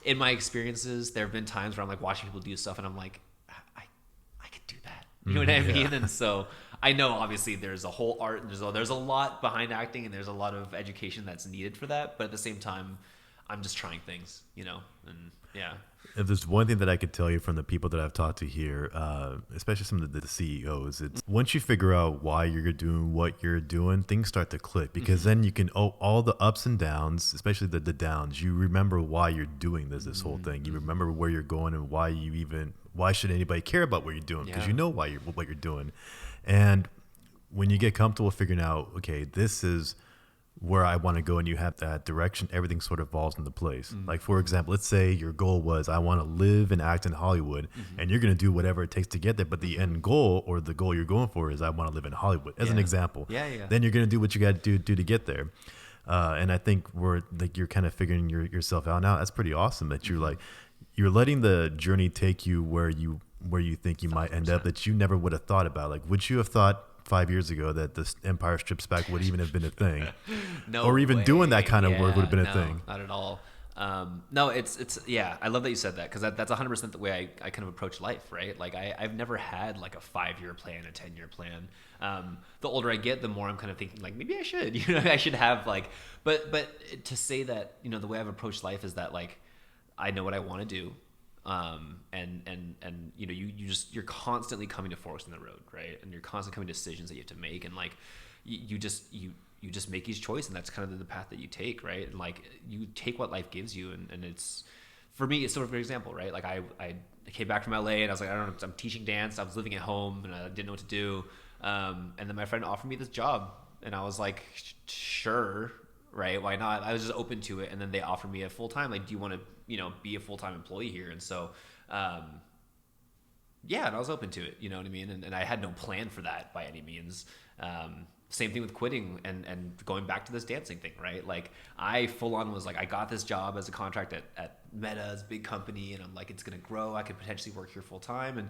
in my experiences, there have been times where I'm like watching people do stuff and I'm like, I could do that. You know what I mean? And so I know obviously there's a whole art and there's a lot behind acting and there's a lot of education that's needed for that. But at the same time, I'm just trying things, you know, and yeah. If there's one thing that I could tell you from the people that I've talked to here, especially some of the CEOs, it's once you figure out why you're doing what you're doing, things start to click because then you can, all the ups and downs, especially the downs, you remember why you're doing this whole thing. You remember where you're going and why should anybody care about what you're doing? Because you know what you're doing. And when you get comfortable figuring out, okay, this is where I want to go and you have that direction, everything sort of falls into place. Like, for example, let's say your goal was, I want to live and act in Hollywood, and you're going to do whatever it takes to get there. But the end goal or the goal you're going for is, I want to live in Hollywood, as an example. Then you're going to do what you got to do to get there. And I think you're kind of figuring yourself out now. That's pretty awesome that you're like, you're letting the journey take you where you think you might end up that you never would have thought about. Like, would you have thought 5 years ago that this Empire Strikes Back would even have been a thing? No or even way. doing that kind of work would have been a thing. Not at all. No, it's I love that you said that because that's 100% the way I kind of approach life, right? Like I've never had like a 5-year plan, a 10-year plan. The older I get, the more I'm kind of thinking like maybe I should, you know, I should have like, but to say that, you know, the way I've approached life is that like I know what I want to do. And you know, you're constantly coming to forks in the road, right? And you're constantly coming to decisions that you have to make, and like you just make each choice, and that's kind of the path that you take, right? And like you take what life gives you, and it's, for me, it's sort of an example, right? Like I came back from LA and I was like, I don't know, I'm teaching dance. I was living at home and I didn't know what to do. And then my friend offered me this job, and I was like, sure, right? Why not? I was just open to it, and then they offered me a full time. Like, do you want to, you know, be a full-time employee here? And so, and I was open to it, you know what I mean? And I had no plan for that by any means. Same thing with quitting and going back to this dancing thing, right? Like I full on was like, I got this job as a contract at Meta's big company, and I'm like, it's going to grow. I could potentially work here full time. And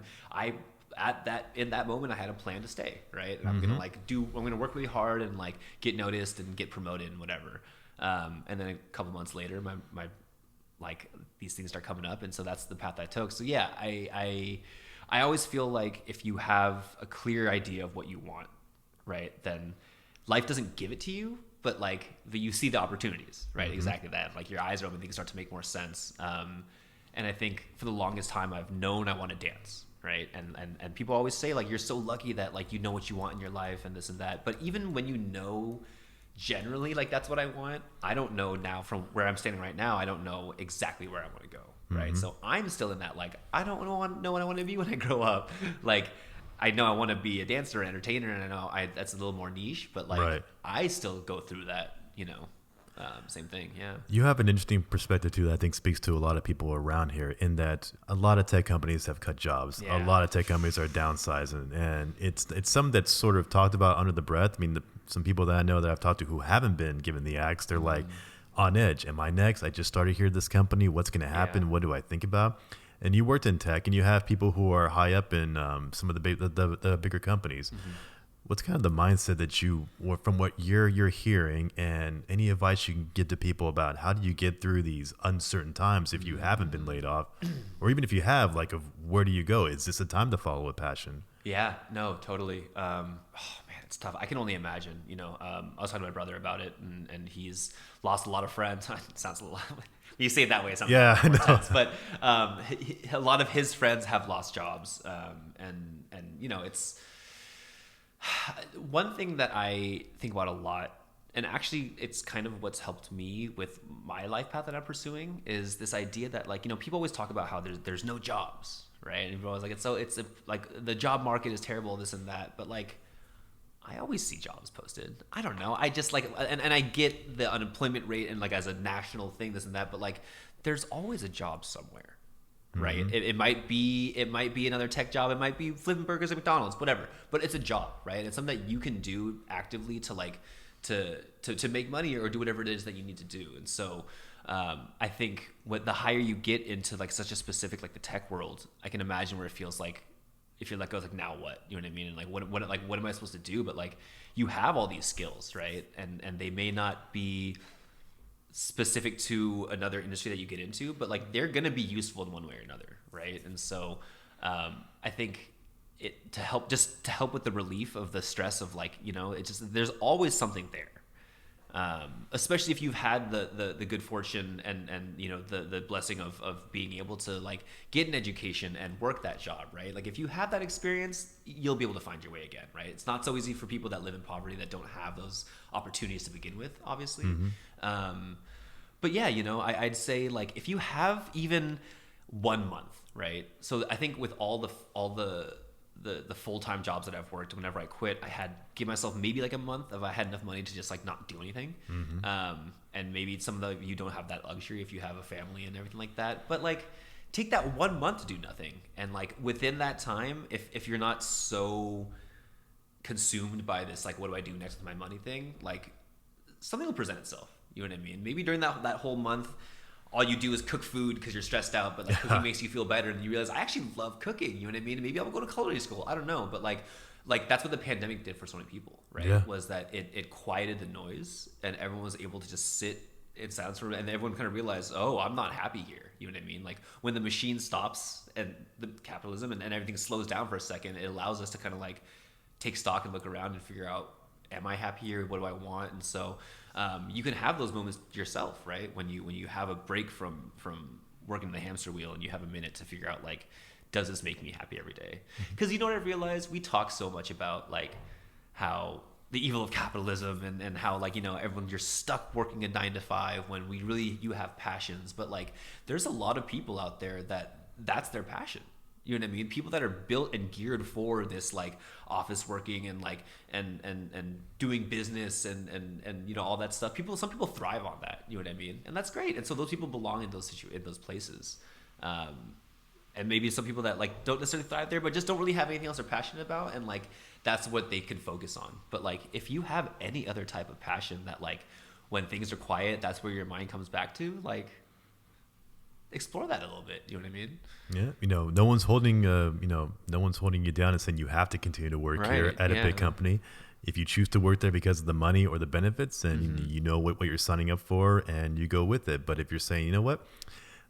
in that moment, I had a plan to stay, right? And I'm going to I'm going to work really hard and like get noticed and get promoted and whatever. And then a couple months later, my like these things start coming up, and so that's the path I took. So yeah, I always feel like if you have a clear idea of what you want, right, then life doesn't give it to you, but like you see the opportunities, right? Exactly that. Like your eyes are open, things start to make more sense. And I think for the longest time, I've known I want to dance, right? And people always say like you're so lucky that like you know what you want in your life and this and that. But even when you know generally like that's what I want, I don't know now from where I'm standing right now. I don't know exactly where I want to go, right? So I'm still in that like I don't know what I want to be when I grow up. Like I know I want to be a dancer, entertainer, and I know that's a little more niche, but like I still go through that, you know. Same thing. Yeah. You have an interesting perspective too that I think speaks to a lot of people around here, in that a lot of tech companies have cut jobs. A Yeah. lot of tech companies are downsizing, and it's something that's sort of talked about under the breath. I mean, some people that I know that I've talked to who haven't been given the axe, they're like on edge. Am I next? I just started here at this company. What's going to happen? Yeah. What do I think about? And you worked in tech, and you have people who are high up in some of the bigger companies. What's kind of the mindset that from what you're hearing, and any advice you can give to people about how do you get through these uncertain times if you haven't been laid off, or even if you have, like, where do you go? Is this a time to follow a passion? Yeah, no, totally. Oh man, it's tough. I can only imagine. I was talking to my brother about it, and he's lost a lot of friends. It sounds a little. You say it that way, it sounds Yeah, more I know. intense, but a lot of his friends have lost jobs, and it's one thing that I think about a lot. And actually, it's kind of what's helped me with my life path that I'm pursuing, is this idea that, like, people always talk about how there's no jobs, right? And everyone's like, like the job market is terrible, this and that. But like, I always see jobs posted. I don't know. I just like, and I get the unemployment rate and like as a national thing, this and that. But like, there's always a job somewhere, right? It might be another tech job. It might be flipping burgers at McDonald's, whatever. But it's a job, right? It's something that you can do actively to like to make money or do whatever it is that you need to do. And so I think the higher you get into like such a specific, like the tech world, I can imagine where it feels like if you're let go, it's like, now what? You know what I mean? And like what am I supposed to do? But like, you have all these skills, right? And they may not be specific to another industry that you get into, but like they're gonna be useful in one way or another, right? And so I think to help with the relief of the stress of like, there's always something there. Especially if you've had the good fortune and the blessing of being able to like get an education and work that job, right? Like if you have that experience, you'll be able to find your way again, right? It's not so easy for people that live in poverty that don't have those opportunities to begin with, obviously. But yeah, I'd say like if you have even 1 month, right? So I think with all the full-time jobs that I've worked, whenever I quit, I had give myself maybe like a month if I had enough money to just like not do anything. And maybe some of you don't have that luxury if you have a family and everything like that. But like take that 1 month to do nothing. And like within that time, if you're not so consumed by this, like, what do I do next with my money thing? Like something will present itself. You know what I mean? Maybe during that whole month, all you do is cook food because you're stressed out, but like cooking makes you feel better, and you realize I actually love cooking. You know what I mean? And maybe I'll go to culinary school. I don't know, but like that's what the pandemic did for so many people, right? Yeah. Was that it quieted the noise, and everyone was able to just sit in silence for, and everyone kind of realized, oh, I'm not happy here. You know what I mean? Like when the machine stops and the capitalism and everything slows down for a second, it allows us to kind of like take stock and look around and figure out, am I happy here? What do I want? And so you can have those moments yourself, right? When you have a break from working the hamster wheel and you have a minute to figure out, like, does this make me happy every day? Because you know what I realized? We talk so much about like how the evil of capitalism and how like, everyone, you're stuck working a 9 to 5 when you have passions. But like there's a lot of people out there that's their passion. You know what I mean? People that are built and geared for this like office working and like and doing business and all that stuff. Some people thrive on that. You know what I mean? And that's great. And so those people belong in those places. And maybe some people that like don't necessarily thrive there, but just don't really have anything else they're passionate about, and like that's what they can focus on. But like if you have any other type of passion that like when things are quiet, that's where your mind comes back to, like, explore that a little bit. You know what I mean? Yeah. No one's holding you down and saying you have to continue to work here at a big company. If you choose to work there because of the money or the benefits, and you know what you're signing up for, and you go with it. But if you're saying, you know what,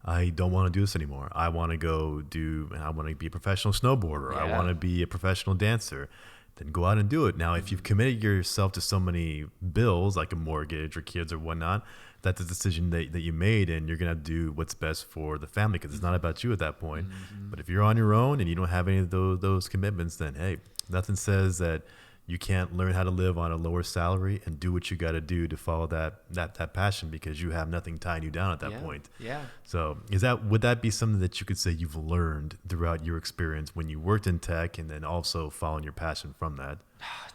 I don't want to do this anymore. I want to be a professional snowboarder. I want to be a professional dancer. Then go out and do it. Now, if you've committed yourself to so many bills, like a mortgage or kids or whatnot, that's a decision that you made, and you're going to do what's best for the family, because it's not about you at that point. But if you're on your own and you don't have any of those commitments, then, hey, nothing says that you can't learn how to live on a lower salary and do what you got to do to follow that passion, because you have nothing tying you down at that point. Yeah. So would that be something that you could say you've learned throughout your experience when you worked in tech, and then also following your passion from that?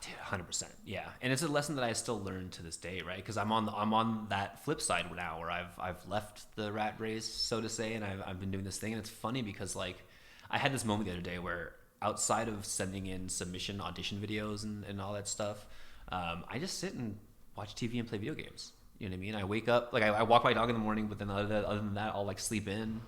Dude, 100%. Yeah. And it's a lesson that I still learn to this day, right? Because I'm on that flip side now where I've left the rat race, so to say, and I've been doing this thing. And it's funny because like I had this moment the other day where outside of sending in submission audition videos and all that stuff, I just sit and watch TV and play video games. You know what I mean? I wake up, like I walk my dog in the morning, but then other than that, I'll like sleep in.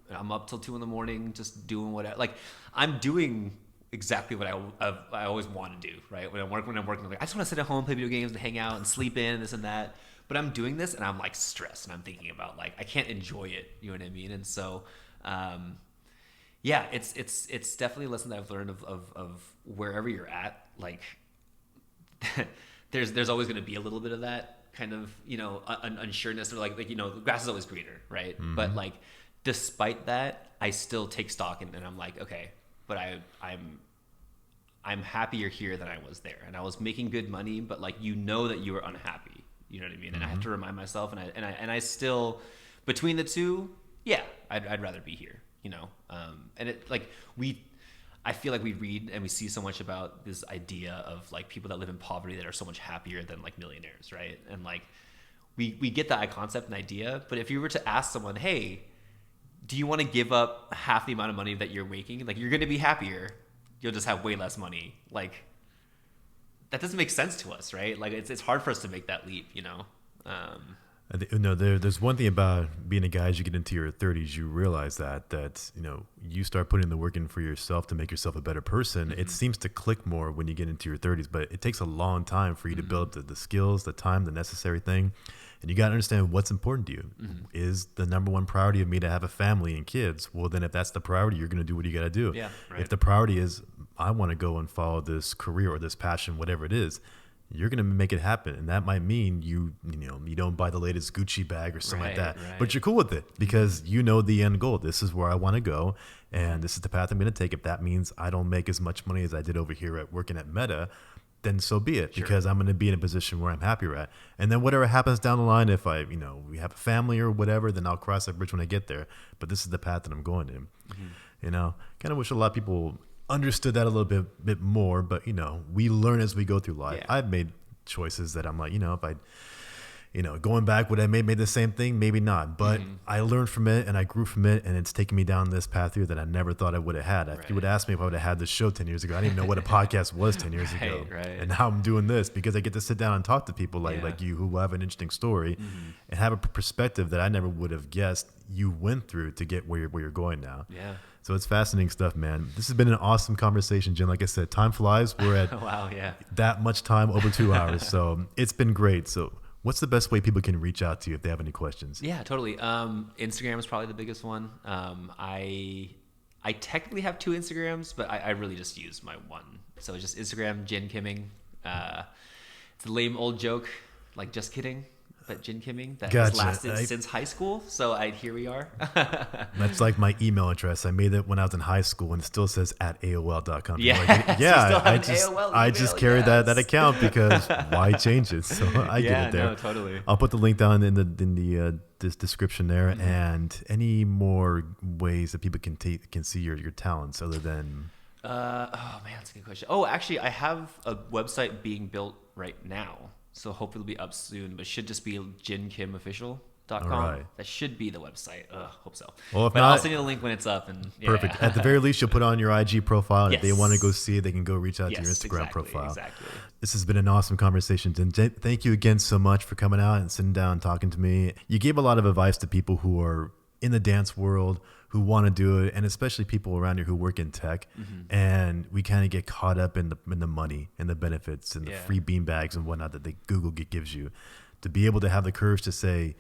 And I'm up till 2 a.m, just doing whatever. Like I'm doing exactly what I always want to do, right? When I'm working, I'm like, I just want to sit at home, play video games, and hang out and sleep in, and this and that. But I'm doing this, and I'm like stressed, and I'm thinking about like I can't enjoy it. You know what I mean? And so, yeah, it's definitely a lesson that I've learned of wherever you're at. Like, there's always going to be a little bit of that kind of unsureness, or like the grass is always greener, right? Mm-hmm. But like, despite that, I still take stock, and I'm like, okay. But I'm happier here than I was there, and I was making good money. But like that you were unhappy, you know what I mean. And mm-hmm. I have to remind myself, and I still between the two, yeah, I'd rather be here, And it like I feel like we read and we see so much about this idea of like people that live in poverty that are so much happier than like millionaires, right? And like we get that concept and idea, but if you were to ask someone, hey, do you want to give up half the amount of money that you're making? Like, you're going to be happier. You'll just have way less money. Like, that doesn't make sense to us, right? Like, it's hard for us to make that leap, There's one thing about being a guy as you get into your 30s, you realize that you start putting the work in for yourself to make yourself a better person. Mm-hmm. It seems to click more when you get into your 30s, but it takes a long time for you to build up the skills, the time, the necessary thing. And you got to understand what's important to you. Mm-hmm. Is the number one priority of me to have a family and kids? Well, then if that's the priority, you're going to do what you got to do. Yeah, right. If the priority is, I want to go and follow this career or this passion, whatever it is, you're going to make it happen. And that might mean you don't buy the latest Gucci bag or something like that, right. But you're cool with it because you know the end goal. This is where I want to go. And this is the path I'm going to take. If that means I don't make as much money as I did over here at working at Meta, then so be it, because I'm going to be in a position where I'm happier at. And then whatever happens down the line, if we have a family or whatever, then I'll cross that bridge when I get there. But this is the path that I'm going in. Mm-hmm. Kind of wish a lot of people understood that a little bit more, but we learn as we go through life. Yeah. I've made choices that I'm like, if I going back, would I made the same thing? Maybe not, but I learned from it and I grew from it, and it's taken me down this path here that I never thought I would have had. If you would ask me if I would have had this show 10 years ago, I didn't even know what a podcast was 10 years ago. Right. And now I'm doing this because I get to sit down and talk to people like you who have an interesting story and have a perspective that I never would have guessed you went through to get where you're going now. Yeah. So it's fascinating stuff, man. This has been an awesome conversation, Jen. Like I said, time flies. We're at that much time, over 2 hours. So it's been great. So what's the best way people can reach out to you if they have any questions? Yeah, totally. Instagram is probably the biggest one. I technically have 2 Instagrams, but I really just use my one. So it's just Instagram, Jin Kimming. It's a lame old joke, like just kidding. But Jin Kimming, that has lasted since high school. So here we are. That's like my email address. I made it when I was in high school, and it still says @AOL.com. Yeah, I just carry that account because why change it? So I get it there. No, totally. I'll put the link down in the this description there. And any more ways that people can see your talents other than. Oh man, that's a good question. Oh, actually, I have a website being built right now. So hopefully it'll be up soon, but it should just be jinkimofficial.com. Right. That should be the website. Hope so. Well, if but not, I'll send you the link when it's up. And perfect. At the very least, you'll put on your IG profile. And if they want to go see it, they can go reach out to your Instagram profile. Exactly. This has been an awesome conversation. And thank you again so much for coming out and sitting down and talking to me. You gave a lot of advice to people who are in the dance world, who want to do it, and especially people around here who work in tech. And we kind of get caught up in the money and the benefits and the free bean bags and whatnot that Google gives you. To be able to have the courage to say,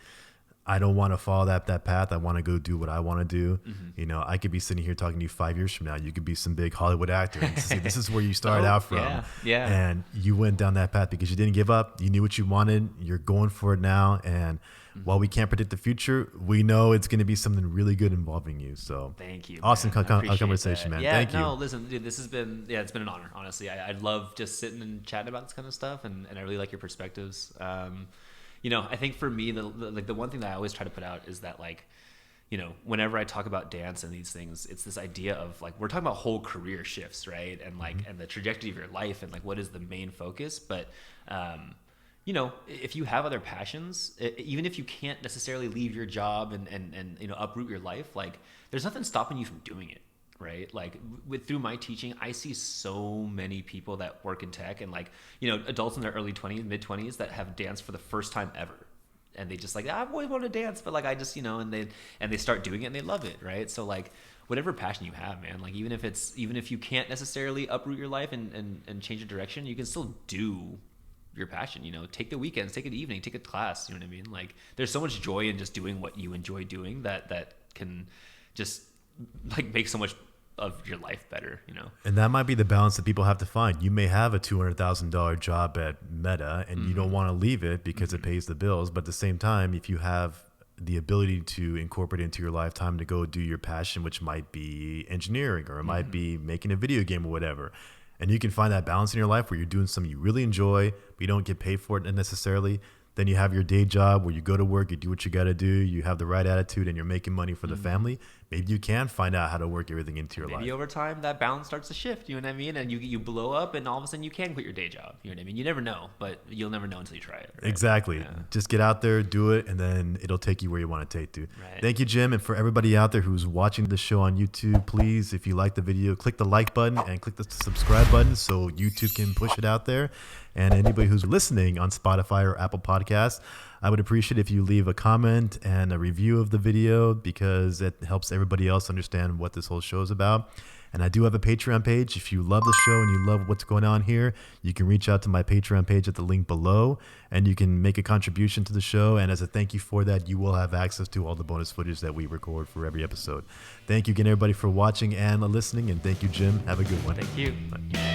I don't want to follow that path. I want to go do what I want to do. I could be sitting here talking to you 5 years from now. You could be some big Hollywood actor. And see, this is where you started out from. Yeah. And you went down that path because you didn't give up. You knew what you wanted. You're going for it now. And while we can't predict the future, we know it's going to be something really good involving you. So thank you. Awesome conversation, man. Yeah, thank you. Listen, dude, this has been, it's been an honor, honestly. I love just sitting and chatting about this kind of stuff, and I really like your perspectives. I think for me, the one thing that I always try to put out is that, like, you know, whenever I talk about dance and these things, it's this idea of like, we're talking about whole career shifts, right? And like, and the trajectory of your life and like, what is the main focus? But, you know, if you have other passions, even if you can't necessarily leave your job and, you know, uproot your life, like there's nothing stopping you from doing it. Right. Like through my teaching, I see so many people that work in tech and like, you know, adults in their early 20s, mid 20s that have danced for the first time ever. And they just like, I've always wanted to dance, but like, I just, you know, and they start doing it and they love it. Right. So like whatever passion you have, man, like even if you can't necessarily uproot your life and change your direction, you can still do your passion, you know, take the weekends, take an evening, take a class, you know what I mean? Like there's so much joy in just doing what you enjoy doing that can just like make so much of your life better, you know. And that might be the balance that people have to find. You may have a $200,000 job at Meta and you don't want to leave it because it pays the bills, but at the same time, if you have the ability to incorporate into your lifetime to go do your passion, which might be engineering or it might be making a video game or whatever, and you can find that balance in your life where you're doing something you really enjoy but you don't get paid for it necessarily, then you have your day job where you go to work, you do what you got to do, you have the right attitude, and you're making money for the family. Maybe you can find out how to work everything into your life. Maybe over time that balance starts to shift, you know what I mean? And you blow up and all of a sudden you can quit your day job, you know what I mean? You never know, but you'll never know until you try it. Right? Exactly. Yeah. Just get out there, do it, and then it'll take you where you want to take to. Right. Thank you, Jim. And for everybody out there who's watching the show on YouTube, please, if you like the video, click the like button and click the subscribe button so YouTube can push it out there. And anybody who's listening on Spotify or Apple Podcasts, I would appreciate if you leave a comment and a review of the video because it helps everybody else understand what this whole show is about. And I do have a Patreon page. If you love the show and you love what's going on here, you can reach out to my Patreon page at the link below and you can make a contribution to the show. And as a thank you for that, you will have access to all the bonus footage that we record for every episode. Thank you again, everybody, for watching and listening. And thank you, Jim. Have a good one. Thank you. Bye.